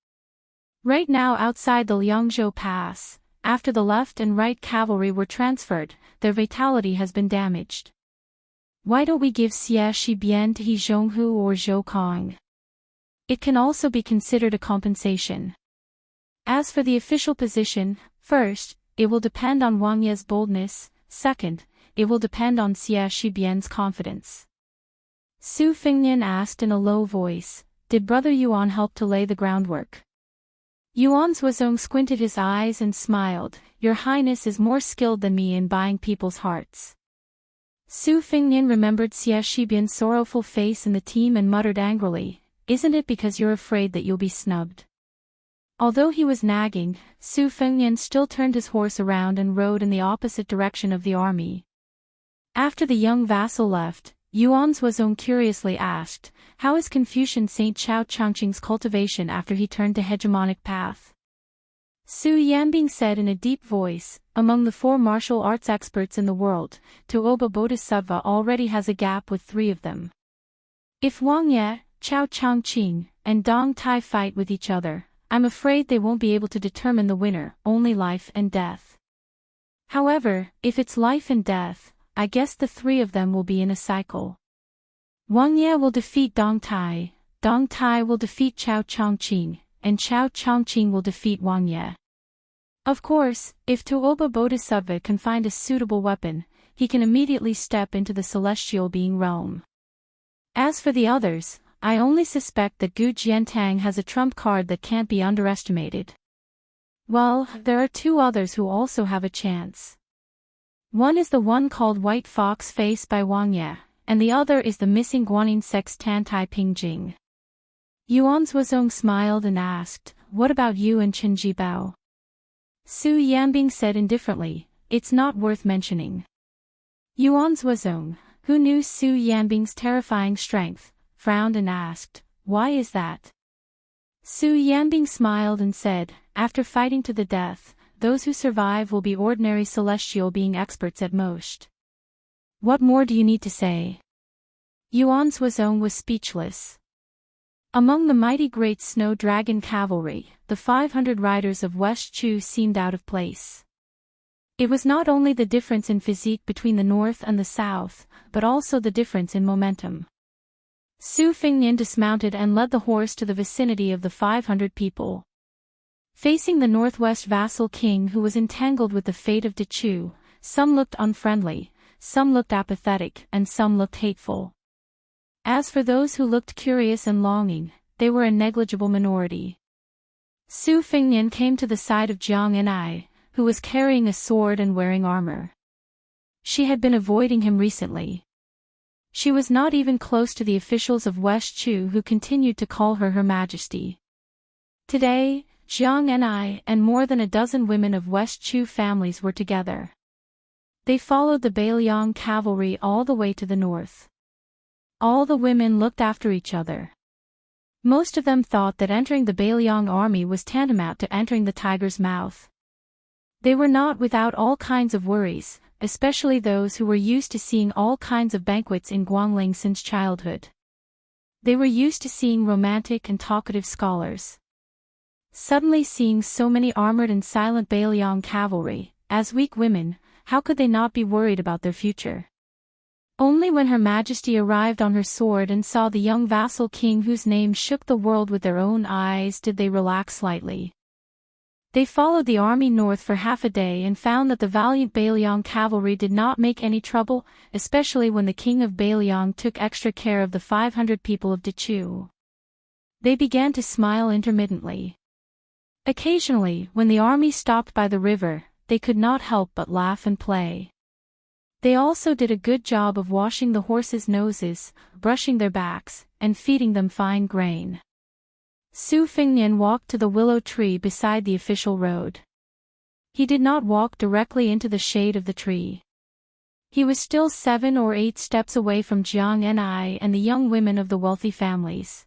Right now outside the Liangzhou Pass, after the left and right cavalry were transferred, their vitality has been damaged. Why don't we give Xie Shibian to He Zhonghu or Zhou Kong? It can also be considered a compensation. As for the official position, first, it will depend on Wang Ye's boldness, second, it will depend on Xie Shibian's confidence. Su Fengnian asked in a low voice, did Brother Yuan help to lay the groundwork? Yuan Zuozong squinted his eyes and smiled, Your Highness is more skilled than me in buying people's hearts. Su Fengnian remembered Xie Shibian's sorrowful face in the team and muttered angrily, isn't it because you're afraid that you'll be snubbed? Although he was nagging, Su Fengnian still turned his horse around and rode in the opposite direction of the army. After the young vassal left, Yuan Zuozong curiously asked, how is Confucian Saint Chao Changqing's cultivation after he turned to hegemonic path? Su Yanbing said in a deep voice, among the 4 martial arts experts in the world, Tuoba Bodhisattva already has a gap with 3 of them. If Wang Ye, Chao Changqing, and Dong Tai fight with each other, I'm afraid they won't be able to determine the winner, only life and death. However, if it's life and death, I guess the 3 of them will be in a cycle. Wang Ye will defeat Dong Tai will defeat Chao Changqing, and Chao Changqing will defeat Wang Ye. Of course, if Tuoba Bodhisattva can find a suitable weapon, he can immediately step into the celestial being realm. As for the others, I only suspect that Gu Jiantang has a trump card that can't be underestimated. Well, there are 2 others who also have a chance. One is the one called White Fox Face by Wang Ye, and the other is the missing Guanyin sect's Tan Tai Ping Jing. Yuan Zuozong smiled and asked, "What about you and Qin Jibao?" Su Yanbing said indifferently, "It's not worth mentioning." Yuan Zuozong, who knew Su Yanbing's terrifying strength, frowned and asked, "Why is that?" Su Yanbing smiled and said, "After fighting to the death, those who survive will be ordinary celestial being experts at most. What more do you need to say?" Yuan Zuozong was speechless. Among the mighty great snow dragon cavalry, the 500 riders of West Chu seemed out of place. It was not only the difference in physique between the north and the south, but also the difference in momentum. Su Fengnian dismounted and led the horse to the vicinity of the 500 people. Facing the northwest vassal king who was entangled with the fate of Dechu, some looked unfriendly, some looked apathetic, and some looked hateful. As for those who looked curious and longing, they were a negligible minority. Su Fengnian came to the side of Jiang Enai, who was carrying a sword and wearing armor. She had been avoiding him recently. She was not even close to the officials of West Chu who continued to call her Her Majesty. Today, Jiang Enai and more than a dozen women of West Chu families were together. They followed the Beiliang cavalry all the way to the north. All the women looked after each other. Most of them thought that entering the Beiliang army was tantamount to entering the tiger's mouth. They were not without all kinds of worries, especially those who were used to seeing all kinds of banquets in Guangling since childhood. They were used to seeing romantic and talkative scholars. Suddenly seeing so many armored and silent Beiliang cavalry, as weak women, how could they not be worried about their future? Only when Her Majesty arrived on her sword and saw the young vassal king whose name shook the world with their own eyes did they relax slightly. They followed the army north for half a day and found that the valiant Beiliang cavalry did not make any trouble, especially when the king of Beiliang took extra care of the 500 people of Dechu. They began to smile intermittently. Occasionally, when the army stopped by the river, they could not help but laugh and play. They also did a good job of washing the horses' noses, brushing their backs, and feeding them fine grain. Su Fengnian walked to the willow tree beside the official road. He did not walk directly into the shade of the tree. He was still 7 or 8 steps away from Jiang Enai and the young women of the wealthy families.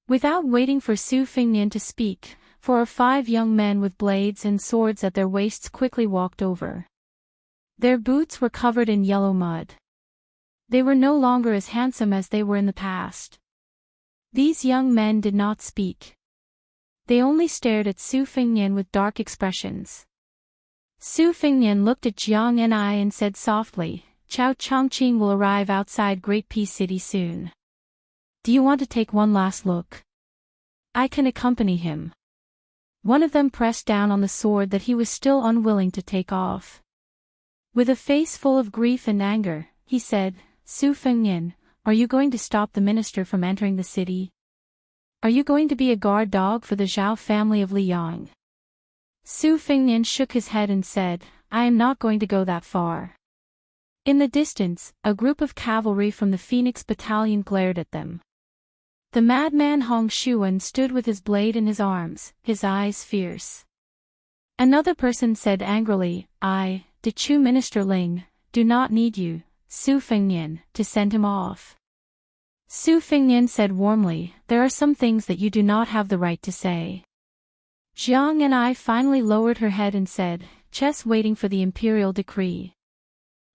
Without waiting for Su Fengnian to speak, 4 or 5 young men with blades and swords at their waists quickly walked over. Their boots were covered in yellow mud. They were no longer as handsome as they were in the past. These young men did not speak. They only stared at Su Fengnian with dark expressions. Su Fengnian looked at Jiang Enai and said softly, "Chao Chongqing will arrive outside Great Peace City soon. Do you want to take one last look? I can accompany him." One of them pressed down on the sword that he was still unwilling to take off. With a face full of grief and anger, he said, "Su Fengnian, are you going to stop the minister from entering the city? Are you going to be a guard dog for the Zhao family of Liang?" Su Fengnian shook his head and said, "I am not going to go that far." In the distance, a group of cavalry from the Phoenix Battalion glared at them. The madman Hong Shuan stood with his blade in his arms, his eyes fierce. Another person said angrily, "I, Dechu Minister Ling, do not need you, Su Fengnian, to send him off." Su Fengnian said warmly, "There are some things that you do not have the right to say." Jiang Enai finally lowered her head and said, "Chess waiting for the imperial decree.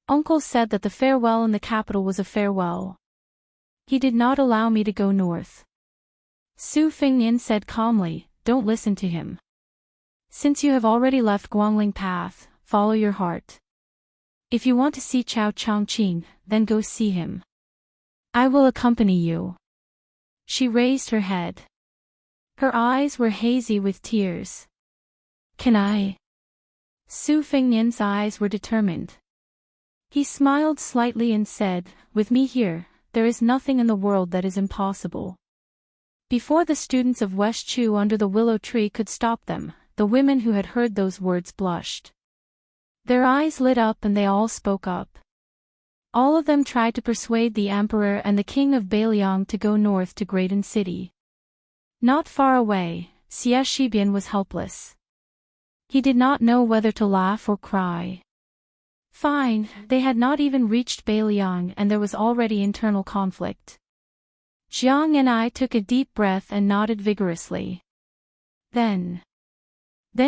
Uncle said that the farewell in the capital was a farewell. He did not allow me to go north." Su Fengnian said calmly, "Don't listen to him. Since you have already left Guangling Path, follow your heart. If you want to see Chao Chongqing, then go see him. I will accompany you." She raised her head. Her eyes were hazy with tears. "Can I?" Su Fengnian's eyes were determined. He smiled slightly and said, "With me here, there is nothing in the world that is impossible." Before the students of West Chu under the willow tree could stop them, the women who had heard those words blushed. Their eyes lit up and they all spoke up. All of them tried to persuade the emperor and the king of Beiliang to go north to Greaton City. Not far away, Xie Shibian was helpless. He did not know whether to laugh or cry. Fine, they had not even reached Beiliang and there was already internal conflict. Jiang and I took a deep breath and nodded vigorously. Then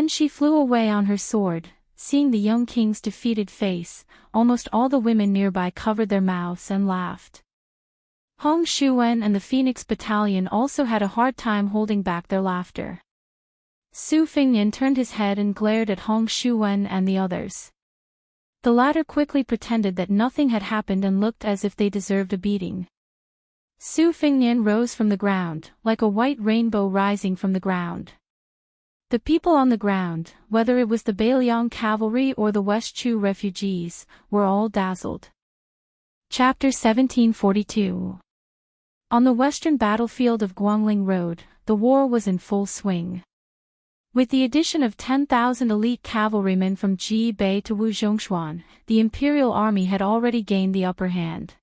she flew away on her sword. Seeing the young king's defeated face, almost all the women nearby covered their mouths and laughed. Hong Shuwen and the Phoenix Battalion also had a hard time holding back their laughter. Su Fingyan turned his head and glared at Hong Shuwen and the others. The latter quickly pretended that nothing had happened and looked as if they deserved a beating. Su Fingyan rose from the ground, like a white rainbow rising from the ground. The people on the ground, whether it was the Beiliang cavalry or the West Chu refugees, were all dazzled. Chapter 1742. On the western battlefield of Guangling Road, the war was in full swing. With the addition of 10,000 elite cavalrymen from Ji Bei to Wuzhongshuan, the imperial army had already gained the upper hand.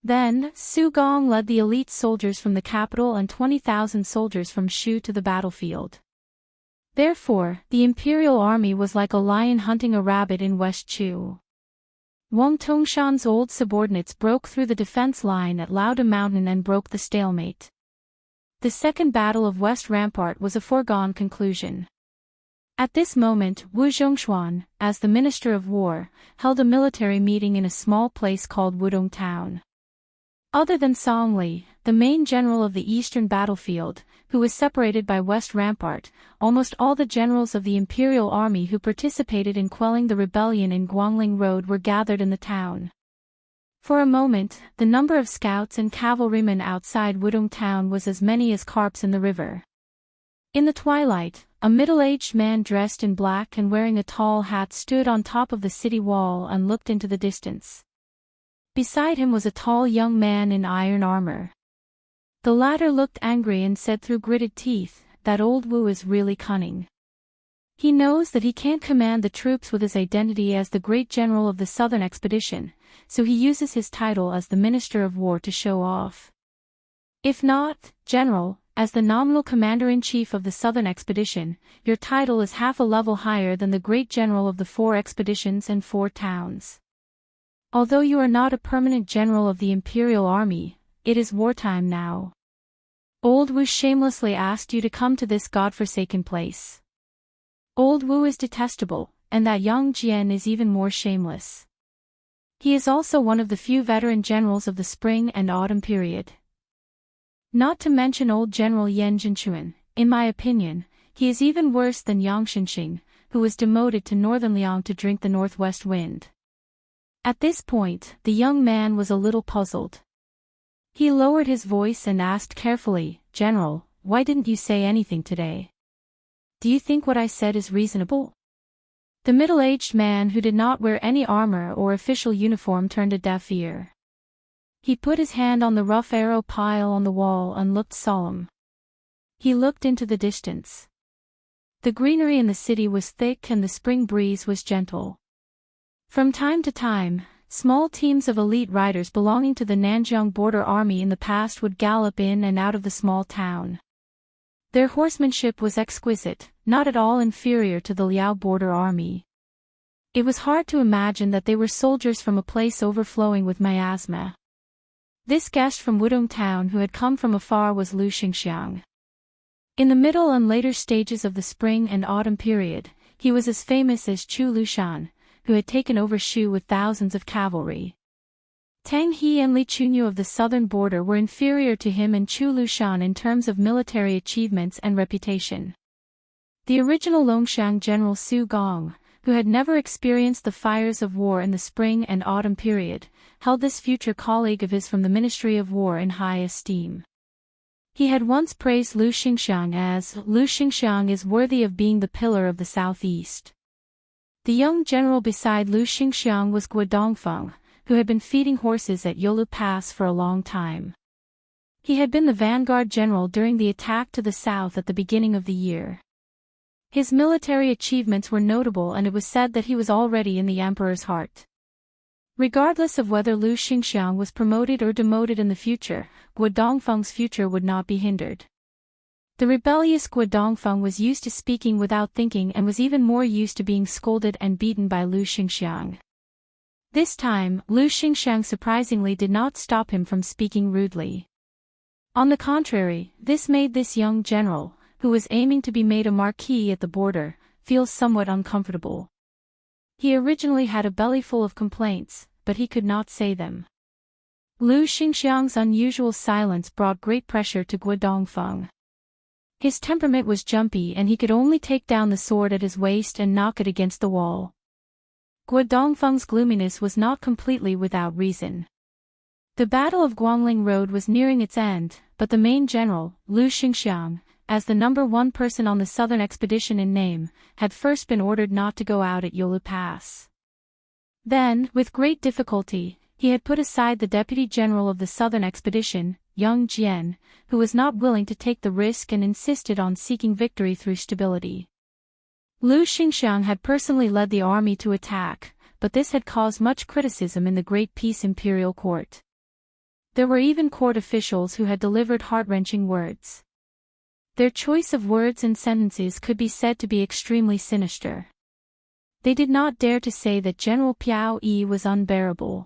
Then, Su Gong led the elite soldiers from the capital and 20,000 soldiers from Shu to the battlefield. Therefore, the imperial army was like a lion hunting a rabbit in West Chu. Wang Tongshan's old subordinates broke through the defense line at Lauda Mountain and broke the stalemate. The Second Battle of West Rampart was a foregone conclusion. At this moment, Wu Zhongshuan, as the Minister of War, held a military meeting in a small place called Wudong Town. Other than Song Li, the main general of the eastern battlefield, who was separated by West Rampart, almost all the generals of the imperial army who participated in quelling the rebellion in Guangling Road were gathered in the town. For a moment, the number of scouts and cavalrymen outside Wudong Town was as many as carps in the river. In the twilight, a middle-aged man dressed in black and wearing a tall hat stood on top of the city wall and looked into the distance. Beside him was a tall young man in iron armor. The latter looked angry and said through gritted teeth, "That old Wu is really cunning. He knows that he can't command the troops with his identity as the great general of the southern expedition, so he uses his title as the Minister of War to show off. If not, General, as the nominal commander-in-chief of the southern expedition, your title is half a level higher than the great general of the 4 expeditions and 4 towns. Although you are not a permanent general of the imperial army, it is wartime now. Old Wu shamelessly asked you to come to this godforsaken place. Old Wu is detestable, and that young Jian is even more shameless. He is also one of the few veteran generals of the spring and autumn period. Not to mention old General Yan Jinchuan, in my opinion, he is even worse than Yang Xinxing, who was demoted to northern Liang to drink the northwest wind." At this point, the young man was a little puzzled. He lowered his voice and asked carefully, "General, why didn't you say anything today? Do you think what I said is reasonable?" The middle-aged man who did not wear any armor or official uniform turned a deaf ear. He put his hand on the rough arrow pile on the wall and looked solemn. He looked into the distance. The greenery in the city was thick and the spring breeze was gentle. From time to time, small teams of elite riders belonging to the Nanjiang border army in the past would gallop in and out of the small town. Their horsemanship was exquisite, not at all inferior to the Liao border army. It was hard to imagine that they were soldiers from a place overflowing with miasma. This guest from Wudong Town who had come from afar was Lu Xingxiang. In the middle and later stages of the spring and autumn period, he was as famous as Chu Lushan, who had taken over Shu with thousands of cavalry. Tang He and Li Chunyu of the southern border were inferior to him and Chu Lushan in terms of military achievements and reputation. The original Longshan general Su Gong, who had never experienced the fires of war in the spring and autumn period, held this future colleague of his from the Ministry of War in high esteem. He had once praised Lu Xingxiang as, "Lu Xingxiang is worthy of being the pillar of the southeast." The young general beside Lu Xingxiang was Guo Dongfeng, who had been feeding horses at Yolu Pass for a long time. He had been the vanguard general during the attack to the south at the beginning of the year. His military achievements were notable and it was said that he was already in the emperor's heart. Regardless of whether Lu Xingxiang was promoted or demoted in the future, Guo Dongfeng's future would not be hindered. The rebellious Guo Dongfeng was used to speaking without thinking and was even more used to being scolded and beaten by Lu Xingxiang. This time, Lu Xingxiang surprisingly did not stop him from speaking rudely. On the contrary, this made this young general, who was aiming to be made a marquis at the border, feel somewhat uncomfortable. He originally had a bellyful of complaints, but he could not say them. Lu Xingxiang's unusual silence brought great pressure to Guo Dongfeng. His temperament was jumpy and he could only take down the sword at his waist and knock it against the wall. Guo Dongfeng's gloominess was not completely without reason. The Battle of Guangling Road was nearing its end, but the main general, Lu Xingxiang, as the number one person on the southern expedition in name, had first been ordered not to go out at Yolu Pass. Then, with great difficulty, he had put aside the deputy general of the southern expedition, Yang Jian, who was not willing to take the risk and insisted on seeking victory through stability. Lu Xingxiang had personally led the army to attack, but this had caused much criticism in the Great Peace Imperial Court. There were even court officials who had delivered heart-wrenching words. Their choice of words and sentences could be said to be extremely sinister. They did not dare to say that General Piao Yi was unbearable.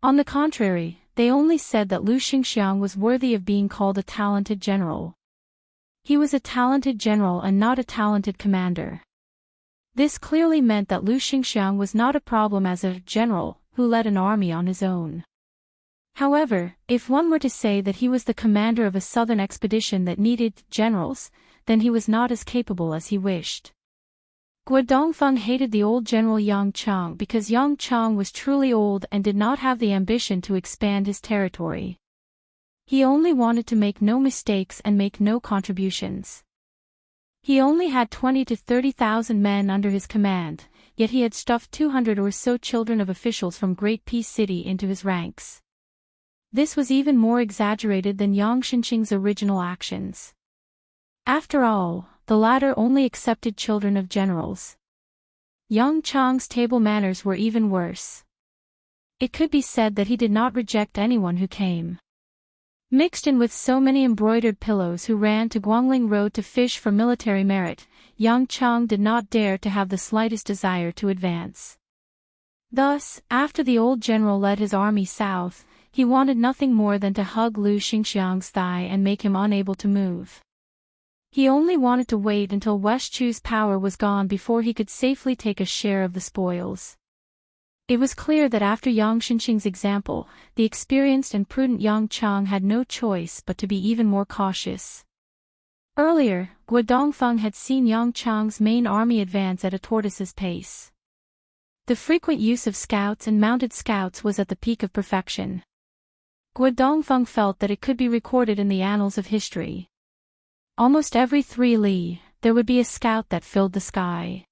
On the contrary, they only said that Lu Xingxiang was worthy of being called a talented general. He was a talented general and not a talented commander. This clearly meant that Lu Xingxiang was not a problem as a general who led an army on his own. However, if one were to say that he was the commander of a southern expedition that needed generals, then he was not as capable as he wished. Guo Dongfeng hated the old general Yang Chang because Yang Chang was truly old and did not have the ambition to expand his territory. He only wanted to make no mistakes and make no contributions. He only had 20 to 30,000 men under his command, yet he had stuffed 200 or so children of officials from Great Peace City into his ranks. This was even more exaggerated than Yang Xinqing's original actions. After all, the latter only accepted children of generals. Yang Chang's table manners were even worse. It could be said that he did not reject anyone who came. Mixed in with so many embroidered pillows who ran to Guangling Road to fish for military merit, Yang Chang did not dare to have the slightest desire to advance. Thus, after the old general led his army south, he wanted nothing more than to hug Lu Xingxiang's thigh and make him unable to move. He only wanted to wait until Westchu's power was gone before he could safely take a share of the spoils. It was clear that after Yang Xinqing's example, the experienced and prudent Yang Chang had no choice but to be even more cautious. Earlier, Guo Dongfeng had seen Yang Chang's main army advance at a tortoise's pace. The frequent use of scouts and mounted scouts was at the peak of perfection. Guo Dongfeng felt that it could be recorded in the annals of history. Almost every 3 li, there would be a scout that filled the sky.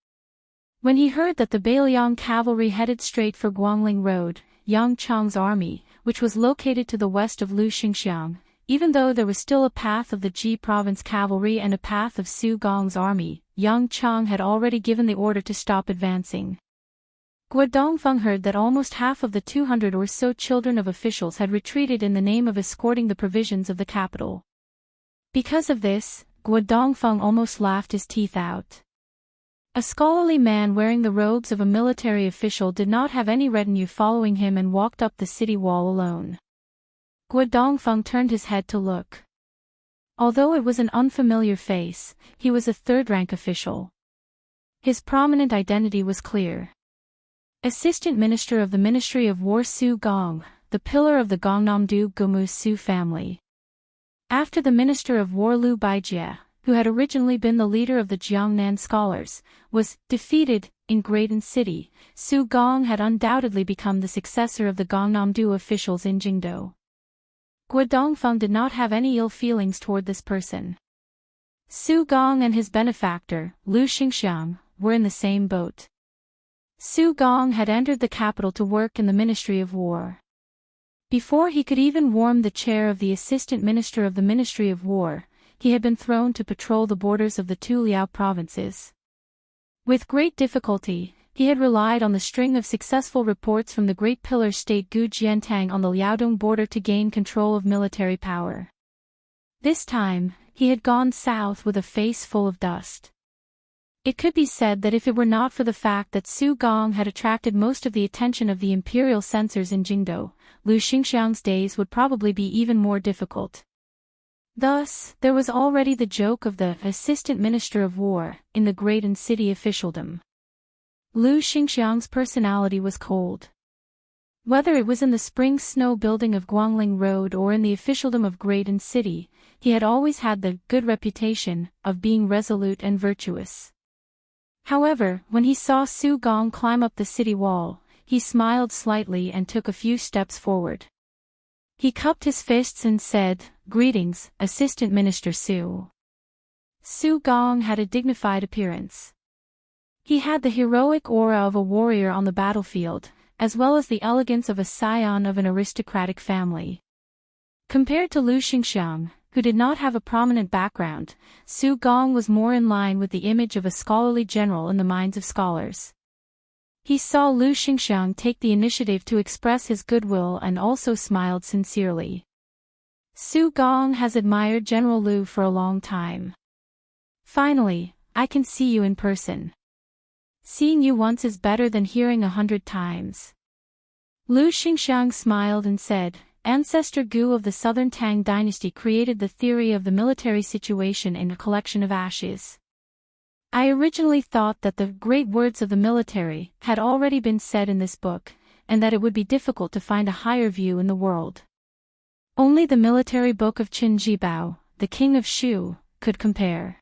When he heard that the Bailiang cavalry headed straight for Guangling Road, Yang Chang's army, which was located to the west of Lu Xingxiang, even though there was still a path of the Ji province cavalry and a path of Su Gong's army, Yang Chang had already given the order to stop advancing. Guo Dongfeng heard that almost half of the 200 or so children of officials had retreated in the name of escorting the provisions of the capital. Because of this, Guo Dongfeng almost laughed his teeth out. A scholarly man wearing the robes of a military official did not have any retinue following him and walked up the city wall alone. Guo Dongfeng turned his head to look. Although it was an unfamiliar face, he was a third-rank official. His prominent identity was clear. Assistant Minister of the Ministry of War Su Gong, the pillar of the Gongnamdu Gomu Su family. After the Minister of War Liu Baijie, who had originally been the leader of the Jiangnan scholars, was defeated in Graden City, Su Gong had undoubtedly become the successor of the Gongnamdu officials in Jingdou. Guo Dongfeng did not have any ill feelings toward this person. Su Gong and his benefactor, Lu Xingxiang, were in the same boat. Su Gong had entered the capital to work in the Ministry of War. Before he could even warm the chair of the Assistant Minister of the Ministry of War, he had been thrown to patrol the borders of the 2 Liao provinces. With great difficulty, he had relied on the string of successful reports from the Great Pillar State Gu Jiantang on the Liaodong border to gain control of military power. This time, he had gone south with a face full of dust. It could be said that if it were not for the fact that Su Gong had attracted most of the attention of the imperial censors in Jingdo, Lu Xingxiang's days would probably be even more difficult. Thus, there was already the joke of the assistant minister of war in the great and city officialdom. Lu Xingxiang's personality was cold. Whether it was in the spring snow building of Guangling Road or in the officialdom of great and city, he had always had the good reputation of being resolute and virtuous. However, when he saw Su Gong climb up the city wall, he smiled slightly and took a few steps forward. He cupped his fists and said, "Greetings, Assistant Minister Su." Su Gong had a dignified appearance. He had the heroic aura of a warrior on the battlefield, as well as the elegance of a scion of an aristocratic family. Compared to Lu Xingxiang, who did not have a prominent background, Su Gong was more in line with the image of a scholarly general in the minds of scholars. He saw Lu Xingxiang take the initiative to express his goodwill and also smiled sincerely. Su Gong has admired General Lu for a long time. Finally, I can see you in person. Seeing you once is better than hearing 100 times. Lu Xingxiang smiled and said, Ancestor Gu of the Southern Tang dynasty created the theory of the military situation in a collection of ashes. I originally thought that the great words of the military had already been said in this book, and that it would be difficult to find a higher view in the world. Only the military book of Qin Jibao, the king of Shu, could compare.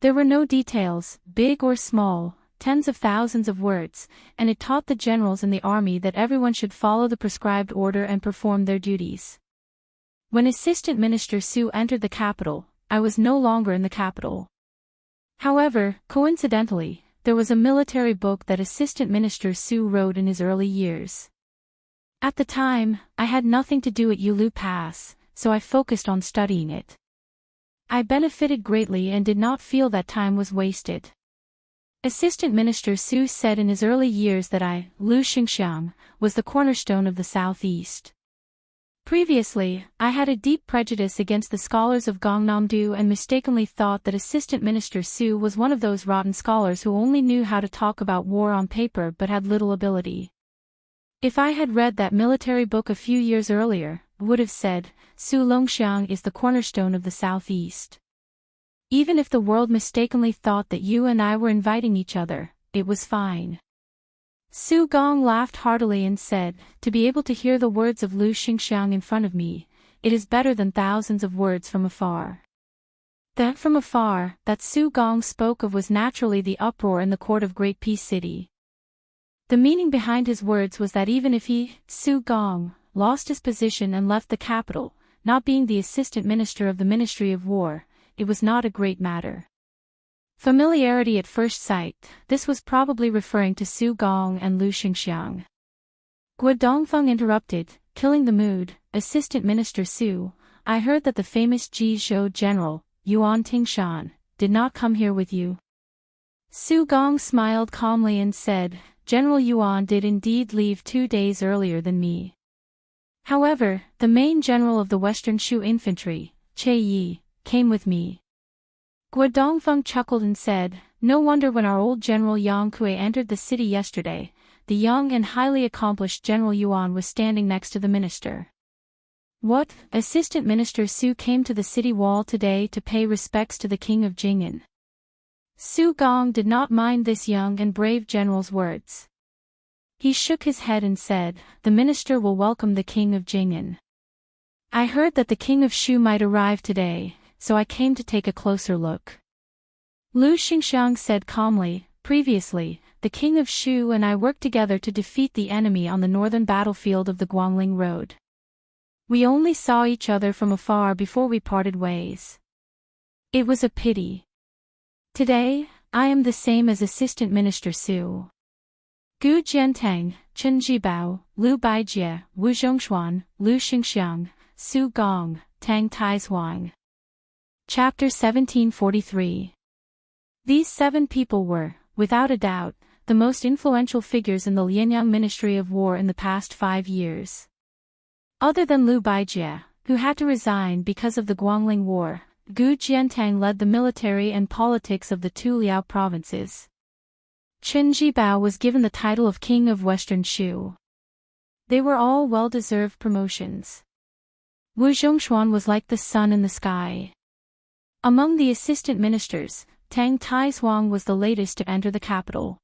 There were no details, big or small, tens of thousands of words, and it taught the generals in the army that everyone should follow the prescribed order and perform their duties. When Assistant Minister Su entered the capital, I was no longer in the capital. However, coincidentally, there was a military book that Assistant Minister Su wrote in his early years. At the time, I had nothing to do at Yulu Pass, so I focused on studying it. I benefited greatly and did not feel that time was wasted. Assistant Minister Su said in his early years that I, Lu Xingxiang, was the cornerstone of the Southeast. Previously, I had a deep prejudice against the scholars of Gongnamdu and mistakenly thought that Assistant Minister Su was one of those rotten scholars who only knew how to talk about war on paper but had little ability. If I had read that military book a few years earlier, I would have said, Su Longxiang is the cornerstone of the Southeast. Even if the world mistakenly thought that you and I were inviting each other, it was fine. Su Gong laughed heartily and said, to be able to hear the words of Lu Xingxiang in front of me, it is better than thousands of words from afar. That from afar, that Su Gong spoke of was naturally the uproar in the court of Great Peace City. The meaning behind his words was that even if he, Su Gong, lost his position and left the capital, not being the assistant minister of the Ministry of War, it was not a great matter. Familiarity at first sight, this was probably referring to Su Gong and Lu Xingxiang. Guo Dongfeng interrupted, killing the mood, Assistant Minister Su, I heard that the famous Jizhou general, Yuan Tingshan, did not come here with you. Su Gong smiled calmly and said, General Yuan did indeed leave 2 days earlier than me. However, the main general of the Western Shu infantry, Che Yi, came with me. Guo Dongfeng chuckled and said, no wonder when our old General Yang Kui entered the city yesterday, the young and highly accomplished General Yuan was standing next to the minister. What, Assistant Minister Su came to the city wall today to pay respects to the king of Jing'an. Su Gong did not mind this young and brave general's words. He shook his head and said, the minister will welcome the king of Jing'an. I heard that the king of Shu might arrive today, so I came to take a closer look. Lu Xingxiang said calmly, previously, the king of Shu and I worked together to defeat the enemy on the northern battlefield of the Guangling Road. We only saw each other from afar before we parted ways. It was a pity. Today, I am the same as Assistant Minister Su. Gu Jiantang, Chen Jibao, Lu Baijie, Wu Zhongshuan, Lu Xingxiang, Su Gong, Tang Taizhuang. Chapter 1743. These 7 people were, without a doubt, the most influential figures in the Lianyang Ministry of War in the past 5 years. Other than Lu Baijie, who had to resign because of the Guangling War, Gu Jiantang led the military and politics of the two Liao provinces. Qin Jibao was given the title of King of Western Shu. They were all well-deserved promotions. Wu Zhongshuan was like the sun in the sky. Among the assistant ministers, Tang Taizhuang was the latest to enter the capital.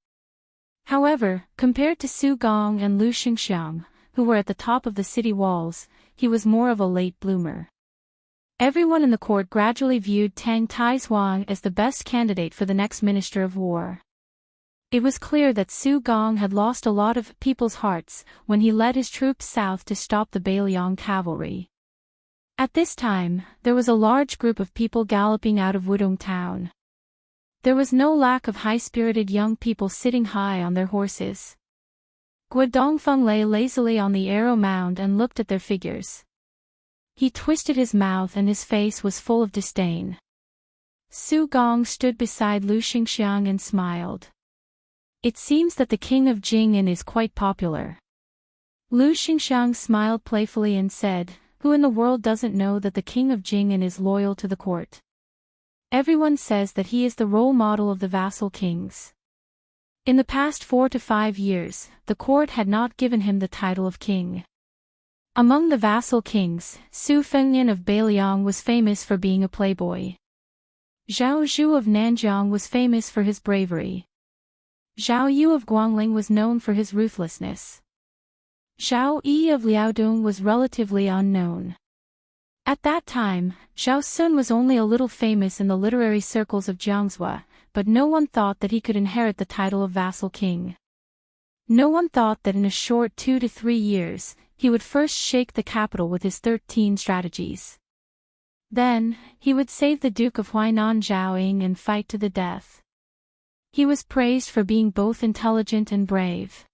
However, compared to Su Gong and Lu Xingxiang, who were at the top of the city walls, he was more of a late bloomer. Everyone in the court gradually viewed Tang Taizhuang as the best candidate for the next Minister of War. It was clear that Su Gong had lost a lot of people's hearts when he led his troops south to stop the Beiliang cavalry. At this time, there was a large group of people galloping out of Wudong town. There was no lack of high-spirited young people sitting high on their horses. Guo Dongfeng lay lazily on the arrow mound and looked at their figures. He twisted his mouth and his face was full of disdain. Su Gong stood beside Lu Xingxiang and smiled. It seems that the king of Jing'an is quite popular. Lu Xingxiang smiled playfully and said, "Who in the world doesn't know that the king of Jing'an is loyal to the court? Everyone says that he is the role model of the vassal kings." In the past 4 to 5 years, the court had not given him the title of king. Among the vassal kings, Su Fengnian of Beiliang was famous for being a playboy. Zhao Zhu of Nanjiang was famous for his bravery. Zhao Yu of Guangling was known for his ruthlessness. Zhao Yi of Liaodong was relatively unknown. At that time, Zhao Sun was only a little famous in the literary circles of Jiangzhou, but no one thought that he could inherit the title of vassal king. No one thought that in a short 2 to 3 years, he would first shake the capital with his 13 strategies. Then, he would save the Duke of Huainan Zhao Ying and fight to the death. He was praised for being both intelligent and brave.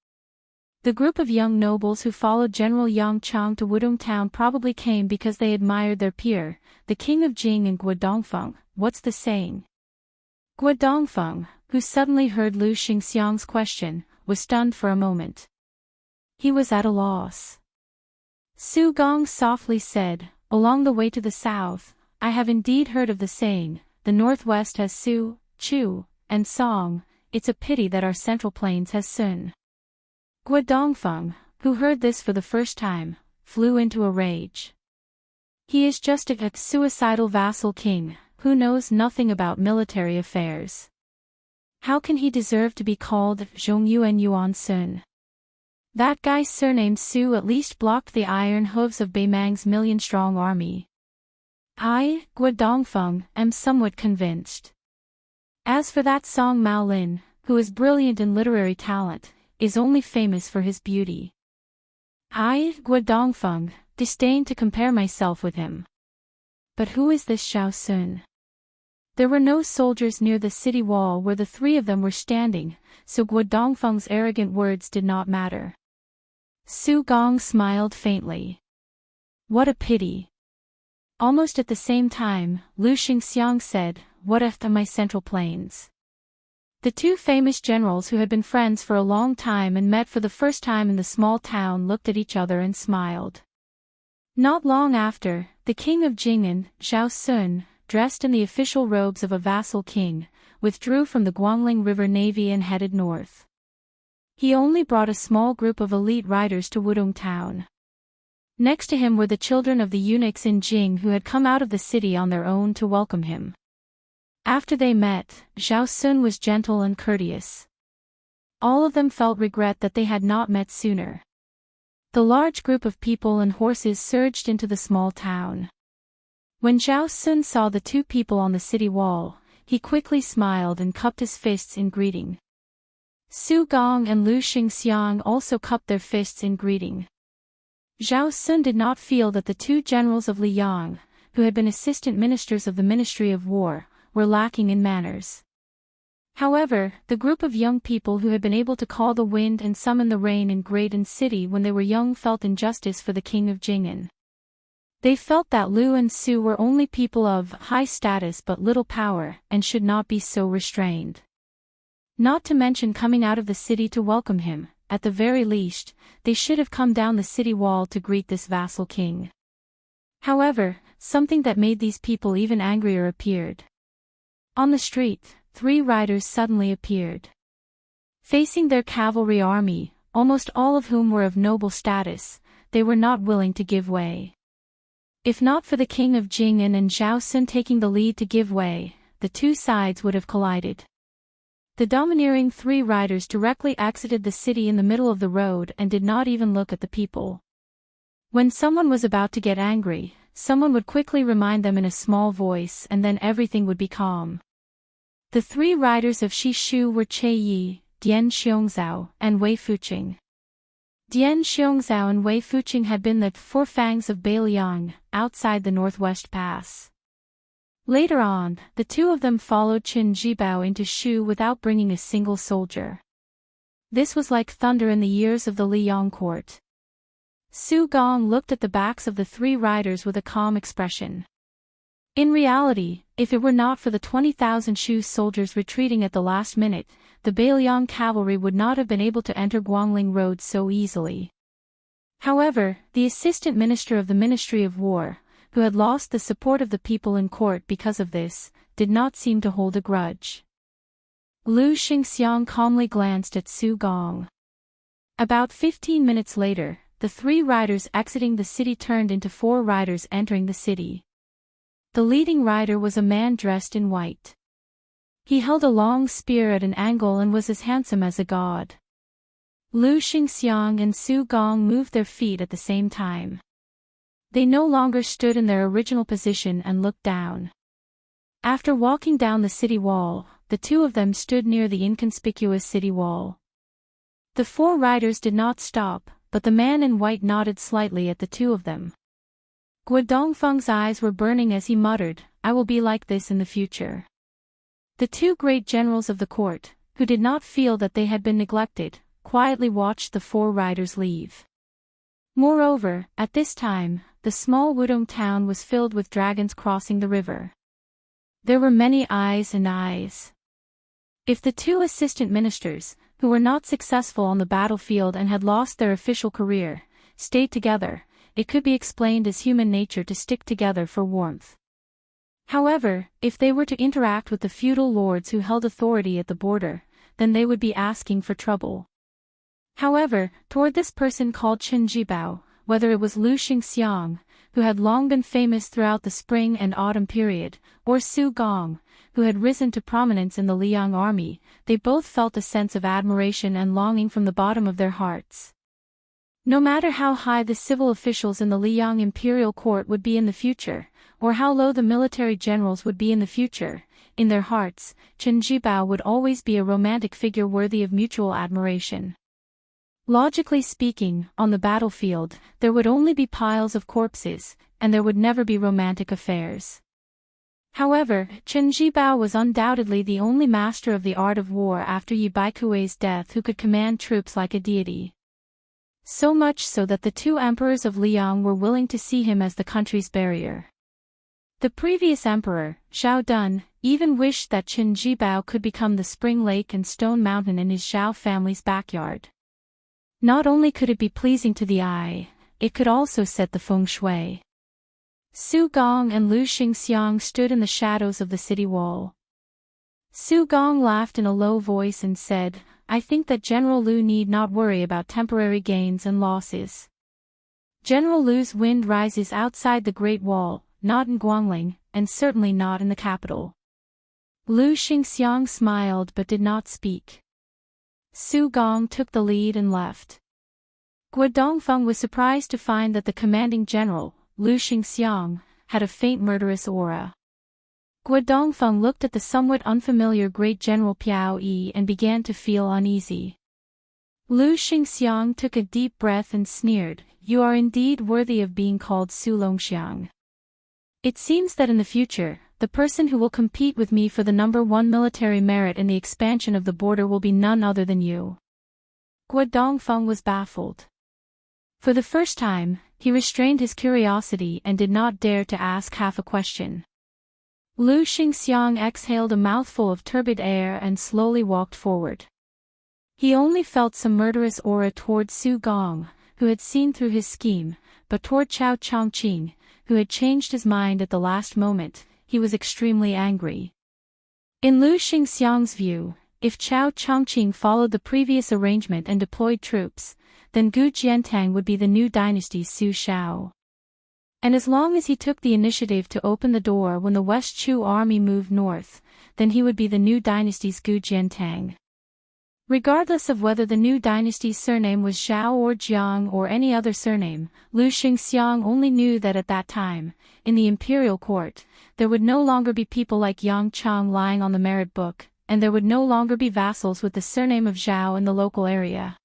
The group of young nobles who followed General Yang Chang to Wudong town probably came because they admired their peer, the king of Jing and Guo Dongfeng. What's the saying? Guo Dongfeng, who suddenly heard Lu Xingxiang's question, was stunned for a moment. He was at a loss. Su Gong softly said, "Along the way to the south, I have indeed heard of the saying, the northwest has Su, Chu, and Song, it's a pity that our central plains has Sun." Guo Dongfeng, who heard this for the first time, flew into a rage. He is just a suicidal vassal king, who knows nothing about military affairs. How can he deserve to be called Zhongyuan Yuan Sun? That guy surnamed Su at least blocked the iron hooves of Beimang's million-strong army. I, Guo Dongfeng, am somewhat convinced. As for that Song Maolin, who is brilliant in literary talent, is only famous for his beauty. I, Guo Dongfeng, disdain to compare myself with him. But who is this Zhao Sun? There were no soldiers near the city wall where the three of them were standing, so Guo Dongfeng's arrogant words did not matter. Su Gong smiled faintly. What a pity. Almost at the same time, Lu Xingxiang said, "What of my central plains?" The two famous generals who had been friends for a long time and met for the first time in the small town looked at each other and smiled. Not long after, the king of Jing'an, Zhao Sun, dressed in the official robes of a vassal king, withdrew from the Guangling River Navy and headed north. He only brought a small group of elite riders to Wudong town. Next to him were the children of the eunuchs in Jing who had come out of the city on their own to welcome him. After they met, Zhao Sun was gentle and courteous. All of them felt regret that they had not met sooner. The large group of people and horses surged into the small town. When Zhao Sun saw the two people on the city wall, he quickly smiled and cupped his fists in greeting. Su Gong and Lu Xingxiang also cupped their fists in greeting. Zhao Sun did not feel that the two generals of Liang, who had been assistant ministers of the Ministry of War, were lacking in manners. However, the group of young people who had been able to call the wind and summon the rain in Great City when they were young felt injustice for the king of Jing'an. They felt that Lu and Su were only people of high status but little power and should not be so restrained. Not to mention coming out of the city to welcome him, at the very least, they should have come down the city wall to greet this vassal king. However, something that made these people even angrier appeared. On the street, 3 riders suddenly appeared. Facing their cavalry army, almost all of whom were of noble status, they were not willing to give way. If not for the king of Jing'an and Zhao Sun taking the lead to give way, the two sides would have collided. The domineering 3 riders directly exited the city in the middle of the road and did not even look at the people. When someone was about to get angry, someone would quickly remind them in a small voice and then everything would be calm. The 3 riders of Shishu were Che Yi, Dian Xiongzhao, and Wei Fuqing. Dian Xiongzhao and Wei Fuqing had been the 4 fangs of Beiliang, outside the Northwest Pass. Later on, the 2 of them followed Qin Jibao into Shu without bringing a single soldier. This was like thunder in the ears of the Liang court. Su Gong looked at the backs of the 3 riders with a calm expression. In reality, if it were not for the 20,000 Shu soldiers retreating at the last minute, the Beiliang cavalry would not have been able to enter Guangling Road so easily. However, the assistant minister of the Ministry of War, who had lost the support of the people in court because of this, did not seem to hold a grudge. Lu Xingxiang calmly glanced at Su Gong. About 15 minutes later, the 3 riders exiting the city turned into 4 riders entering the city. The leading rider was a man dressed in white. He held a long spear at an angle and was as handsome as a god. Lu Xingxiang and Su Gong moved their feet at the same time. They no longer stood in their original position and looked down. After walking down the city wall, the 2 of them stood near the inconspicuous city wall. The 4 riders did not stop, but the man in white nodded slightly at the 2 of them. Guo Dongfeng's eyes were burning as he muttered, "I will be like this in the future." The 2 great generals of the court, who did not feel that they had been neglected, quietly watched the 4 riders leave. Moreover, at this time, the small Wudong town was filled with dragons crossing the river. There were many eyes and eyes. If the 2 assistant ministers, who were not successful on the battlefield and had lost their official career, stayed together, it could be explained as human nature to stick together for warmth. However, if they were to interact with the feudal lords who held authority at the border, then they would be asking for trouble. However, toward this person called Qin Jibao, whether it was Lu Xingxiang, who had long been famous throughout the spring and autumn period, or Su Gong, who had risen to prominence in the Liang army, they both felt a sense of admiration and longing from the bottom of their hearts. No matter how high the civil officials in the Liang imperial court would be in the future, or how low the military generals would be in the future, in their hearts, Qin Jibao would always be a romantic figure worthy of mutual admiration. Logically speaking, on the battlefield, there would only be piles of corpses, and there would never be romantic affairs. However, Qin Jibao was undoubtedly the only master of the art of war after Yi Baikui's death who could command troops like a deity. So much so that the 2 emperors of Liang were willing to see him as the country's barrier. The previous emperor, Zhao Dun, even wished that Qin Jibao could become the spring lake and stone mountain in his Zhao family's backyard. Not only could it be pleasing to the eye, it could also set the feng shui. Su Gong and Lu Xingxiang stood in the shadows of the city wall. Su Gong laughed in a low voice and said, "I think that General Lu need not worry about temporary gains and losses. General Lu's wind rises outside the Great Wall, not in Guangling, and certainly not in the capital." Lu Xingxiang smiled but did not speak. Su Gong took the lead and left. Guo Dongfeng was surprised to find that the commanding general, Lu Xingxiang, had a faint murderous aura. Guo Dongfeng looked at the somewhat unfamiliar great general Piao Yi and began to feel uneasy. Lu Xingxiang took a deep breath and sneered, "You are indeed worthy of being called Su Longxiang. It seems that in the future, the person who will compete with me for the number 1 military merit in the expansion of the border will be none other than you." Guo Dongfeng was baffled. For the first time, he restrained his curiosity and did not dare to ask half a question. Lu Xingxiang exhaled a mouthful of turbid air and slowly walked forward. He only felt some murderous aura toward Su Gong, who had seen through his scheme, but toward Chao Chongqing, who had changed his mind at the last moment, he was extremely angry. In Lu Xingxiang's view, if Chao Chongqing followed the previous arrangement and deployed troops, then Gu Jiantang would be the new dynasty's Su Shao. And as long as he took the initiative to open the door when the West Chu army moved north, then he would be the new dynasty's Gu Jiantang. Regardless of whether the new dynasty's surname was Zhao or Jiang or any other surname, Lu Xingxiang only knew that at that time, in the imperial court, there would no longer be people like Yang Chang lying on the merit book, and there would no longer be vassals with the surname of Zhao in the local area.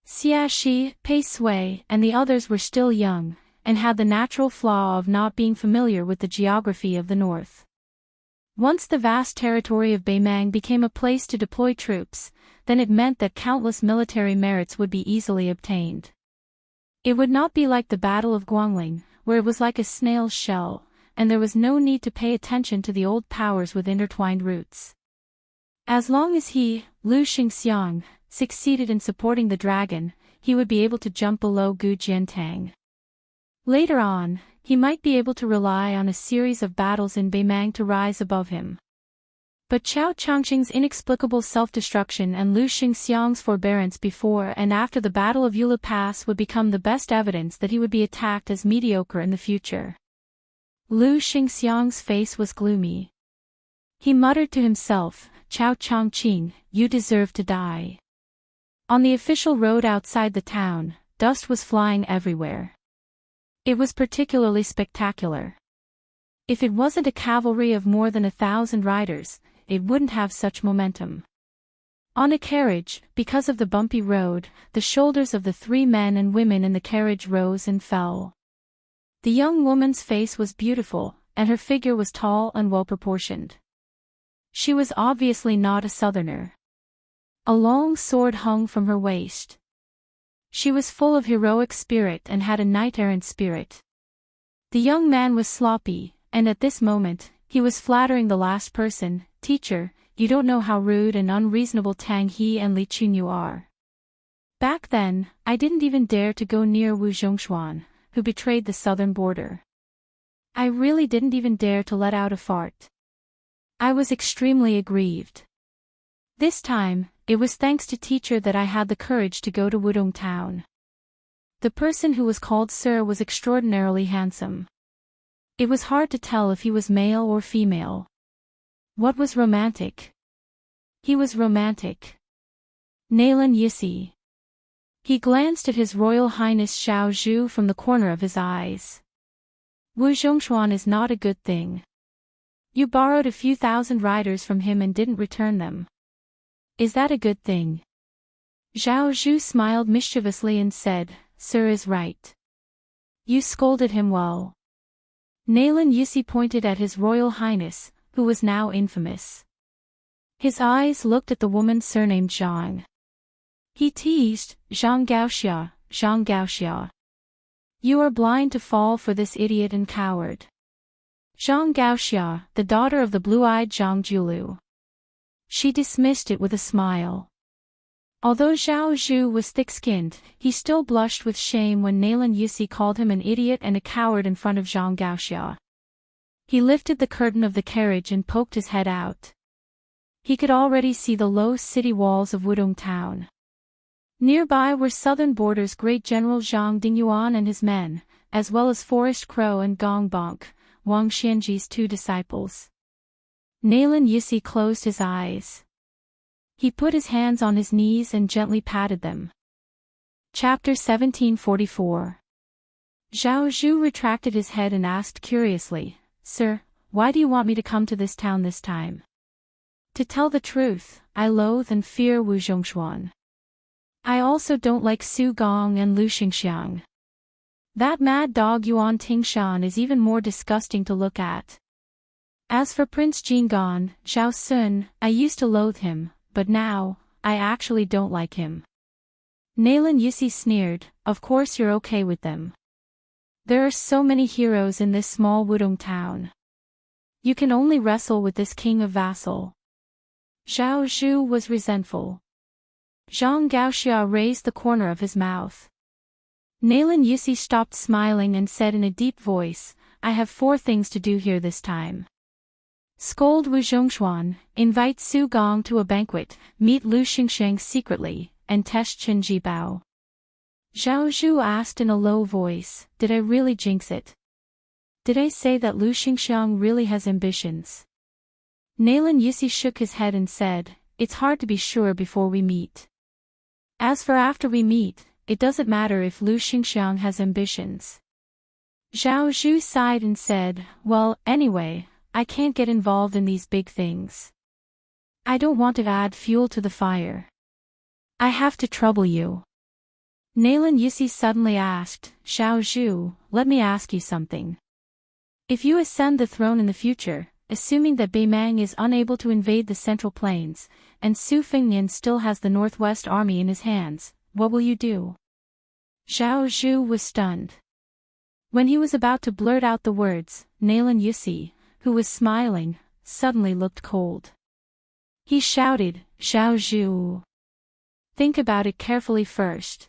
Xia Shi, Pei Sui, and the others were still young, and had the natural flaw of not being familiar with the geography of the north. Once the vast territory of Beimang became a place to deploy troops, then it meant that countless military merits would be easily obtained. It would not be like the Battle of Guangling, where it was like a snail's shell, and there was no need to pay attention to the old powers with intertwined roots. As long as he, Lu Xingxiang, succeeded in supporting the dragon, he would be able to jump below Gu Jiantang. Later on, he might be able to rely on a series of battles in Beimang to rise above him. But Chao Chongqing's inexplicable self-destruction and Lu Xingxiang's forbearance before and after the Battle of Yula Pass would become the best evidence that he would be attacked as mediocre in the future. Lu Xingxiang's face was gloomy. He muttered to himself, "Chao Chongqing, you deserve to die." On the official road outside the town, dust was flying everywhere. It was particularly spectacular. If it wasn't a cavalry of more than 1,000 riders, it wouldn't have such momentum. On a carriage, because of the bumpy road, the shoulders of the 3 men and women in the carriage rose and fell. The young woman's face was beautiful, and her figure was tall and well-proportioned. She was obviously not a southerner. A long sword hung from her waist. She was full of heroic spirit and had a knight-errant spirit. The young man was sloppy, and at this moment, he was flattering the last person, "Teacher, you don't know how rude and unreasonable Tang He and Li Chunyu are. Back then, I didn't even dare to go near Wu Zhongshuan, who betrayed the southern border. I really didn't even dare to let out a fart. I was extremely aggrieved. This time, it was thanks to teacher that I had the courage to go to Wudong town." The person who was called Sir was extraordinarily handsome. It was hard to tell if he was male or female. What was romantic? He was romantic. Nalan Yisi. He glanced at His Royal Highness Xiao Zhu from the corner of his eyes. Wu Zhongshuan is not a good thing. You borrowed a few thousand riders from him and didn't return them. Is that a good thing? Zhao Zhu smiled mischievously and said, "Sir is right. You scolded him well." Nalan Yisi pointed at His Royal Highness, who was now infamous. His eyes looked at the woman surnamed Zhang. He teased, "Zhang Gaoxia, Zhang Gaoxia. You are blind to fall for this idiot and coward." Zhang Gaoxia, the daughter of the blue-eyed Zhang Julu. She dismissed it with a smile. Although Zhao Zhu was thick-skinned, he still blushed with shame when Nalan Yisi called him an idiot and a coward in front of Zhang Gaoxia. He lifted the curtain of the carriage and poked his head out. He could already see the low city walls of Wudong town. Nearby were southern borders Great General Zhang Dingyuan and his men, as well as Forest Crow and Gong Bonk, Wang Xianji's 2 disciples. Nalan Yisi closed his eyes. He put his hands on his knees and gently patted them. Chapter 1744. Zhao Zhu retracted his head and asked curiously, "Sir, why do you want me to come to this town this time?" "To tell the truth, I loathe and fear Wu Zhongshuan. I also don't like Su Gong and Lu Xingxiang. That mad dog Yuan Tingshan is even more disgusting to look at. As for Prince Jingon, Zhao Sun, I used to loathe him, but now, I actually don't like him." Nalan Yisi sneered, "Of course you're okay with them. There are so many heroes in this small Wudong town. You can only wrestle with this king of vassal." Zhao Zhu was resentful. Zhang Gaoxia raised the corner of his mouth. Nalan Yusi stopped smiling and said in a deep voice, I have 4 things to do here this time. Scold Wu Zhongshuan, invite Su Gong to a banquet, meet Lu Xingsheng secretly, and test Qin Jibao. Zhao Zhu asked in a low voice, did I really jinx it? Did I say that Lu Xingsheng really has ambitions? Nalan Yusi shook his head and said, it's hard to be sure before we meet. As for after we meet, it doesn't matter if Lu Xingsheng has ambitions. Zhao Zhu sighed and said, well, anyway, I can't get involved in these big things. I don't want to add fuel to the fire. I have to trouble you. Nalan Yusi suddenly asked, Zhao Zhu, let me ask you something. If you ascend the throne in the future, assuming that Beimang is unable to invade the Central Plains, and Su Fengnian still has the Northwest Army in his hands, what will you do? Zhao Zhu was stunned. When he was about to blurt out the words, Nalan Yusi, who was smiling, suddenly looked cold. He shouted, Zhao Zhu. Think about it carefully first.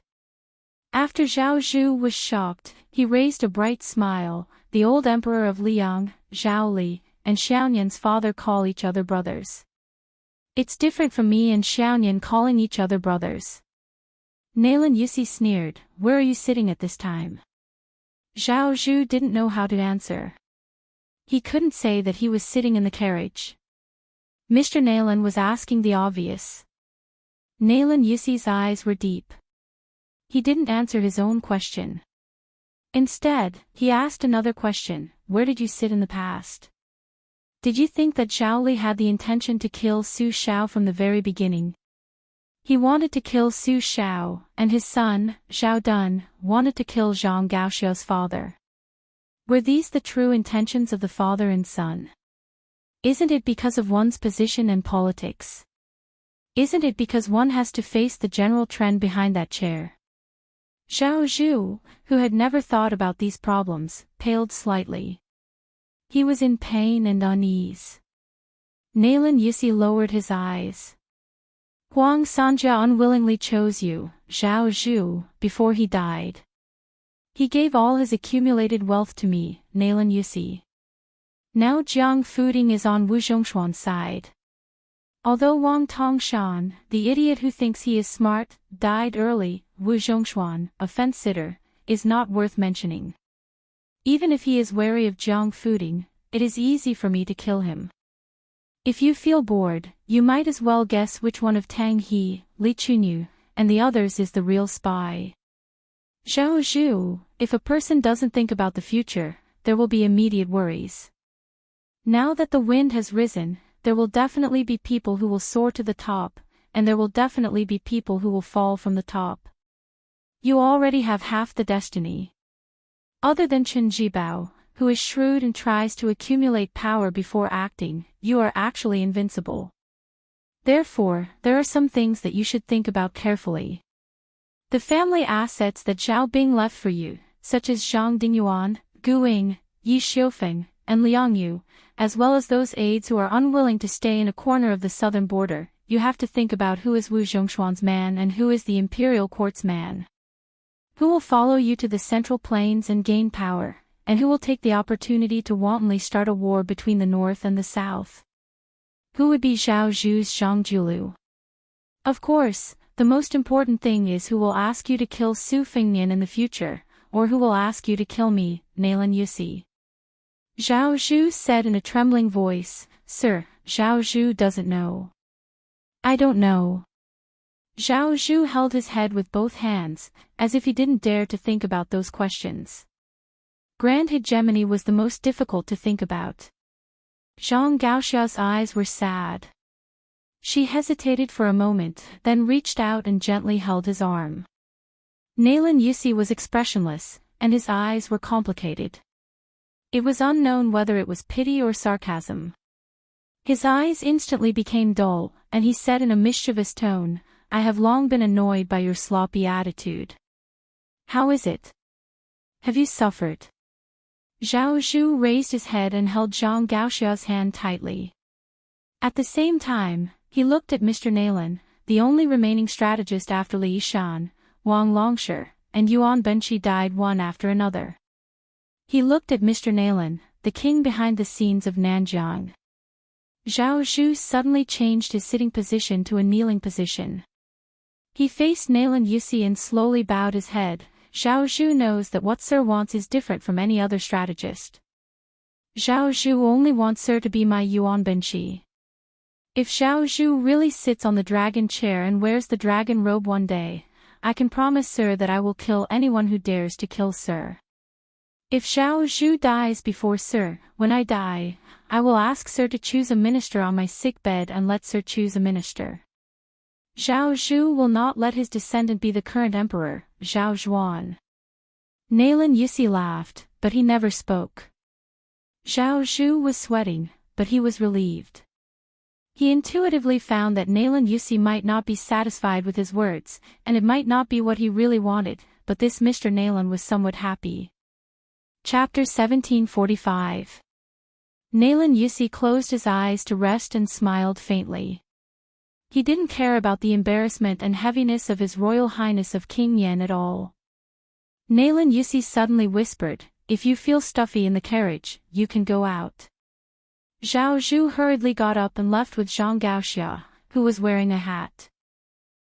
After Zhao Zhu was shocked, he raised a bright smile. The old emperor of Liang, Zhao Li, and Xiaonian's father call each other brothers. It's different from me and Xiaonian calling each other brothers. Nalan Yusi sneered, where are you sitting at this time? Zhao Zhu didn't know how to answer. He couldn't say that he was sitting in the carriage. Mr. Nalan was asking the obvious. Nalan Yusi's eyes were deep. He didn't answer his own question. Instead, he asked another question, where did you sit in the past? Did you think that Zhao Li had the intention to kill Su Shao from the very beginning? He wanted to kill Su Shao, and his son, Zhao Dun, wanted to kill Zhang Gaoxiao's father. Were these the true intentions of the father and son? Isn't it because of one's position and politics? Isn't it because one has to face the general trend behind that chair? Zhao Zhu, who had never thought about these problems, paled slightly. He was in pain and unease. Nalan Yusi lowered his eyes. Huang Sanjia unwillingly chose you, Zhao Zhu, before he died. He gave all his accumulated wealth to me, Nalan Yusi. Now Jiang Fuding is on Wu Zhongshuan's side. Although Wang Tongshan, the idiot who thinks he is smart, died early, Wu Zhongshuan, a fence-sitter, is not worth mentioning. Even if he is wary of Jiang Fuding, it is easy for me to kill him. If you feel bored, you might as well guess which one of Tang He, Li Chunyu, and the others is the real spy. Zhao Zhu, if a person doesn't think about the future, there will be immediate worries. Now that the wind has risen, there will definitely be people who will soar to the top, and there will definitely be people who will fall from the top. You already have half the destiny. Other than Qin Jibao, who is shrewd and tries to accumulate power before acting, you are actually invincible. Therefore, there are some things that you should think about carefully. The family assets that Zhao Bing left for you, such as Zhang Dingyuan, Gu Ying, Yi Xiufeng, and Liang Yu, as well as those aides who are unwilling to stay in a corner of the southern border, you have to think about who is Wu Zhongshuan's man and who is the imperial court's man. Who will follow you to the Central Plains and gain power, and who will take the opportunity to wantonly start a war between the north and the south? Who would be Zhao Zhu's Zhang Julu? Of course, the most important thing is who will ask you to kill Su Fengnian in the future, or who will ask you to kill me, Nalan Yusi. Zhao Zhu said in a trembling voice, Sir, Zhao Zhu doesn't know. I don't know. Zhao Zhu held his head with both hands, as if he didn't dare to think about those questions. Grand hegemony was the most difficult to think about. Zhang Gaoxia's eyes were sad. She hesitated for a moment, then reached out and gently held his arm. Nalan Yusi was expressionless, and his eyes were complicated. It was unknown whether it was pity or sarcasm. His eyes instantly became dull, and he said in a mischievous tone, I have long been annoyed by your sloppy attitude. How is it? Have you suffered? Zhao Zhu raised his head and held Zhang Gaoxia's hand tightly. At the same time, he looked at Mr. Nalan, the only remaining strategist after Li Yishan, Wang Longsher, and Yuan Benshi died one after another. He looked at Mr. Nalan, the king behind the scenes of Nanjiang. Zhao Zhu suddenly changed his sitting position to a kneeling position. He faced Nalan Yusi and slowly bowed his head. Zhao Zhu knows that what Sir wants is different from any other strategist. Zhao Zhu only wants Sir to be my Yuan Benshi. If Zhao Zhu really sits on the dragon chair and wears the dragon robe one day, I can promise Sir that I will kill anyone who dares to kill Sir. If Zhao Zhu dies before Sir, when I die, I will ask Sir to choose a minister on my sick bed and let Sir choose a minister. Zhao Zhu will not let his descendant be the current emperor, Zhao Zhuan. Nalan Yusi laughed, but he never spoke. Zhao Zhu was sweating, but he was relieved. He intuitively found that Nalan Yusi might not be satisfied with his words, and it might not be what he really wanted, but this Mr. Nalan was somewhat happy. Chapter 1745. Nalan Yusi closed his eyes to rest and smiled faintly. He didn't care about the embarrassment and heaviness of His Royal Highness of King Yan at all. Nalan Yusi suddenly whispered, "If you feel stuffy in the carriage, you can go out." Zhao Zhu hurriedly got up and left with Zhang Gaoxia, who was wearing a hat.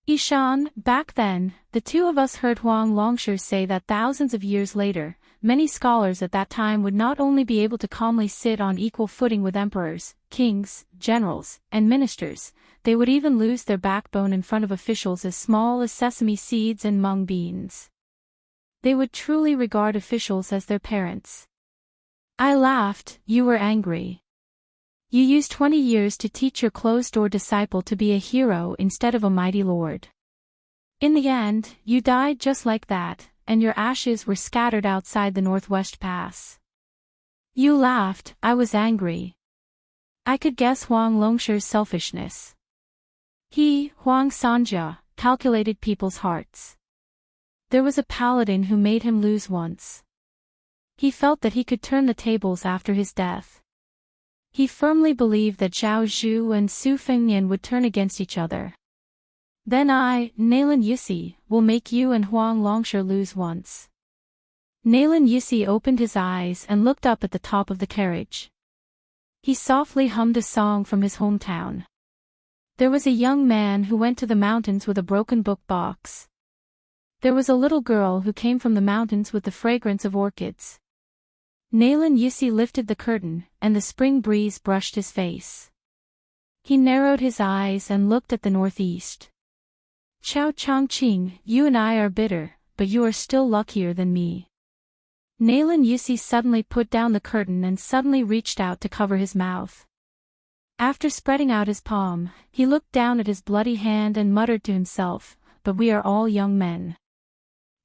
Ishan, back then, the two of us heard Huang Longshu say that thousands of years later, many scholars at that time would not only be able to calmly sit on equal footing with emperors, kings, generals, and ministers, they would even lose their backbone in front of officials as small as sesame seeds and mung beans. They would truly regard officials as their parents. I laughed. "You were angry. You used 20 years to teach your closed-door disciple to be a hero instead of a mighty lord. In the end, you died just like that, and your ashes were scattered outside the Northwest Pass." You laughed. I was angry. I could guess Huang Longshu's selfishness. He, Huang Sanja, calculated people's hearts. There was a paladin who made him lose once. He felt that he could turn the tables after his death. He firmly believed that Zhao Zhu and Su Fengnian would turn against each other. Then I, Nalan Yusi, will make you and Huang Longshu lose once. Nalan Yusi opened his eyes and looked up at the top of the carriage. He softly hummed a song from his hometown. There was a young man who went to the mountains with a broken book box. There was a little girl who came from the mountains with the fragrance of orchids. Nalan Yusi lifted the curtain, and the spring breeze brushed his face. He narrowed his eyes and looked at the northeast. "Chao Chongqing, you and I are bitter, but you are still luckier than me." Nalan Yusi suddenly put down the curtain and suddenly reached out to cover his mouth. After spreading out his palm, he looked down at his bloody hand and muttered to himself, "But we are all young men."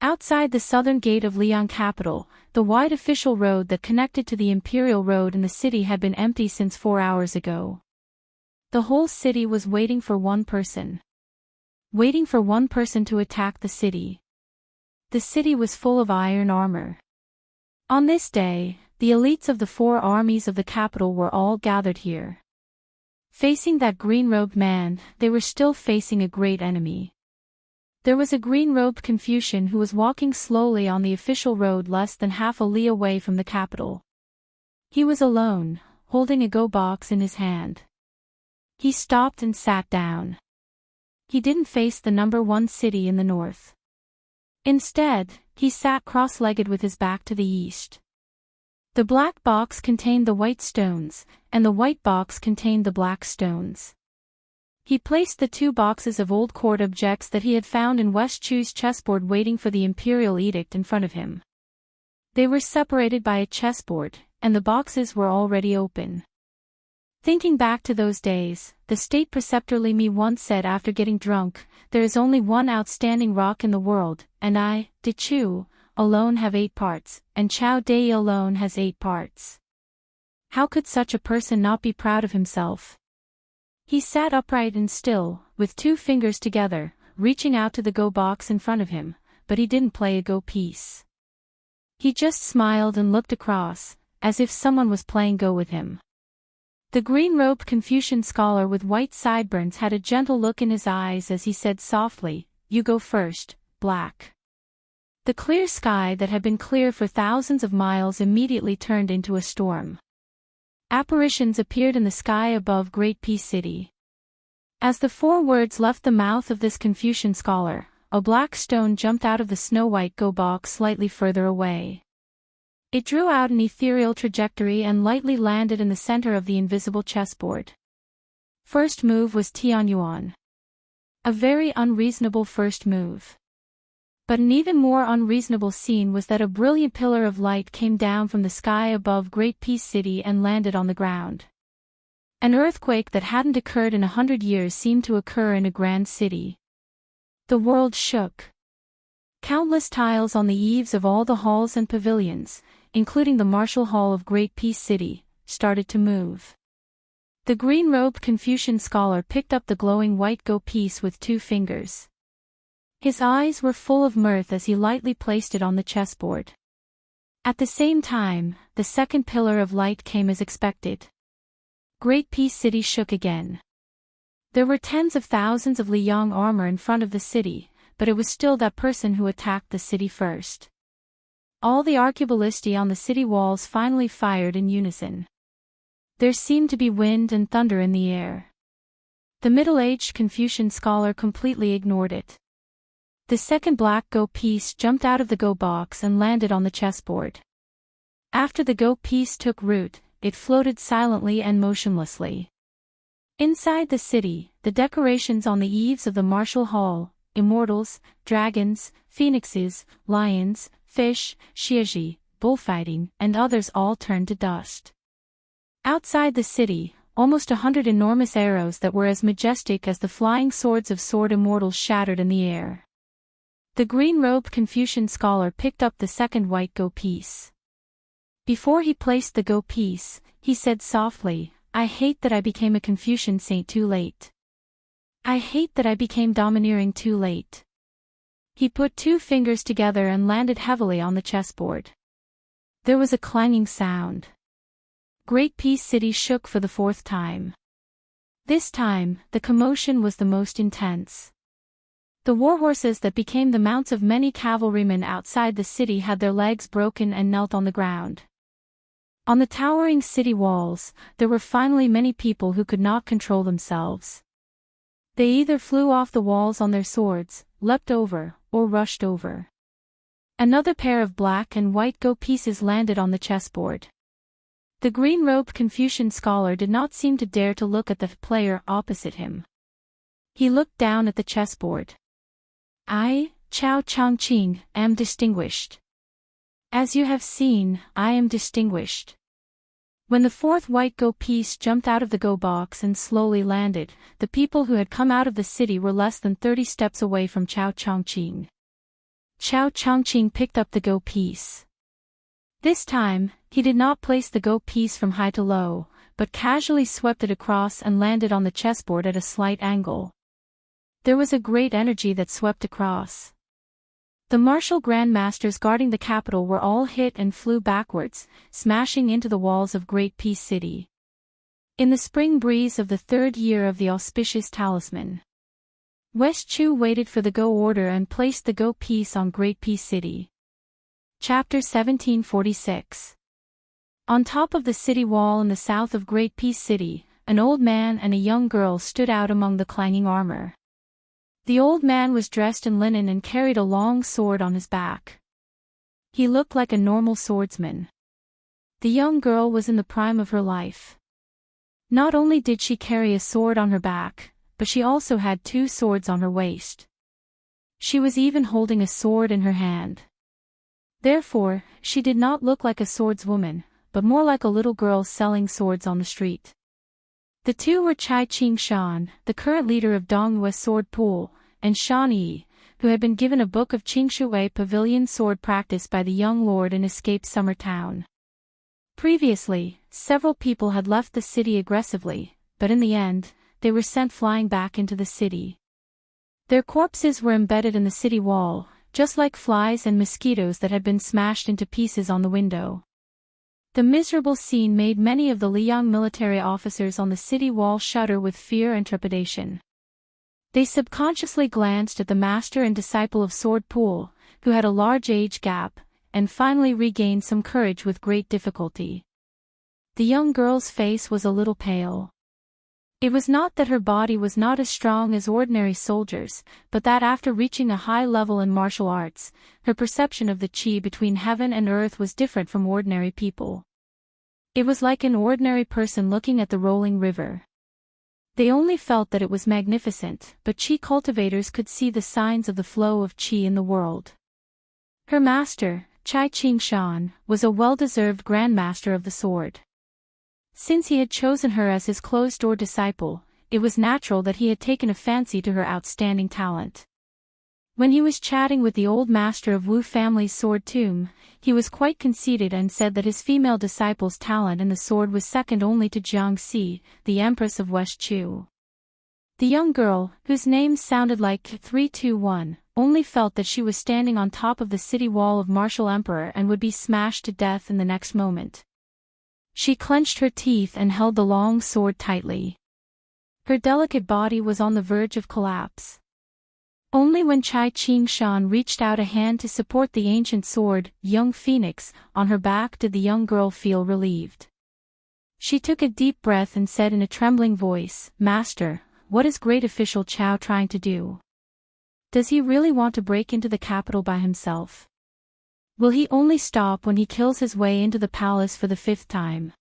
Outside the southern gate of Liang capital, the wide official road that connected to the imperial road in the city had been empty since 4 hours ago. The whole city was waiting for one person. Waiting for one person to attack the city. The city was full of iron armor. On this day, the elites of the 4 armies of the capital were all gathered here. Facing that green-robed man, they were still facing a great enemy. There was a green-robed Confucian who was walking slowly on the official road less than half a li away from the capital. He was alone, holding a go box in his hand. He stopped and sat down. He didn't face the number 1 city in the north. Instead, he sat cross-legged with his back to the east. The black box contained the white stones, and the white box contained the black stones. He placed the 2 boxes of old court objects that he had found in West Chu's chessboard waiting for the imperial edict in front of him. They were separated by a chessboard, and the boxes were already open. Thinking back to those days, the state preceptor Li Mi once said after getting drunk, "There is only one outstanding rock in the world, and I, De Chu, alone have 8 parts, and Chao Dei alone has 8 parts." How could such a person not be proud of himself? He sat upright and still, with 2 fingers together, reaching out to the go box in front of him, but he didn't play a go piece. He just smiled and looked across, as if someone was playing go with him. The green-robed Confucian scholar with white sideburns had a gentle look in his eyes as he said softly, "You go first, Black." The clear sky that had been clear for thousands of miles immediately turned into a storm. Apparitions appeared in the sky above Great Peace City. As the four words left the mouth of this Confucian scholar, a black stone jumped out of the snow-white go box slightly further away. It drew out an ethereal trajectory and lightly landed in the center of the invisible chessboard. First move was Tianyuan. A very unreasonable first move. But an even more unreasonable scene was that a brilliant pillar of light came down from the sky above Great Peace City and landed on the ground. An earthquake that hadn't occurred in 100 years seemed to occur in a grand city. The world shook. Countless tiles on the eaves of all the halls and pavilions, including the Martial Hall of Great Peace City, started to move. The green-robed Confucian scholar picked up the glowing white go piece with 2 fingers. His eyes were full of mirth as he lightly placed it on the chessboard. At the same time, the second pillar of light came as expected. Great Peace City shook again. There were tens of thousands of Liang armor in front of the city, but it was still that person who attacked the city first. All the arquebulisti on the city walls finally fired in unison. There seemed to be wind and thunder in the air. The middle-aged Confucian scholar completely ignored it. The second black go piece jumped out of the go box and landed on the chessboard. After the go piece took root, it floated silently and motionlessly. Inside the city, the decorations on the eaves of the Martial Hall, immortals, dragons, phoenixes, lions, fish, shiaji, bullfighting, and others all turned to dust. Outside the city, almost 100 enormous arrows that were as majestic as the flying swords of sword immortals shattered in the air. The green-robed Confucian scholar picked up the second white go piece. Before he placed the go piece, he said softly, "I hate that I became a Confucian saint too late. I hate that I became domineering too late." He put 2 fingers together and landed heavily on the chessboard. There was a clanging sound. Great Peace City shook for the 4th time. This time, the commotion was the most intense. The warhorses that became the mounts of many cavalrymen outside the city had their legs broken and knelt on the ground. On the towering city walls, there were finally many people who could not control themselves. They either flew off the walls on their swords, leapt over, or rushed over. Another pair of black and white go pieces landed on the chessboard. The green-robed Confucian scholar did not seem to dare to look at the player opposite him. He looked down at the chessboard. "I, Chao Changqing, am distinguished. As you have seen, I am distinguished." When the 4th white go piece jumped out of the go box and slowly landed, the people who had come out of the city were less than 30 steps away from Chao Changqing. Chao Changqing picked up the go piece. This time, he did not place the go piece from high to low, but casually swept it across and landed on the chessboard at a slight angle. There was a great energy that swept across. The martial grandmasters guarding the capital were all hit and flew backwards, smashing into the walls of Great Peace City. In the spring breeze of the 3rd year of the auspicious talisman, West Chu waited for the go order and placed the go piece on Great Peace City. Chapter 1746. On top of the city wall in the south of Great Peace City, an old man and a young girl stood out among the clanging armor. The old man was dressed in linen and carried a long sword on his back. He looked like a normal swordsman. The young girl was in the prime of her life. Not only did she carry a sword on her back, but she also had 2 swords on her waist. She was even holding a sword in her hand. Therefore, she did not look like a swordswoman, but more like a little girl selling swords on the street. The 2 were Chai Ching-shan, the current leader of Dongyue Sword Pool, and Shan Yi, who had been given a book of Qingshui Pavilion sword practice by the young lord in escaped Summer Town. Previously, several people had left the city aggressively, but in the end, they were sent flying back into the city. Their corpses were embedded in the city wall, just like flies and mosquitoes that had been smashed into pieces on the window. The miserable scene made many of the Liang military officers on the city wall shudder with fear and trepidation. They subconsciously glanced at the master and disciple of Sword Pool, who had a large age gap, and finally regained some courage with great difficulty. The young girl's face was a little pale. It was not that her body was not as strong as ordinary soldiers, but that after reaching a high level in martial arts, her perception of the qi between heaven and earth was different from ordinary people. It was like an ordinary person looking at the rolling river. They only felt that it was magnificent, but qi cultivators could see the signs of the flow of qi in the world. Her master, Chai Qing-shan, was a well-deserved grandmaster of the sword. Since he had chosen her as his closed-door disciple, it was natural that he had taken a fancy to her outstanding talent. When he was chatting with the old master of Wu family's sword tomb, he was quite conceited and said that his female disciple's talent in the sword was second only to Jiang Si, the empress of West Chu. The young girl, whose name sounded like 321, only felt that she was standing on top of the city wall of martial emperor and would be smashed to death in the next moment. She clenched her teeth and held the long sword tightly. Her delicate body was on the verge of collapse. Only when Chai Qing-shan reached out a hand to support the ancient sword, young phoenix, on her back did the young girl feel relieved. She took a deep breath and said in a trembling voice, "Master, what is great official Chao trying to do? Does he really want to break into the capital by himself? Will he only stop when he kills his way into the palace for the 5th time?"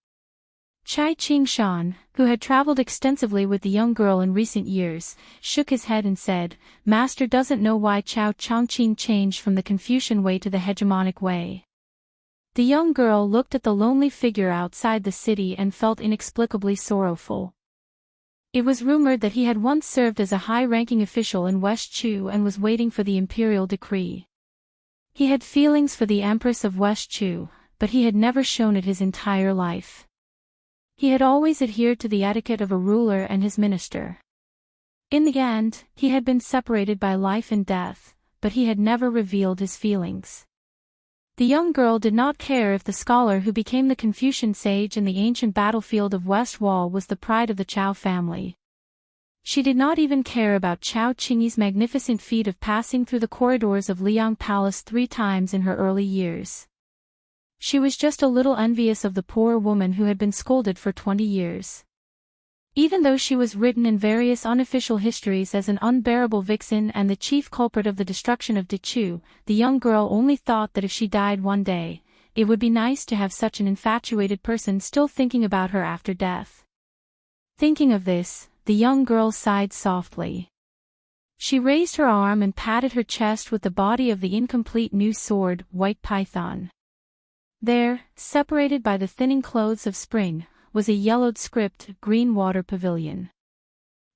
Chai Qing-shan, who had traveled extensively with the young girl in recent years, shook his head and said, "Master doesn't know why Chao Chongqing changed from the Confucian way to the hegemonic way." The young girl looked at the lonely figure outside the city and felt inexplicably sorrowful. It was rumored that he had once served as a high-ranking official in West Chu and was waiting for the imperial decree. He had feelings for the Empress of West Chu, but he had never shown it his entire life. He had always adhered to the etiquette of a ruler and his minister. In the end, he had been separated by life and death, but he had never revealed his feelings. The young girl did not care if the scholar who became the Confucian sage in the ancient battlefield of West Wall was the pride of the Chao family. She did not even care about Chao Qingyi's magnificent feat of passing through the corridors of Liang Palace 3 times in her early years. She was just a little envious of the poor woman who had been scolded for 20 years. Even though she was written in various unofficial histories as an unbearable vixen and the chief culprit of the destruction of Dechu, the young girl only thought that if she died one day, it would be nice to have such an infatuated person still thinking about her after death. Thinking of this, the young girl sighed softly. She raised her arm and patted her chest with the body of the incomplete new sword, White Python. There, separated by the thinning clothes of spring, was a yellowed script, Green Water Pavilion.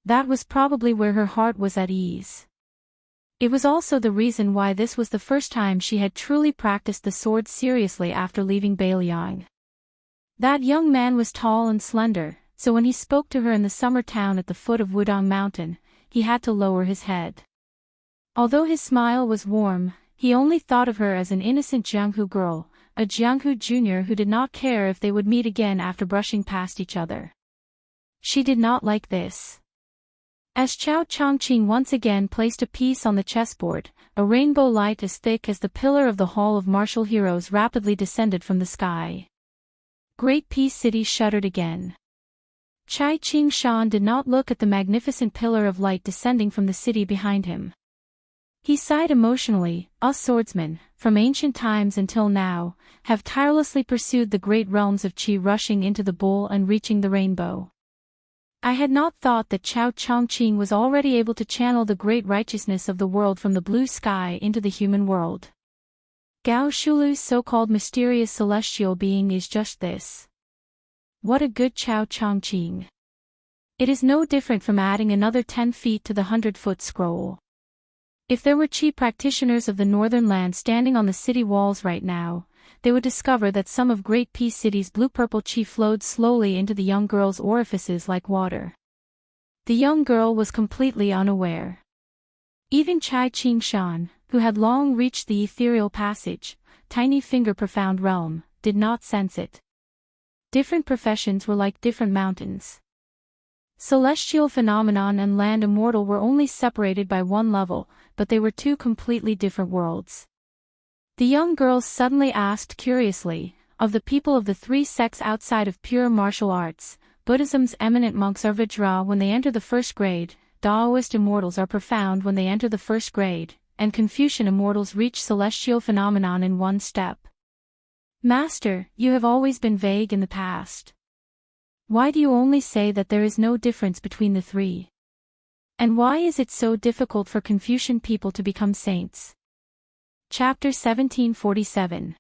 That was probably where her heart was at ease. It was also the reason why this was the first time she had truly practiced the sword seriously after leaving Beiliang. That young man was tall and slender, so when he spoke to her in the summer town at the foot of Wudong Mountain, he had to lower his head. Although his smile was warm, he only thought of her as an innocent Jianghu girl, a Jianghu junior who did not care if they would meet again after brushing past each other. She did not like this. As Chao Chongqing once again placed a piece on the chessboard, a rainbow light as thick as the pillar of the Hall of Martial Heroes rapidly descended from the sky. Great Peace City shuddered again. Chai Qing-shan did not look at the magnificent pillar of light descending from the city behind him. He sighed emotionally. "Us swordsmen, from ancient times until now, have tirelessly pursued the great realms of qi, rushing into the bowl and reaching the rainbow. I had not thought that Chao Chongqing was already able to channel the great righteousness of the world from the blue sky into the human world. Gao Shulu's so-called mysterious celestial being is just this. What a good Chao Chongqing. It is no different from adding another 10 feet to the 100-foot scroll. If there were qi practitioners of the northern land standing on the city walls right now, they would discover that some of Great Peace City's blue-purple qi flowed slowly into the young girl's orifices like water. The young girl was completely unaware. Even Chai Qing-shan, who had long reached the ethereal passage, tiny finger-profound realm, did not sense it. Different professions were like different mountains. Celestial phenomenon and land immortal were only separated by one level, but they were two completely different worlds. The young girl suddenly asked curiously, of the people of the three sects outside of pure martial arts, Buddhism's eminent monks are Vajra when they enter the first grade, Taoist immortals are profound when they enter the first grade, and Confucian immortals reach celestial phenomenon in one step. Master, you have always been vague in the past. Why do you only say that there is no difference between the three? And why is it so difficult for Confucian people to become saints? Chapter 1747.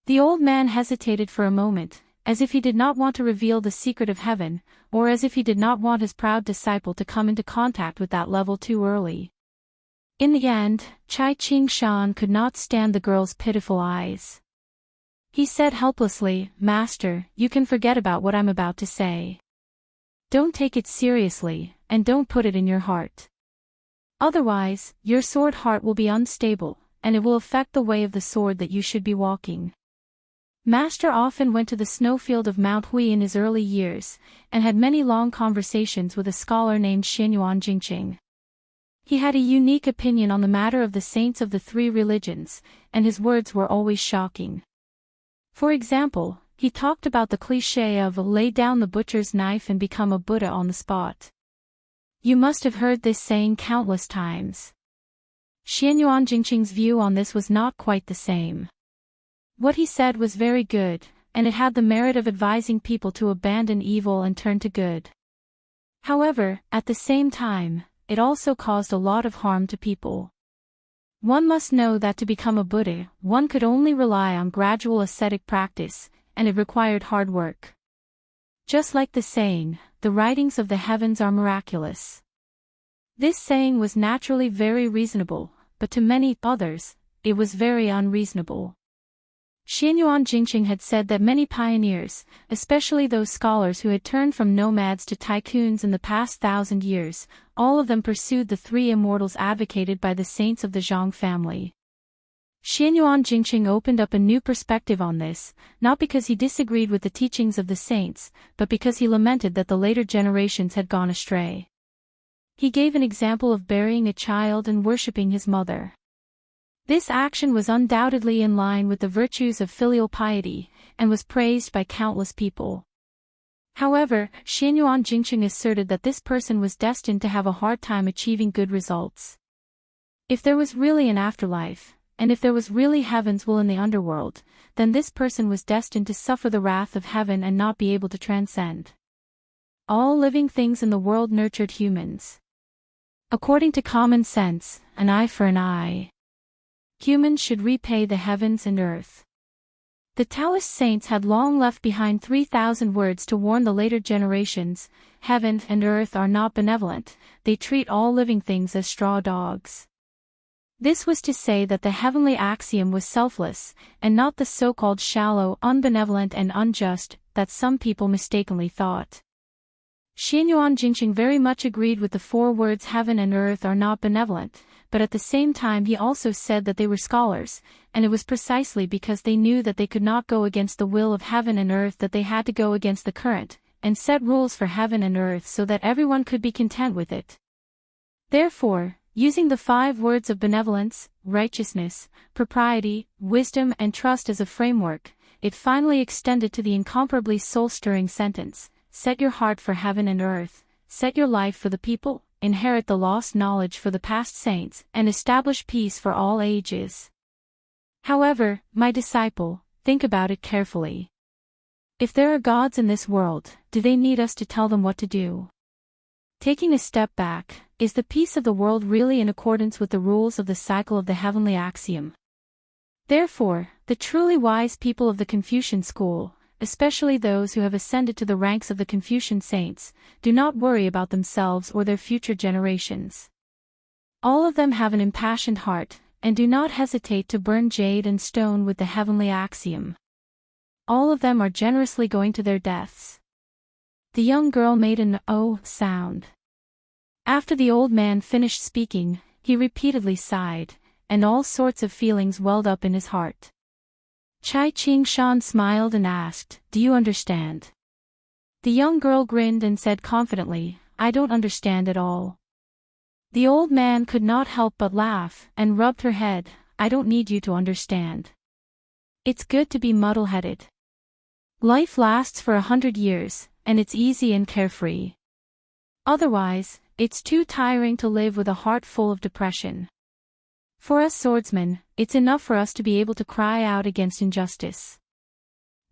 The old man hesitated for a moment, as if he did not want to reveal the secret of heaven, or as if he did not want his proud disciple to come into contact with that level too early. In the end, Chai Ching Shan could not stand the girl's pitiful eyes. He said helplessly, Master, you can forget about what I'm about to say. Don't take it seriously, and don't put it in your heart. Otherwise, your sword heart will be unstable, and it will affect the way of the sword that you should be walking. Master often went to the snowfield of Mount Hui in his early years, and had many long conversations with a scholar named Xianyuan Jingqing. He had a unique opinion on the matter of the saints of the three religions, and his words were always shocking. For example, he talked about the cliché of lay down the butcher's knife and become a Buddha on the spot. You must have heard this saying countless times. Xianyuan Jingqing's view on this was not quite the same. What he said was very good, and it had the merit of advising people to abandon evil and turn to good. However, at the same time, it also caused a lot of harm to people. One must know that to become a Buddha, one could only rely on gradual ascetic practice, and it required hard work. Just like the saying, the writings of the heavens are miraculous. This saying was naturally very reasonable, but to many others, it was very unreasonable. Xianyuan Jingqing had said that many pioneers, especially those scholars who had turned from nomads to tycoons in the past 1,000 years, all of them pursued the three immortals advocated by the saints of the Zhang family. Xianyuan Jingqing opened up a new perspective on this, not because he disagreed with the teachings of the saints, but because he lamented that the later generations had gone astray. He gave an example of burying a child and worshipping his mother. This action was undoubtedly in line with the virtues of filial piety, and was praised by countless people. However, Xianyuan Jingqing asserted that this person was destined to have a hard time achieving good results. If there was really an afterlife, and if there was really heaven's will in the underworld, then this person was destined to suffer the wrath of heaven and not be able to transcend. All living things in the world nurtured humans. According to common sense, an eye for an eye. Humans should repay the heavens and earth. The Taoist saints had long left behind 3,000 words to warn the later generations, heaven and earth are not benevolent, they treat all living things as straw dogs. This was to say that the heavenly axiom was selfless, and not the so-called shallow, unbenevolent and unjust, that some people mistakenly thought. Xianyuan Jingqing very much agreed with the four words heaven and earth are not benevolent, but at the same time he also said that they were scholars, and it was precisely because they knew that they could not go against the will of heaven and earth that they had to go against the current, and set rules for heaven and earth so that everyone could be content with it. Therefore, using the 5 words of benevolence, righteousness, propriety, wisdom and trust as a framework, it finally extended to the incomparably soul-stirring sentence, set your heart for heaven and earth, set your life for the people, inherit the lost knowledge for the past saints, and establish peace for all ages. However, my disciple, think about it carefully. If there are gods in this world, do they need us to tell them what to do? Taking a step back, is the peace of the world really in accordance with the rules of the cycle of the heavenly axiom? Therefore, the truly wise people of the Confucian school, especially those who have ascended to the ranks of the Confucian saints, do not worry about themselves or their future generations. All of them have an impassioned heart, and do not hesitate to burn jade and stone with the heavenly axiom. All of them are generously going to their deaths. The young girl made an "oh" sound. After the old man finished speaking, he repeatedly sighed, and all sorts of feelings welled up in his heart. Chai Ching Shan smiled and asked, "Do you understand?" The young girl grinned and said confidently, "I don't understand at all." The old man could not help but laugh, and rubbed her head. I don't need you to understand. It's good to be muddle-headed. Life lasts for 100 years, and it's easy and carefree. Otherwise, it's too tiring to live with a heart full of depression. For us swordsmen, it's enough for us to be able to cry out against injustice.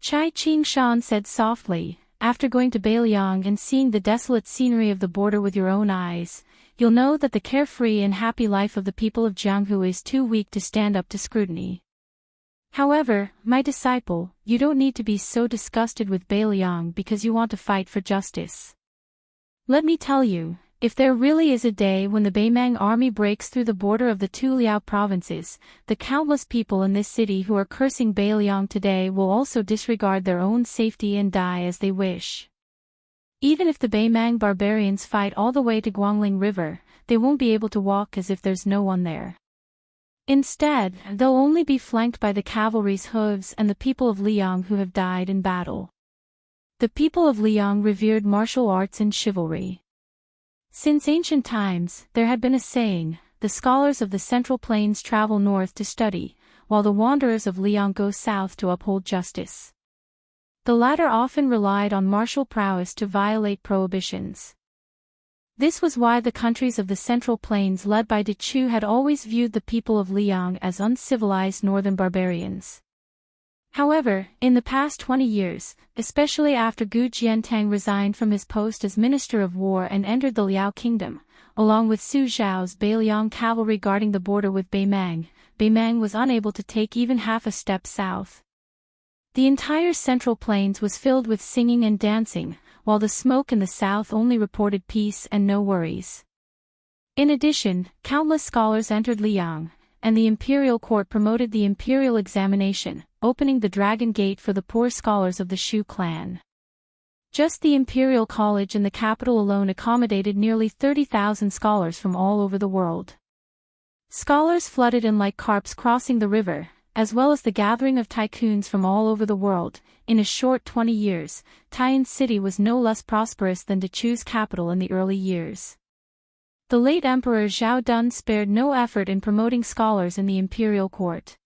Chai Ching-shan said softly, after going to Beiliang and seeing the desolate scenery of the border with your own eyes, you'll know that the carefree and happy life of the people of Jianghu is too weak to stand up to scrutiny. However, my disciple, you don't need to be so disgusted with Beiliang because you want to fight for justice. Let me tell you, if there really is a day when the Beimang army breaks through the border of the two Liao provinces, the countless people in this city who are cursing Beiliang today will also disregard their own safety and die as they wish. Even if the Beimang barbarians fight all the way to Guangling River, they won't be able to walk as if there's no one there. Instead, they'll only be flanked by the cavalry's hooves and the people of Liang who have died in battle. The people of Liang revered martial arts and chivalry. Since ancient times, there had been a saying, the scholars of the Central Plains travel north to study, while the wanderers of Liang go south to uphold justice. The latter often relied on martial prowess to violate prohibitions. This was why the countries of the Central Plains led by De Chu had always viewed the people of Liang as uncivilized northern barbarians. However, in the past 20 years, especially after Gu Jiantang resigned from his post as Minister of War and entered the Liao Kingdom, along with Su Zhao's Beiliang cavalry guarding the border with Beimang, Beimang was unable to take even half a step south. The entire Central Plains was filled with singing and dancing, while the smoke in the south only reported peace and no worries. In addition, countless scholars entered Liang, and the imperial court promoted the imperial examination, opening the Dragon Gate for the poor scholars of the Shu clan. Just the imperial college in the capital alone accommodated nearly 30,000 scholars from all over the world. Scholars flooded in like carps crossing the river, as well as the gathering of tycoons from all over the world. In a short 20 years, Taiyan City was no less prosperous than De Chu's capital in the early years. The late Emperor Zhao Dun spared no effort in promoting scholars in the imperial court.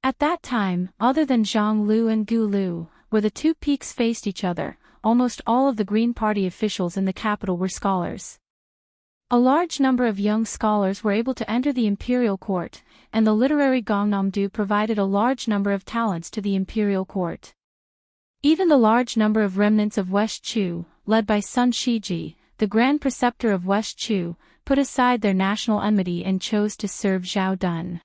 At that time, other than Zhang Lu and Gu Lu, where the two peaks faced each other, almost all of the Green Party officials in the capital were scholars. A large number of young scholars were able to enter the imperial court, and the literary Gongnamdu provided a large number of talents to the imperial court. Even the large number of remnants of West Chu, led by Sun Shiji, the Grand Preceptor of West Chu, put aside their national enmity and chose to serve Zhao Dun.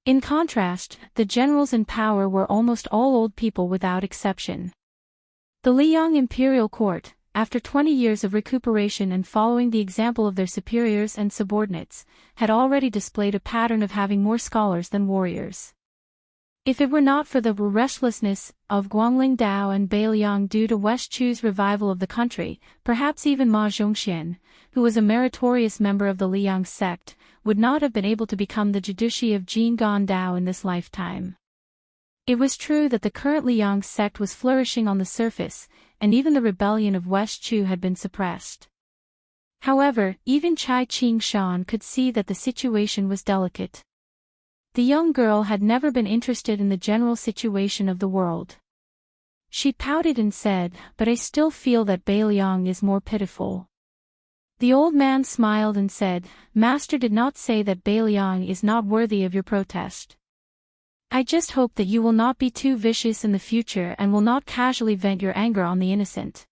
In contrast, the generals in power were almost all old people without exception. The Liang imperial court, after 20 years of recuperation and following the example of their superiors and subordinates, had already displayed a pattern of having more scholars than warriors. If it were not for the restlessness of Guangling Dao and Beiliang due to West Chu's revival of the country, perhaps even Ma Zhongxian, who was a meritorious member of the Liang sect, would not have been able to become the judici of Jinggan Dao in this lifetime. It was true that the current Liang sect was flourishing on the surface, and even the rebellion of West Chu had been suppressed. However, even Chai Ching-shan could see that the situation was delicate. The young girl had never been interested in the general situation of the world. She pouted and said, "But I still feel that Beiliang is more pitiful." The old man smiled and said, "Master did not say that Beiliang is not worthy of your protest. I just hope that you will not be too vicious in the future and will not casually vent your anger on the innocent.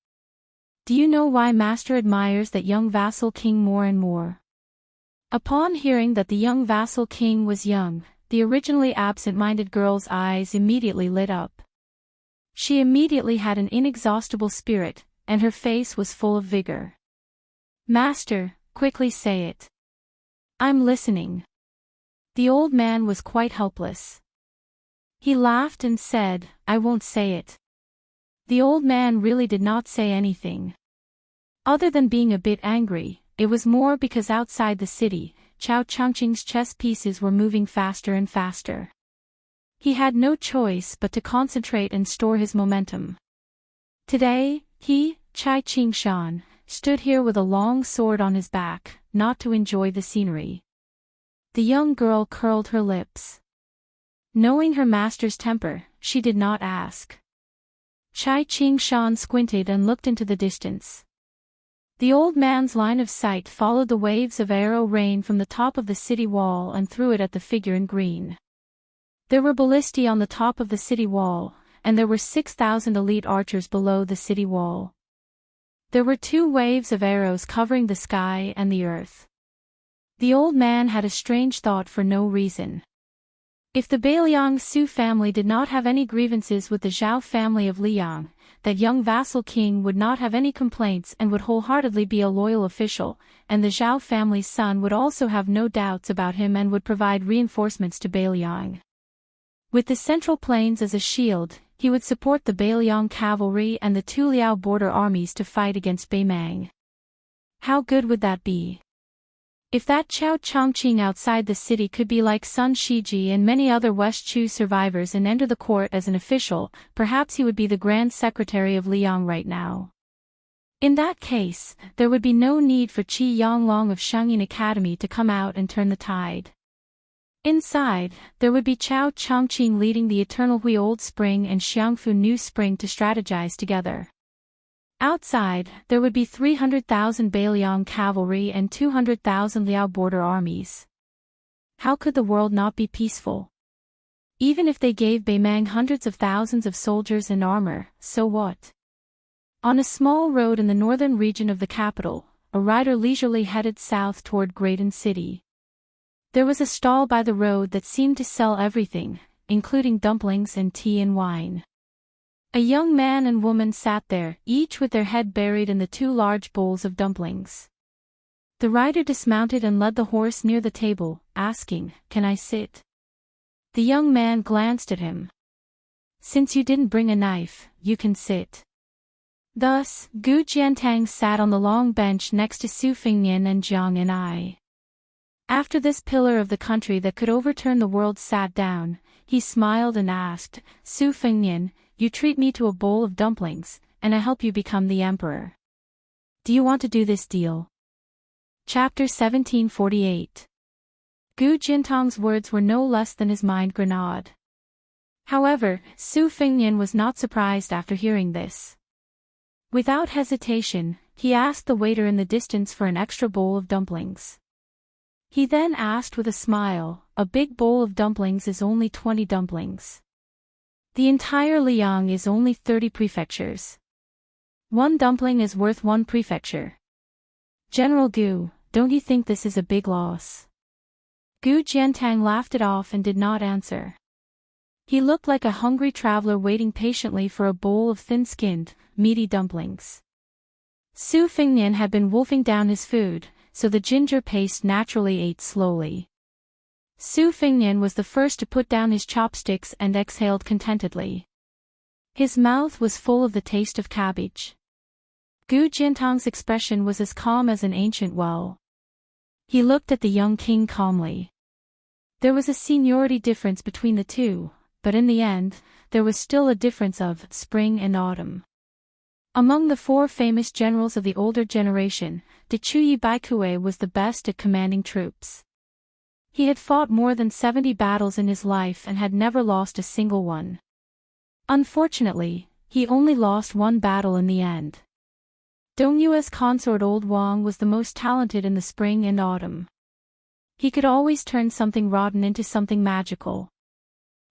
Do you know why Master admires that young vassal king more and more?" Upon hearing that the young vassal king was young, the originally absent-minded girl's eyes immediately lit up. She immediately had an inexhaustible spirit, and her face was full of vigor. "Master, quickly say it. I'm listening." The old man was quite helpless. He laughed and said, "I won't say it." The old man really did not say anything. Other than being a bit angry, it was more because outside the city, Chao Chengqing's chess pieces were moving faster and faster. He had no choice but to concentrate and store his momentum. Today, he, Chai Ching-shan, stood here with a long sword on his back, not to enjoy the scenery. The young girl curled her lips. Knowing her master's temper, she did not ask. Chai Ching-shan squinted and looked into the distance. The old man's line of sight followed the waves of arrow rain from the top of the city wall and threw it at the figure in green. There were ballistae on the top of the city wall, and there were 6,000 elite archers below the city wall. There were 2 waves of arrows covering the sky and the earth. The old man had a strange thought for no reason. If the Beiliang Su family did not have any grievances with the Zhao family of Liang, that young vassal king would not have any complaints and would wholeheartedly be a loyal official, and the Zhao family's son would also have no doubts about him and would provide reinforcements to Beiliang. With the Central Plains as a shield, he would support the Beiliang cavalry and the 2 Liao border armies to fight against Beimang. How good would that be? If that Chao Chongqing outside the city could be like Sun Shiji and many other West Chu survivors and enter the court as an official, perhaps he would be the Grand Secretary of Liang right now. In that case, there would be no need for Qi Yonglong of Shangyin Academy to come out and turn the tide. Inside, there would be Chao Chongqing leading the Eternal Hui Old Spring and Xiangfu New Spring to strategize together. Outside, there would be 300,000 Beiliang cavalry and 200,000 Liao border armies. How could the world not be peaceful? Even if they gave Beimang hundreds of thousands of soldiers and armor, so what? On a small road in the northern region of the capital, a rider leisurely headed south toward Graydon City. There was a stall by the road that seemed to sell everything, including dumplings and tea and wine. A young man and woman sat there, each with their head buried in the 2 large bowls of dumplings. The rider dismounted and led the horse near the table, asking, "Can I sit?" The young man glanced at him. "Since you didn't bring a knife, you can sit." Thus, Gu Jiantang sat on the long bench next to Su Fingnian and Jiang and I. After this pillar of the country that could overturn the world sat down, he smiled and asked, "Su Fingnian, you treat me to a bowl of dumplings, and I help you become the emperor. Do you want to do this deal?" Chapter 1748. Gu Jintang's words were no less than his mind grenade. However, Su Fingnian was not surprised after hearing this. Without hesitation, he asked the waiter in the distance for an extra bowl of dumplings. He then asked with a smile, "A big bowl of dumplings is only 20 dumplings. The entire Liang is only 30 prefectures. 1 dumpling is worth 1 prefecture. General Gu, don't you think this is a big loss?" Gu Jiantang laughed it off and did not answer. He looked like a hungry traveler waiting patiently for a bowl of thin-skinned, meaty dumplings. Su Fingnian had been wolfing down his food, so the ginger paste naturally ate slowly. Su Fingnian was the first to put down his chopsticks and exhaled contentedly. His mouth was full of the taste of cabbage. Gu Jintang's expression was as calm as an ancient well. He looked at the young king calmly. There was a seniority difference between the 2, but in the end, there was still a difference of spring and autumn. Among the 4 famous generals of the older generation, De Chuyi Baikue was the best at commanding troops. He had fought more than 70 battles in his life and had never lost a single one. Unfortunately, he only lost 1 battle in the end. Dong Yue's consort Old Wang was the most talented in the spring and autumn. He could always turn something rotten into something magical.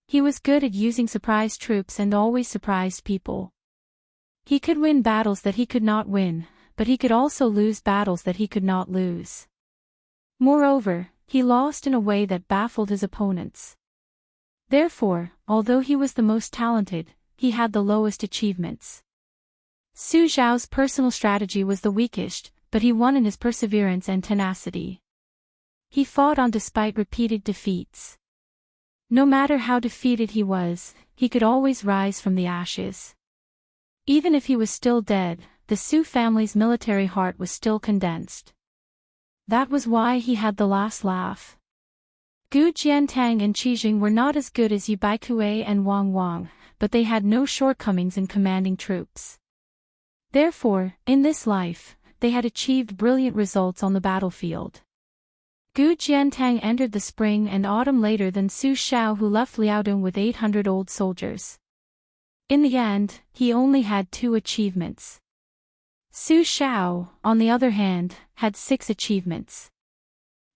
He was good at using surprise troops and always surprised people. He could win battles that he could not win, but he could also lose battles that he could not lose. Moreover, he lost in a way that baffled his opponents. Therefore, although he was the most talented, he had the lowest achievements. Su Zhao's personal strategy was the weakest, but he won in his perseverance and tenacity. He fought on despite repeated defeats. No matter how defeated he was, he could always rise from the ashes. Even if he was still dead, the Su family's military heart was still condensed. That was why he had the last laugh. Gu Jiantang and Qijing were not as good as Yu Baikue and Wang Wang, but they had no shortcomings in commanding troops. Therefore, in this life, they had achieved brilliant results on the battlefield. Gu Jiantang entered the spring and autumn later than Su Shao, who left Liaodong with 800 old soldiers. In the end, he only had 2 achievements. Su Shao, on the other hand, had 6 achievements.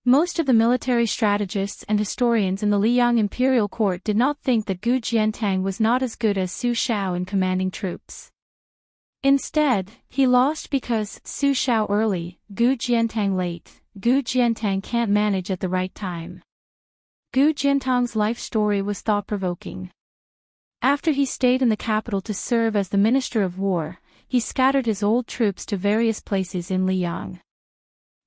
Most of the military strategists and historians in the Liang imperial court did not think that Gu Jiantang was not as good as Su Shao in commanding troops. Instead, he lost because Su Shao early, Gu Jiantang late. Gu Jiantang can't manage at the right time. Gu Jiantang's life story was thought-provoking. After he stayed in the capital to serve as the Minister of War, he scattered his old troops to various places in Liang.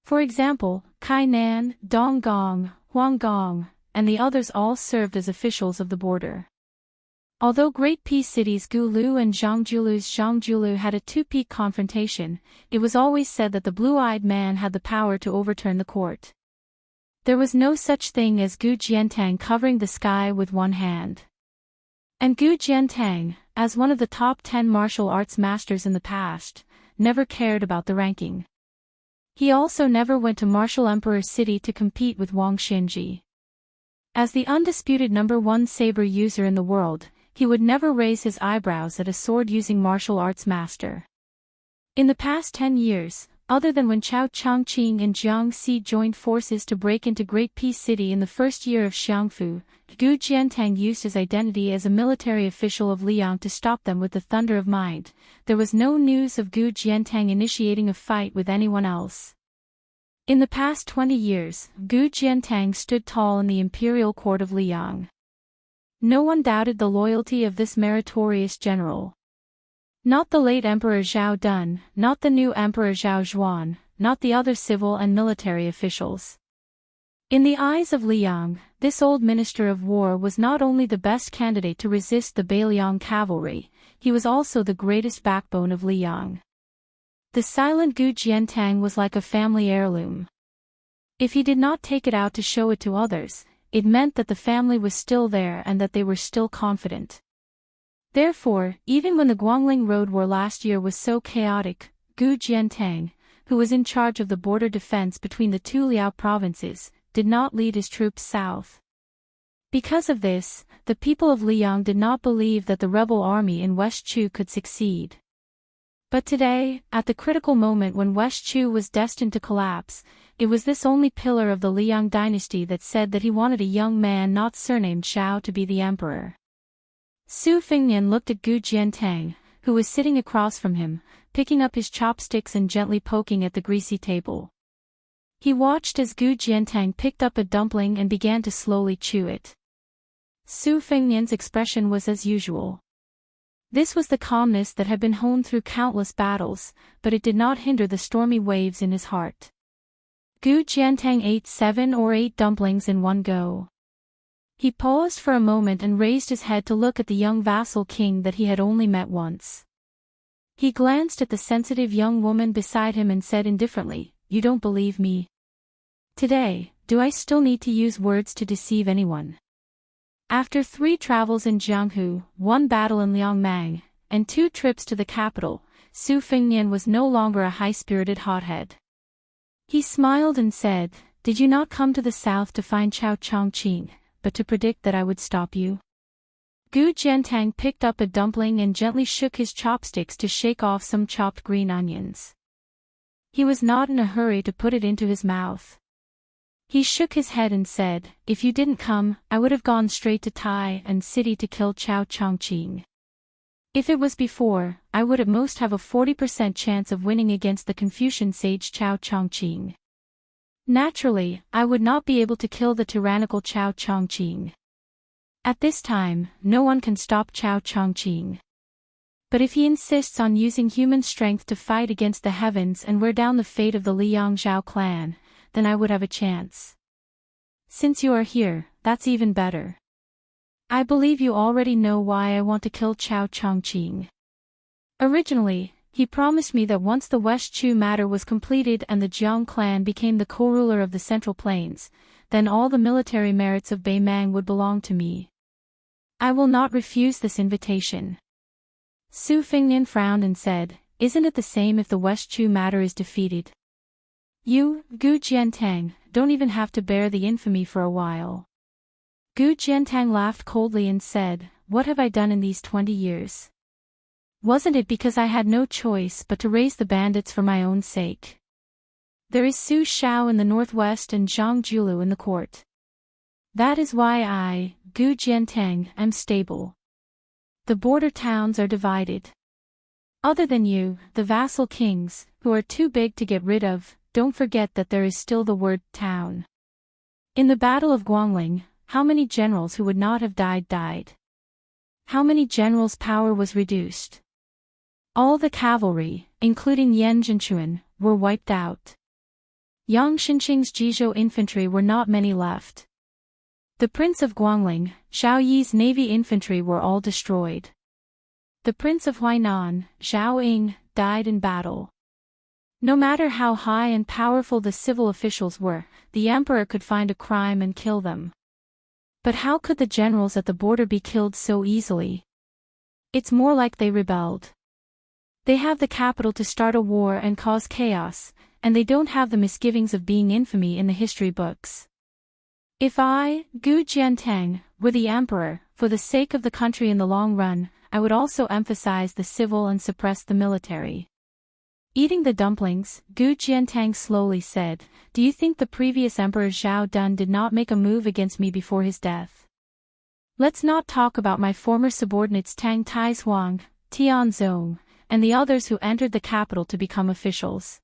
For example, Kainan, Donggong, Huanggong, and the others all served as officials of the border. Although great peace cities Gulu and Zhangjiulu had a two-peak confrontation, it was always said that the blue-eyed man had the power to overturn the court. There was no such thing as Gu Jiantang covering the sky with one hand. And Gu Jiantang, as one of the top 10 martial arts masters in the past, never cared about the ranking. He also never went to Martial Emperor City to compete with Wang Xinji. As the undisputed #1 saber user in the world, he would never raise his eyebrows at a sword-using martial arts master. In the past 10 years, other than when Chao Chongqing and Jiang Si joined forces to break into Great Peace City in the first year of Xiangfu, Gu Jiantang used his identity as a military official of Liang to stop them with the thunder of mind. There was no news of Gu Jiantang initiating a fight with anyone else. In the past 20 years, Gu Jiantang stood tall in the imperial court of Liang. No one doubted the loyalty of this meritorious general. Not the late Emperor Zhao Dun, not the new Emperor Zhao Zhuan, not the other civil and military officials. In the eyes of Liang, this old Minister of War was not only the best candidate to resist the Beiliang cavalry, he was also the greatest backbone of Liang. The silent Gu Jiantang was like a family heirloom. If he did not take it out to show it to others, it meant that the family was still there and that they were still confident. Therefore, even when the Guangling Road War last year was so chaotic, Gu Jiantang, who was in charge of the border defense between the 2 Liao provinces, did not lead his troops south. Because of this, the people of Liang did not believe that the rebel army in West Chu could succeed. But today, at the critical moment when West Chu was destined to collapse, it was this only pillar of the Liang dynasty that said that he wanted a young man not surnamed Shao to be the emperor. Su Fengnian looked at Gu Jiantang, who was sitting across from him, picking up his chopsticks and gently poking at the greasy table. He watched as Gu Jiantang picked up a dumpling and began to slowly chew it. Su Fengnian's expression was as usual. This was the calmness that had been honed through countless battles, but it did not hinder the stormy waves in his heart. Gu Jiantang ate 7 or 8 dumplings in one go. He paused for a moment and raised his head to look at the young vassal king that he had only met once. He glanced at the sensitive young woman beside him and said indifferently, "You don't believe me? Today, do I still need to use words to deceive anyone?" After 3 travels in Jianghu, 1 battle in Liangmang, and 2 trips to the capital, Su Fengnian was no longer a high-spirited hothead. He smiled and said, "Did you not come to the south to find Chao Chongqing, but to predict that I would stop you?" Gu Jiantang picked up a dumpling and gently shook his chopsticks to shake off some chopped green onions. He was not in a hurry to put it into his mouth. He shook his head and said, "If you didn't come, I would have gone straight to Tai and City to kill Chao Chongqing. If it was before, I would at most have a 40% chance of winning against the Confucian sage Chao Chongqing. Naturally, I would not be able to kill the tyrannical Chao Chongqing. At this time, no one can stop Chao Chongqing. But if he insists on using human strength to fight against the heavens and wear down the fate of the Liang Zhao clan, then I would have a chance. Since you are here, that's even better. I believe you already know why I want to kill Chao Chongqing. Originally, he promised me that once the West Chu matter was completed and the Jiang clan became the co-ruler of the Central Plains, then all the military merits of Beimang would belong to me. I will not refuse this invitation." Su Fengnian frowned and said, "Isn't it the same if the West Chu matter is defeated? You, Gu Jiantang, don't even have to bear the infamy for a while. Gu Jiantang laughed coldly and said, "What have I done in these 20 years? Wasn't it because I had no choice but to raise the bandits for my own sake? There is Su Shao in the northwest and Zhang Julu in the court. That is why I, Gu Jiantang, am stable. The border towns are divided. Other than you, the vassal kings, who are too big to get rid of, don't forget that there is still the word town. In the Battle of Guangling, how many generals who would not have died? How many generals' power was reduced? All the cavalry, including Yan Zhenchuan, were wiped out. Yang Xinqing's Jizhou infantry were not many left. The Prince of Guangling, Zhao Yi's navy infantry were all destroyed. The Prince of Huainan, Zhao Ying, died in battle. No matter how high and powerful the civil officials were, the emperor could find a crime and kill them. But how could the generals at the border be killed so easily? It's more like they rebelled. They have the capital to start a war and cause chaos, and they don't have the misgivings of being infamy in the history books. If I, Gu Jiantang, were the emperor, for the sake of the country in the long run, I would also emphasize the civil and suppress the military. Eating the dumplings, Gu Jiantang slowly said, "Do you think the previous emperor Zhao Dun did not make a move against me before his death? Let's not talk about my former subordinates Tang Taihuang, Tian Zong, and the others who entered the capital to become officials.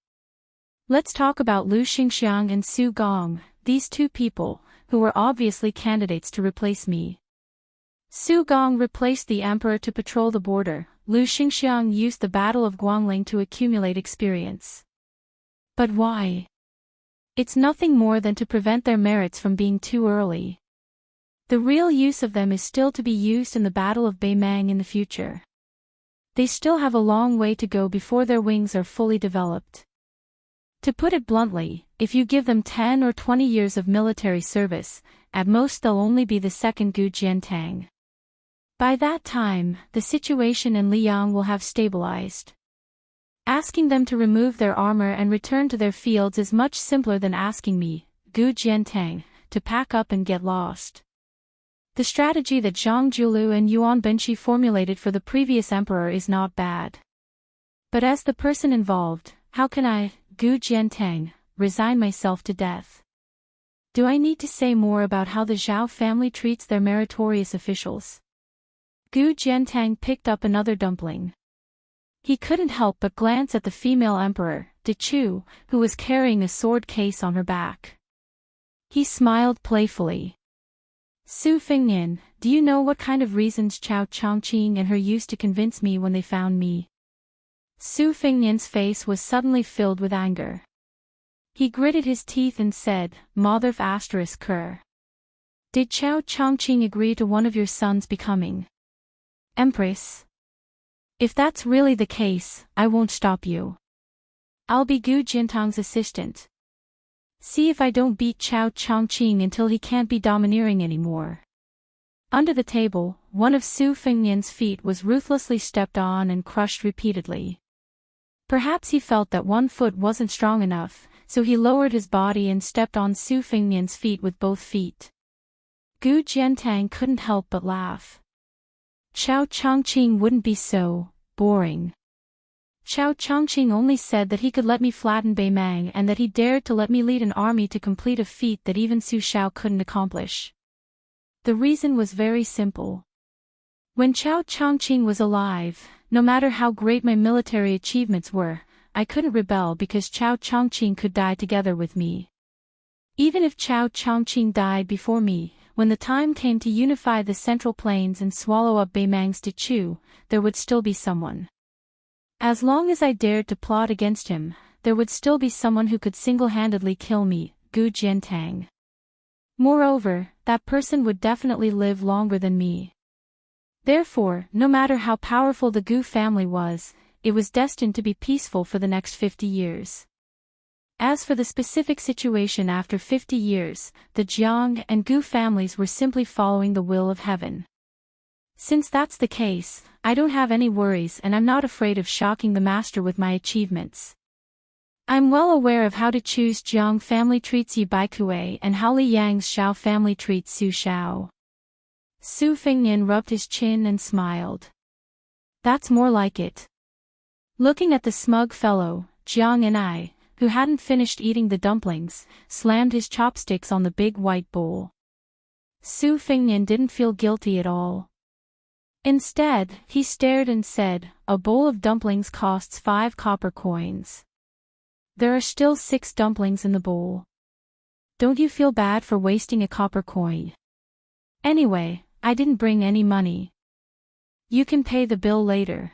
Let's talk about Lu Xingxiang and Su Gong, these two people, who were obviously candidates to replace me. Su Gong replaced the emperor to patrol the border, Lu Xingxiang used the Battle of Guangling to accumulate experience. But why? It's nothing more than to prevent their merits from being too early. The real use of them is still to be used in the Battle of Beimang in the future. They still have a long way to go before their wings are fully developed. To put it bluntly, if you give them 10 or 20 years of military service, at most they'll only be the second Gu Jiantang. By that time, the situation in Liang will have stabilized. Asking them to remove their armor and return to their fields is much simpler than asking me, Gu Jiantang, to pack up and get lost. The strategy that Zhang Julu and Yuan Benqi formulated for the previous emperor is not bad. But as the person involved, how can I, Gu Jiantang, resign myself to death? Do I need to say more about how the Zhao family treats their meritorious officials? Gu Jiantang picked up another dumpling. He couldn't help but glance at the female emperor, De Chu, who was carrying a sword case on her back. He smiled playfully. Su Fengnian, do you know what kind of reasons Chao Chongqing and her used to convince me when they found me? Su Fengnian's face was suddenly filled with anger. He gritted his teeth and said, Motherf asterisk cur. Did Chao Chongqing agree to one of your sons becoming Empress? If that's really the case, I won't stop you. I'll be Gu Jiantang's assistant. See if I don't beat Chao Chongqing until he can't be domineering anymore. Under the table, one of Su Fengnian's feet was ruthlessly stepped on and crushed repeatedly. Perhaps he felt that one foot wasn't strong enough, so he lowered his body and stepped on Su Fengnian's feet with both feet. Gu Jiantang couldn't help but laugh. Chao Chongqing wouldn't be so boring. Chao Chongqing only said that he could let me flatten Beimang and that he dared to let me lead an army to complete a feat that even Su Shao couldn't accomplish. The reason was very simple. When Chao Chongqing was alive, no matter how great my military achievements were, I couldn't rebel because Chao Chongqing could die together with me. Even if Chao Chongqing died before me, when the time came to unify the Central Plains and swallow up Beimang's De Chu, there would still be someone. As long as I dared to plot against him, there would still be someone who could single-handedly kill me, Gu Jiantang. Moreover, that person would definitely live longer than me. Therefore, no matter how powerful the Gu family was, it was destined to be peaceful for the next 50 years. As for the specific situation after 50 years, the Jiang and Gu families were simply following the will of heaven. Since that's the case, I don't have any worries and I'm not afraid of shocking the master with my achievements. I'm well aware of how to choose Jiang family treats Yi Baikue and how Li Yang's Xiao family treats Su Xiao. Su Fengnian rubbed his chin and smiled. That's more like it. Looking at the smug fellow, Jiang and I, who hadn't finished eating the dumplings, slammed his chopsticks on the big white bowl. Su Fengnian didn't feel guilty at all. Instead, he stared and said, "A bowl of dumplings costs 5 copper coins. There are still 6 dumplings in the bowl. Don't you feel bad for wasting a copper coin? Anyway, I didn't bring any money. You can pay the bill later."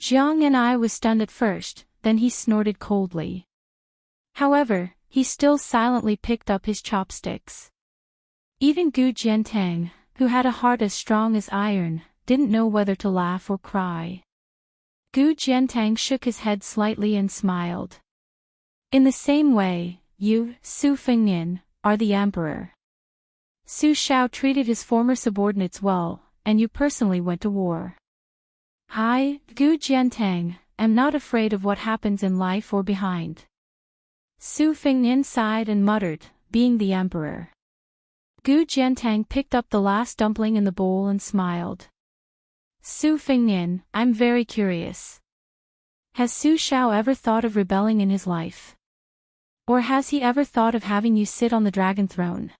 Jiang and I was stunned at first, then he snorted coldly. However, he still silently picked up his chopsticks. Even Gu Jiantang, who had a heart as strong as iron, didn't know whether to laugh or cry. Gu Jiantang shook his head slightly and smiled. In the same way, you, Su Fengnian, are the emperor. Su Xiao treated his former subordinates well, and you personally went to war. I, Gu Jiantang, am not afraid of what happens in life or behind. Su Fengnian sighed and muttered, being the emperor. Gu Jiantang picked up the last dumpling in the bowl and smiled. Su Fengnian, I'm very curious. Has Su Xiao ever thought of rebelling in his life? Or has he ever thought of having you sit on the dragon throne?